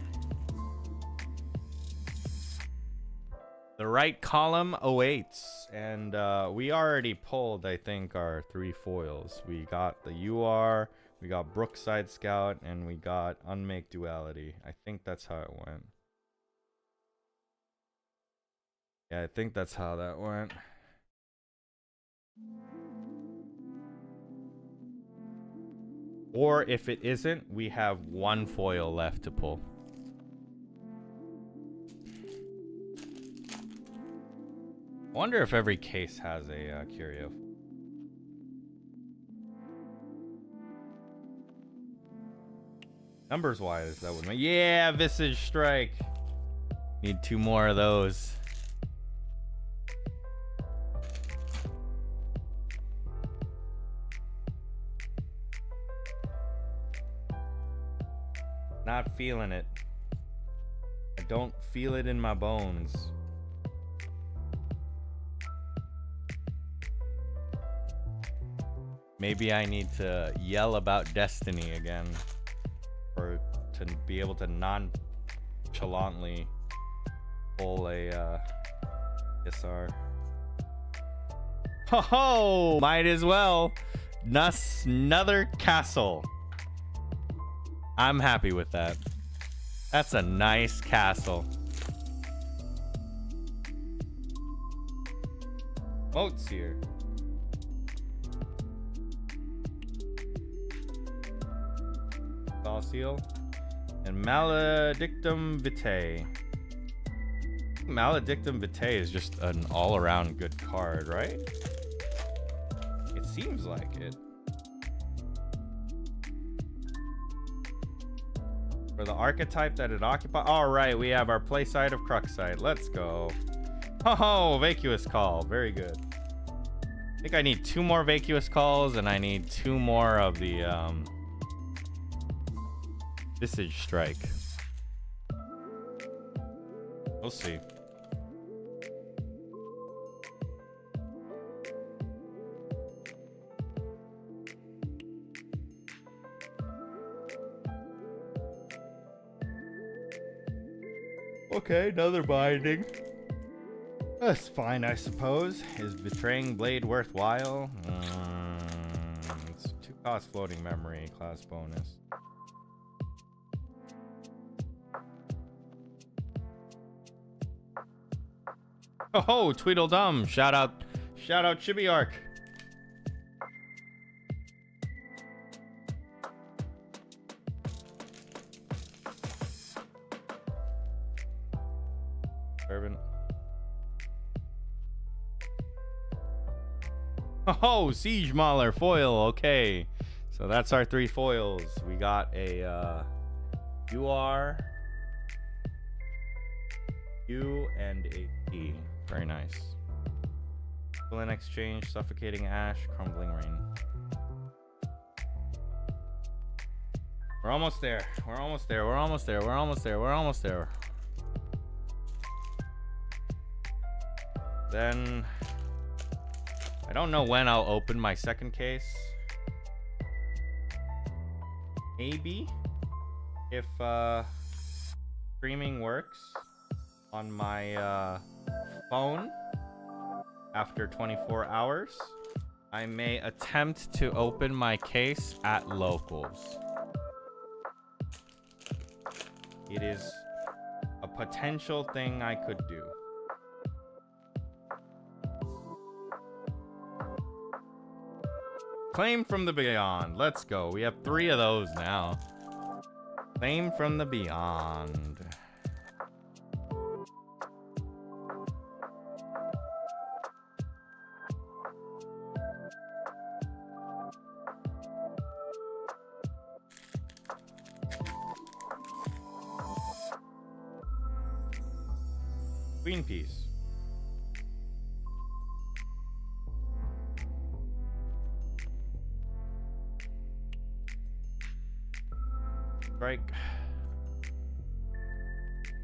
The right column awaits, and we already pulled, I think, our 3 foils. We got the UR, We got Brookside Scout, and we got Unmake Duality. I think that's how it went. Yeah, I think that's how that went. Or if it isn't, we have one foil left to pull. Wonder if every case has a curio. Numbers wise, that would make. Yeah, Visage Strike. Need 2 more of those. Not feeling it. I don't feel it in my bones. Maybe I need to yell about destiny again, or to be able to nonchalantly pull a SR. Ho, might as well. Another castle. I'm happy with that. That's a nice castle. Moats here. Seal and Maledictum Vitae. Maledictum Vitae is just an all-around good card, right? It seems like it. For the archetype that it occupies. All right, we have our play side of Cruxite. Let's go. Oh, Vacuous Call. Very good. I think I need 2 more Vacuous Calls, and I need 2 more of the Visage Strike. We'll see. Okay, another binding. That's fine, I suppose. Is Betraying Blade worthwhile? It's 2 cost floating memory, class bonus. Oh, Tweedledum! Shout out Chibiark. Servant. Oh, Siege Mauler foil. Okay, so that's our 3 foils. We got a UR, U, and a P. Very nice. Villain Exchange, Suffocating Ash, Crumbling Rain. We're almost there. We're almost there. We're almost there. We're almost there. We're almost there. Then I don't know when I'll open my second case. Maybe if streaming works on my phone after 24 hours, I may attempt to open my case at locals. It is a potential thing I could do. Claim from the Beyond. Let's go. We have 3 of those now. Claim from the Beyond. Queen piece. Strike.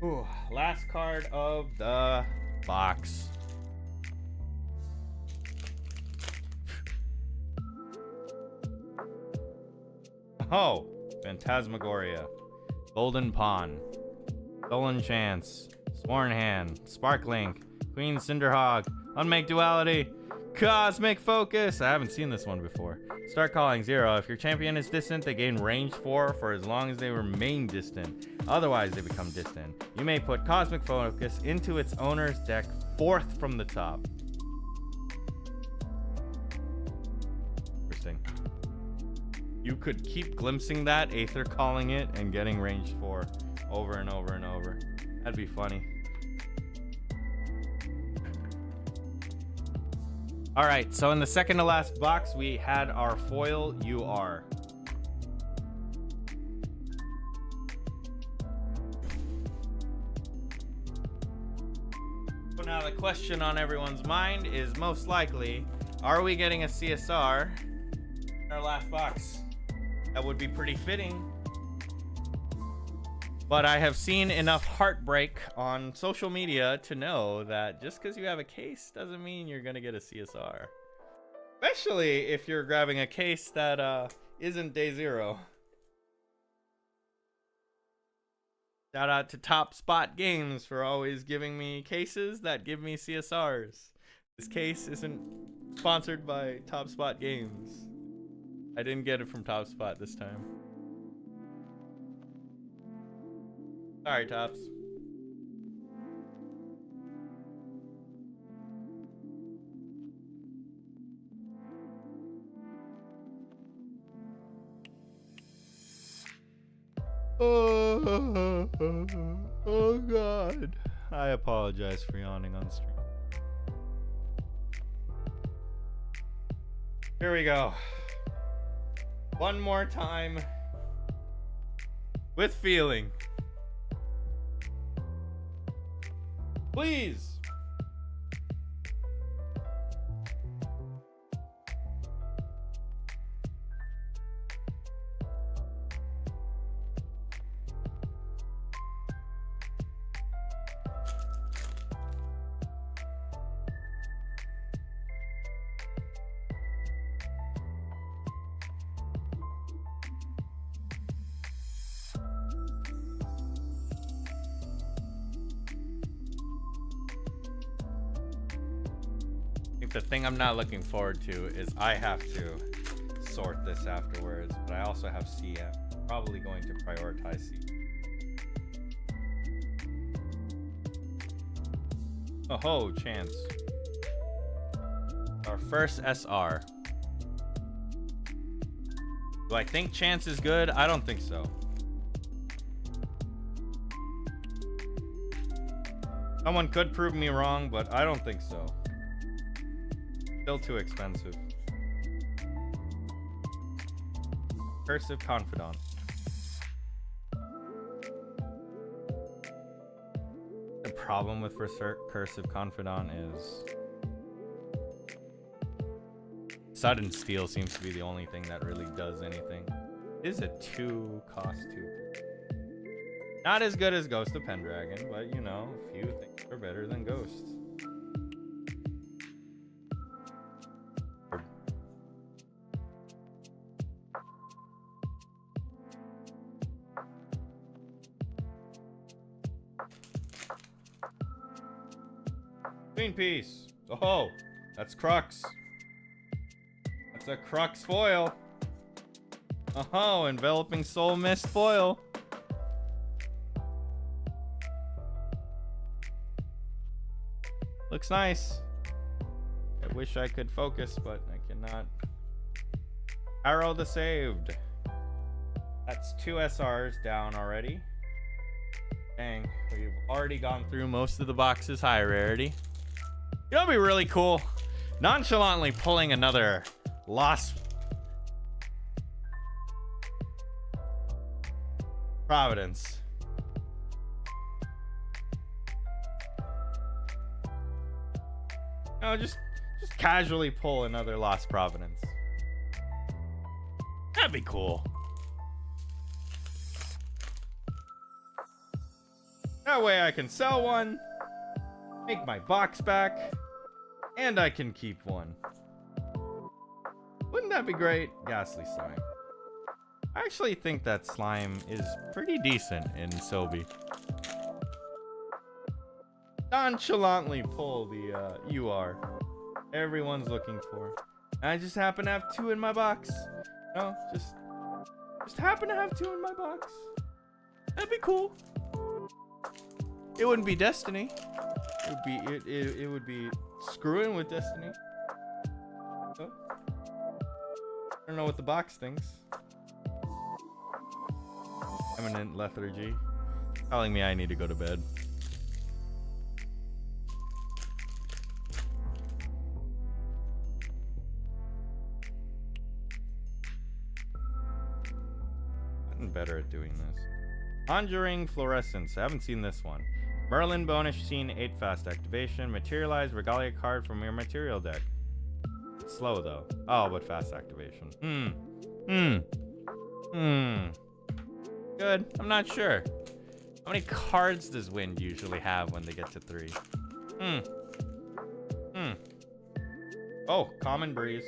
Ooh, last card of the box. Oh, Phantasmagoria, Golden Pawn, Stolen Chance, Sworn Hand, Sparklink, Queen Cinderhog, Unmake Duality, Cosmic Focus. I haven't seen this one before. Start calling 0. If your champion is distant, they gain range 4 for as long as they remain distant. Otherwise, they become distant. You may put Cosmic Focus into its owner's deck 4th from the top. Interesting. You could keep glimpsing that, Aether calling it, and getting range 4 over and over and over. That'd be funny. All right, so in the second to last box, we had our foil UR. So now the question on everyone's mind is most likely, are we getting a CSR in our last box? That would be pretty fitting. But I have seen enough heartbreak on social media to know that just because you have a case doesn't mean you're going to get a CSR. Especially if you're grabbing a case that isn't day 0. Shout out to Top Spot Games for always giving me cases that give me CSRs. This case isn't sponsored by Top Spot Games. I didn't get it from Top Spot this time. Sorry, Tops. Oh God. I apologize for yawning on stream. Here we go. One more time. With feeling. Please. The thing I'm not looking forward to is I have to sort this afterwards, but I also have CM. Probably going to prioritize C. Oh ho, chance. Our first SR. Do I think chance is good? I don't think so. Someone could prove me wrong, but I don't think so. Still too expensive. Cursive Confidant. The problem with Cursive Confidant is Sudden Steal seems to be the only thing that really does anything. It is a 2 cost 2. Not as good as Ghost of Pendragon, but you know, few things are better than Ghosts. Queen Piece. Oh, that's Crux. That's a Crux foil. Oh, Enveloping Soul Mist foil. Looks nice. I wish I could focus, but I cannot. Arrow the Saved. That's 2 SRs down already. Dang, we've already gone through most of the boxes high rarity. You know what'd be really cool? Nonchalantly pulling another Lost Providence. No, just casually pull another Lost Providence. That'd be cool. That way I can sell one, make my box back, and I can keep one. Wouldn't that be great? Ghastly Slime. I actually think that slime is pretty decent in Sobi. Nonchalantly pull the UR. everyone's looking for. And I just happen to have 2 in my box. No, just happen to have 2 in my box. That'd be cool. It wouldn't be Destiny. It would be screwing with Destiny. So, I don't know what the box thinks. Eminent lethargy, telling me I need to go to bed. I'm better at doing this. Conjuring Fluorescence. I haven't seen this one. Merlin bonus scene 8 fast activation. Materialize Regalia card from your material deck. It's slow though. Oh, but fast activation. Good. I'm not sure. How many cards does Wind usually have when they get to 3? Oh, Common Breeze.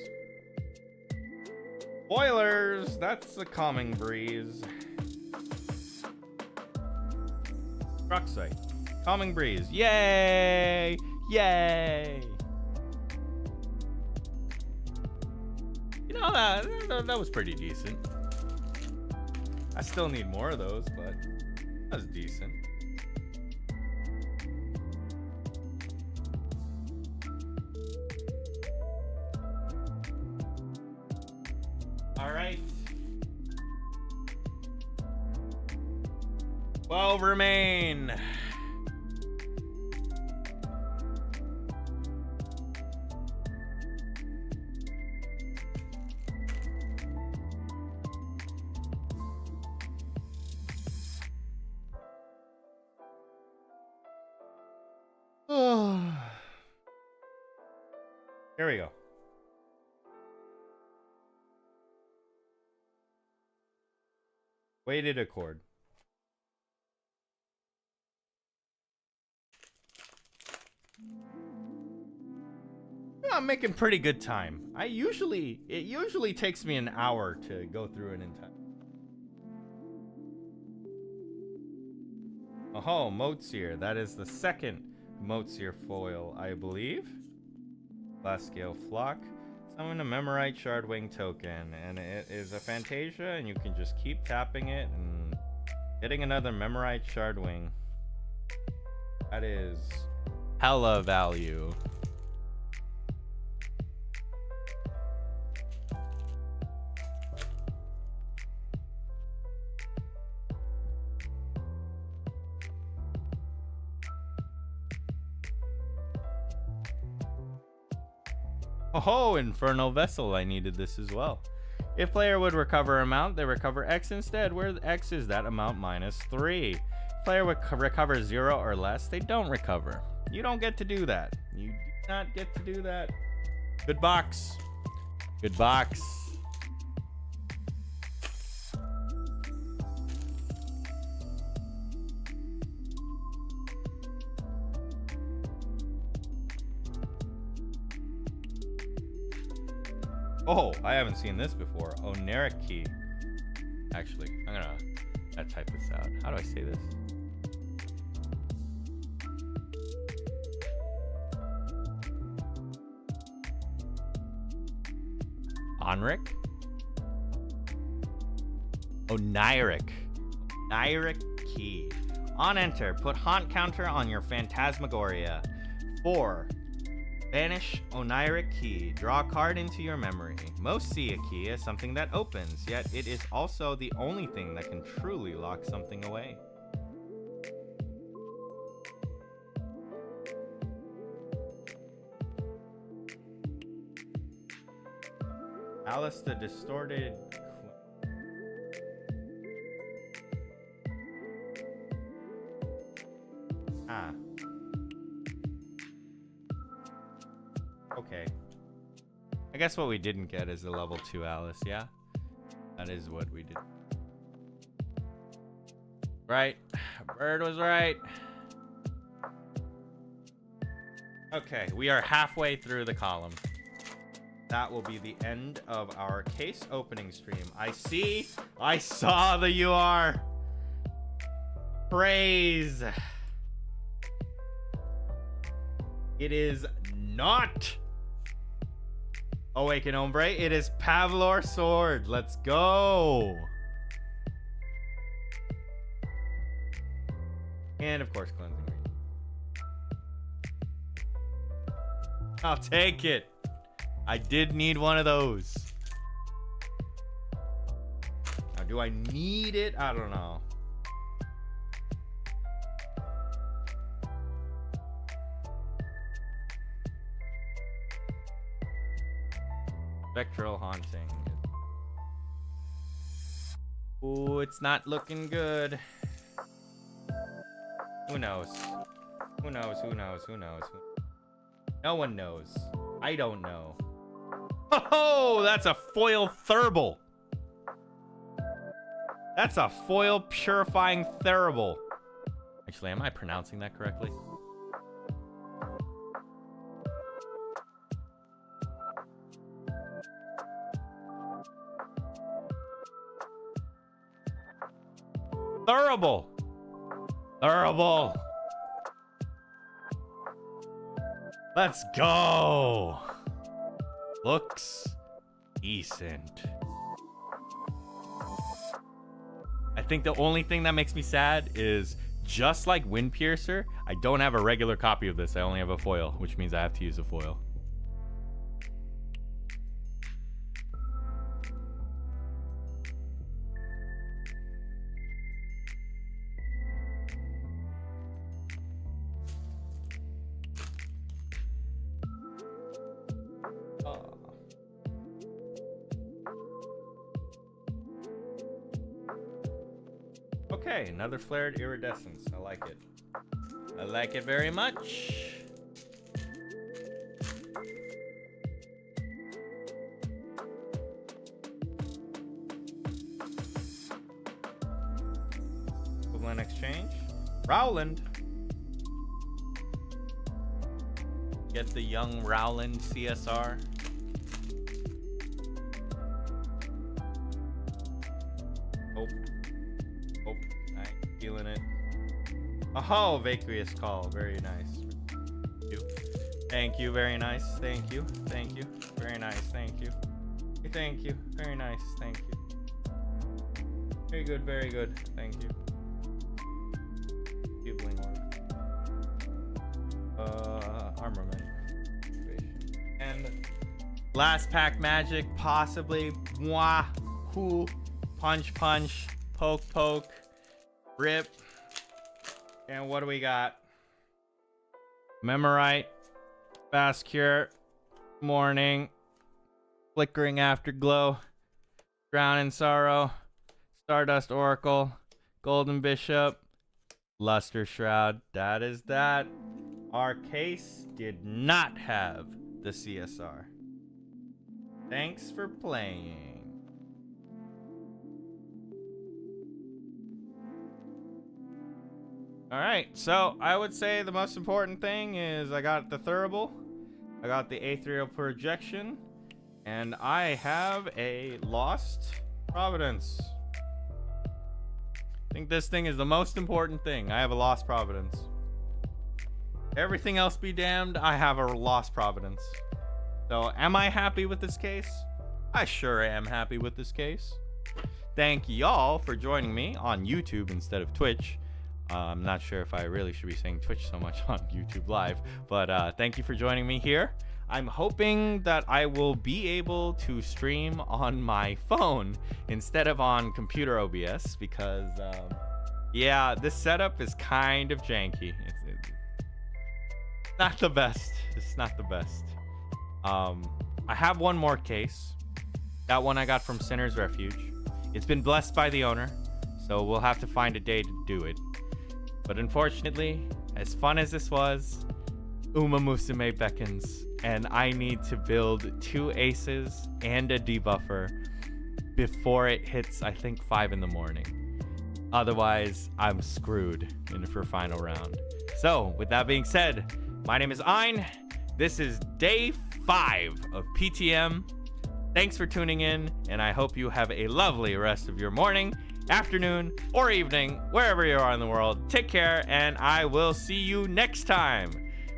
Boilers! That's a calming breeze. Rocksite. Calming breeze. Yay! Yay! You know, that was pretty decent. I still need more of those, but that was decent. All right. 12 remain. Here we go. Weighted Accord. I'm making pretty good time. It usually takes me an hour to go through an entire. Oh, Moatseer. That is the second Moatseer foil, I believe. Glass Scale Flock. Summon a Memorite Shardwing token, and it is a Fantasia, and you can just keep tapping it and getting another Memorite Shardwing. That is hella value. Oh, Infernal Vessel. I needed this as well. If player would recover amount, they recover X instead, where X is that amount minus 3. If player would recover 0 or less, they don't recover. You don't get to do that. You do not get to do that. Good box. Good box. Oh, I haven't seen this before. Oneric Key. Actually, I'm gonna type this out. How do I say this? Onric? Oniric. Oniric Key. On enter, put Haunt counter on your Phantasmagoria. 4. Banish Oniric Key. Draw a card into your memory. Most see a key as something that opens, yet it is also the only thing that can truly lock something away. Alice the Distorted. Okay. I guess what we didn't get is a level 2 Alice, yeah? That is what we did. Right. Bird was right. Okay, we are halfway through the column. That will be the end of our case opening stream. I saw the UR. Praise. It is not Awaken Ombre. It is Pavlor Sword. Let's go. And of course, Cleansing Ring. I'll take it. I did need one of those. Now, do I need it? I don't know. Spectral Haunting. Ooh, it's not looking good. Who knows? Who knows? Who knows? Who knows? No one knows. I don't know. Oh, that's a foil Thurible. That's a foil Purifying Thurible. Actually, am I pronouncing that correctly? Thurible. Thurible. Let's go. Looks decent. I think the only thing that makes me sad is, just like Wind Piercer, I don't have a regular copy of this. I only have a foil, which means I have to use a foil. Okay, another flared iridescence. I like it. I like it very much. Equivalent exchange. Rowland. Get the young Rowland CSR. Feeling it. Oh, Vacuous Call. Very nice. Thank you. Thank you. Very nice. Thank you. Thank you. Very nice. Thank you. Thank you. Very nice. Thank you. Very good. Very good. Thank you. Bling armament. And last pack magic, possibly. Mwah. Whoo. Punch. Punch. Poke. Poke. Rip. And what do we got? Memorite. Fast Cure. Morning. Flickering Afterglow. Drown in Sorrow. Stardust Oracle. Golden Bishop. Luster Shroud. That is that. Our case did not have the CSR. Thanks for playing. Alright, so I would say the most important thing is I got the Thurible, I got the Aetherial Projection, and I have a Lost Providence. I think this thing is the most important thing. I have a Lost Providence. Everything else be damned, I have a Lost Providence. So am I happy with this case? I sure am happy with this case. Thank y'all for joining me on YouTube instead of Twitch. I'm not sure if I really should be saying Twitch so much on YouTube Live, but thank you for joining me here. I'm hoping that I will be able to stream on my phone instead of on computer OBS because, yeah, this setup is kind of janky. It's not the best. It's not the best. I have one more case. That one I got from Sinner's Refuge. It's been blessed by the owner, so we'll have to find a day to do it. But unfortunately, as fun as this was, Uma Musume beckons, and I need to build 2 aces and a debuffer before it hits, I think, 5 in the morning. Otherwise, I'm screwed for final round. So, with that being said, my name is Ein. This is day 5 of PTM. Thanks for tuning in, and I hope you have a lovely rest of your morning, afternoon, or evening, wherever you are in the world. Take care, and I will see you next time.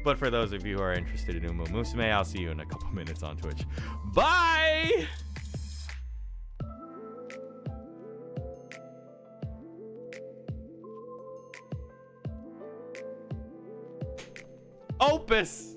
But for those of you who are interested in Umu Musume, I'll see you in a couple minutes on Twitch. Bye! Opus!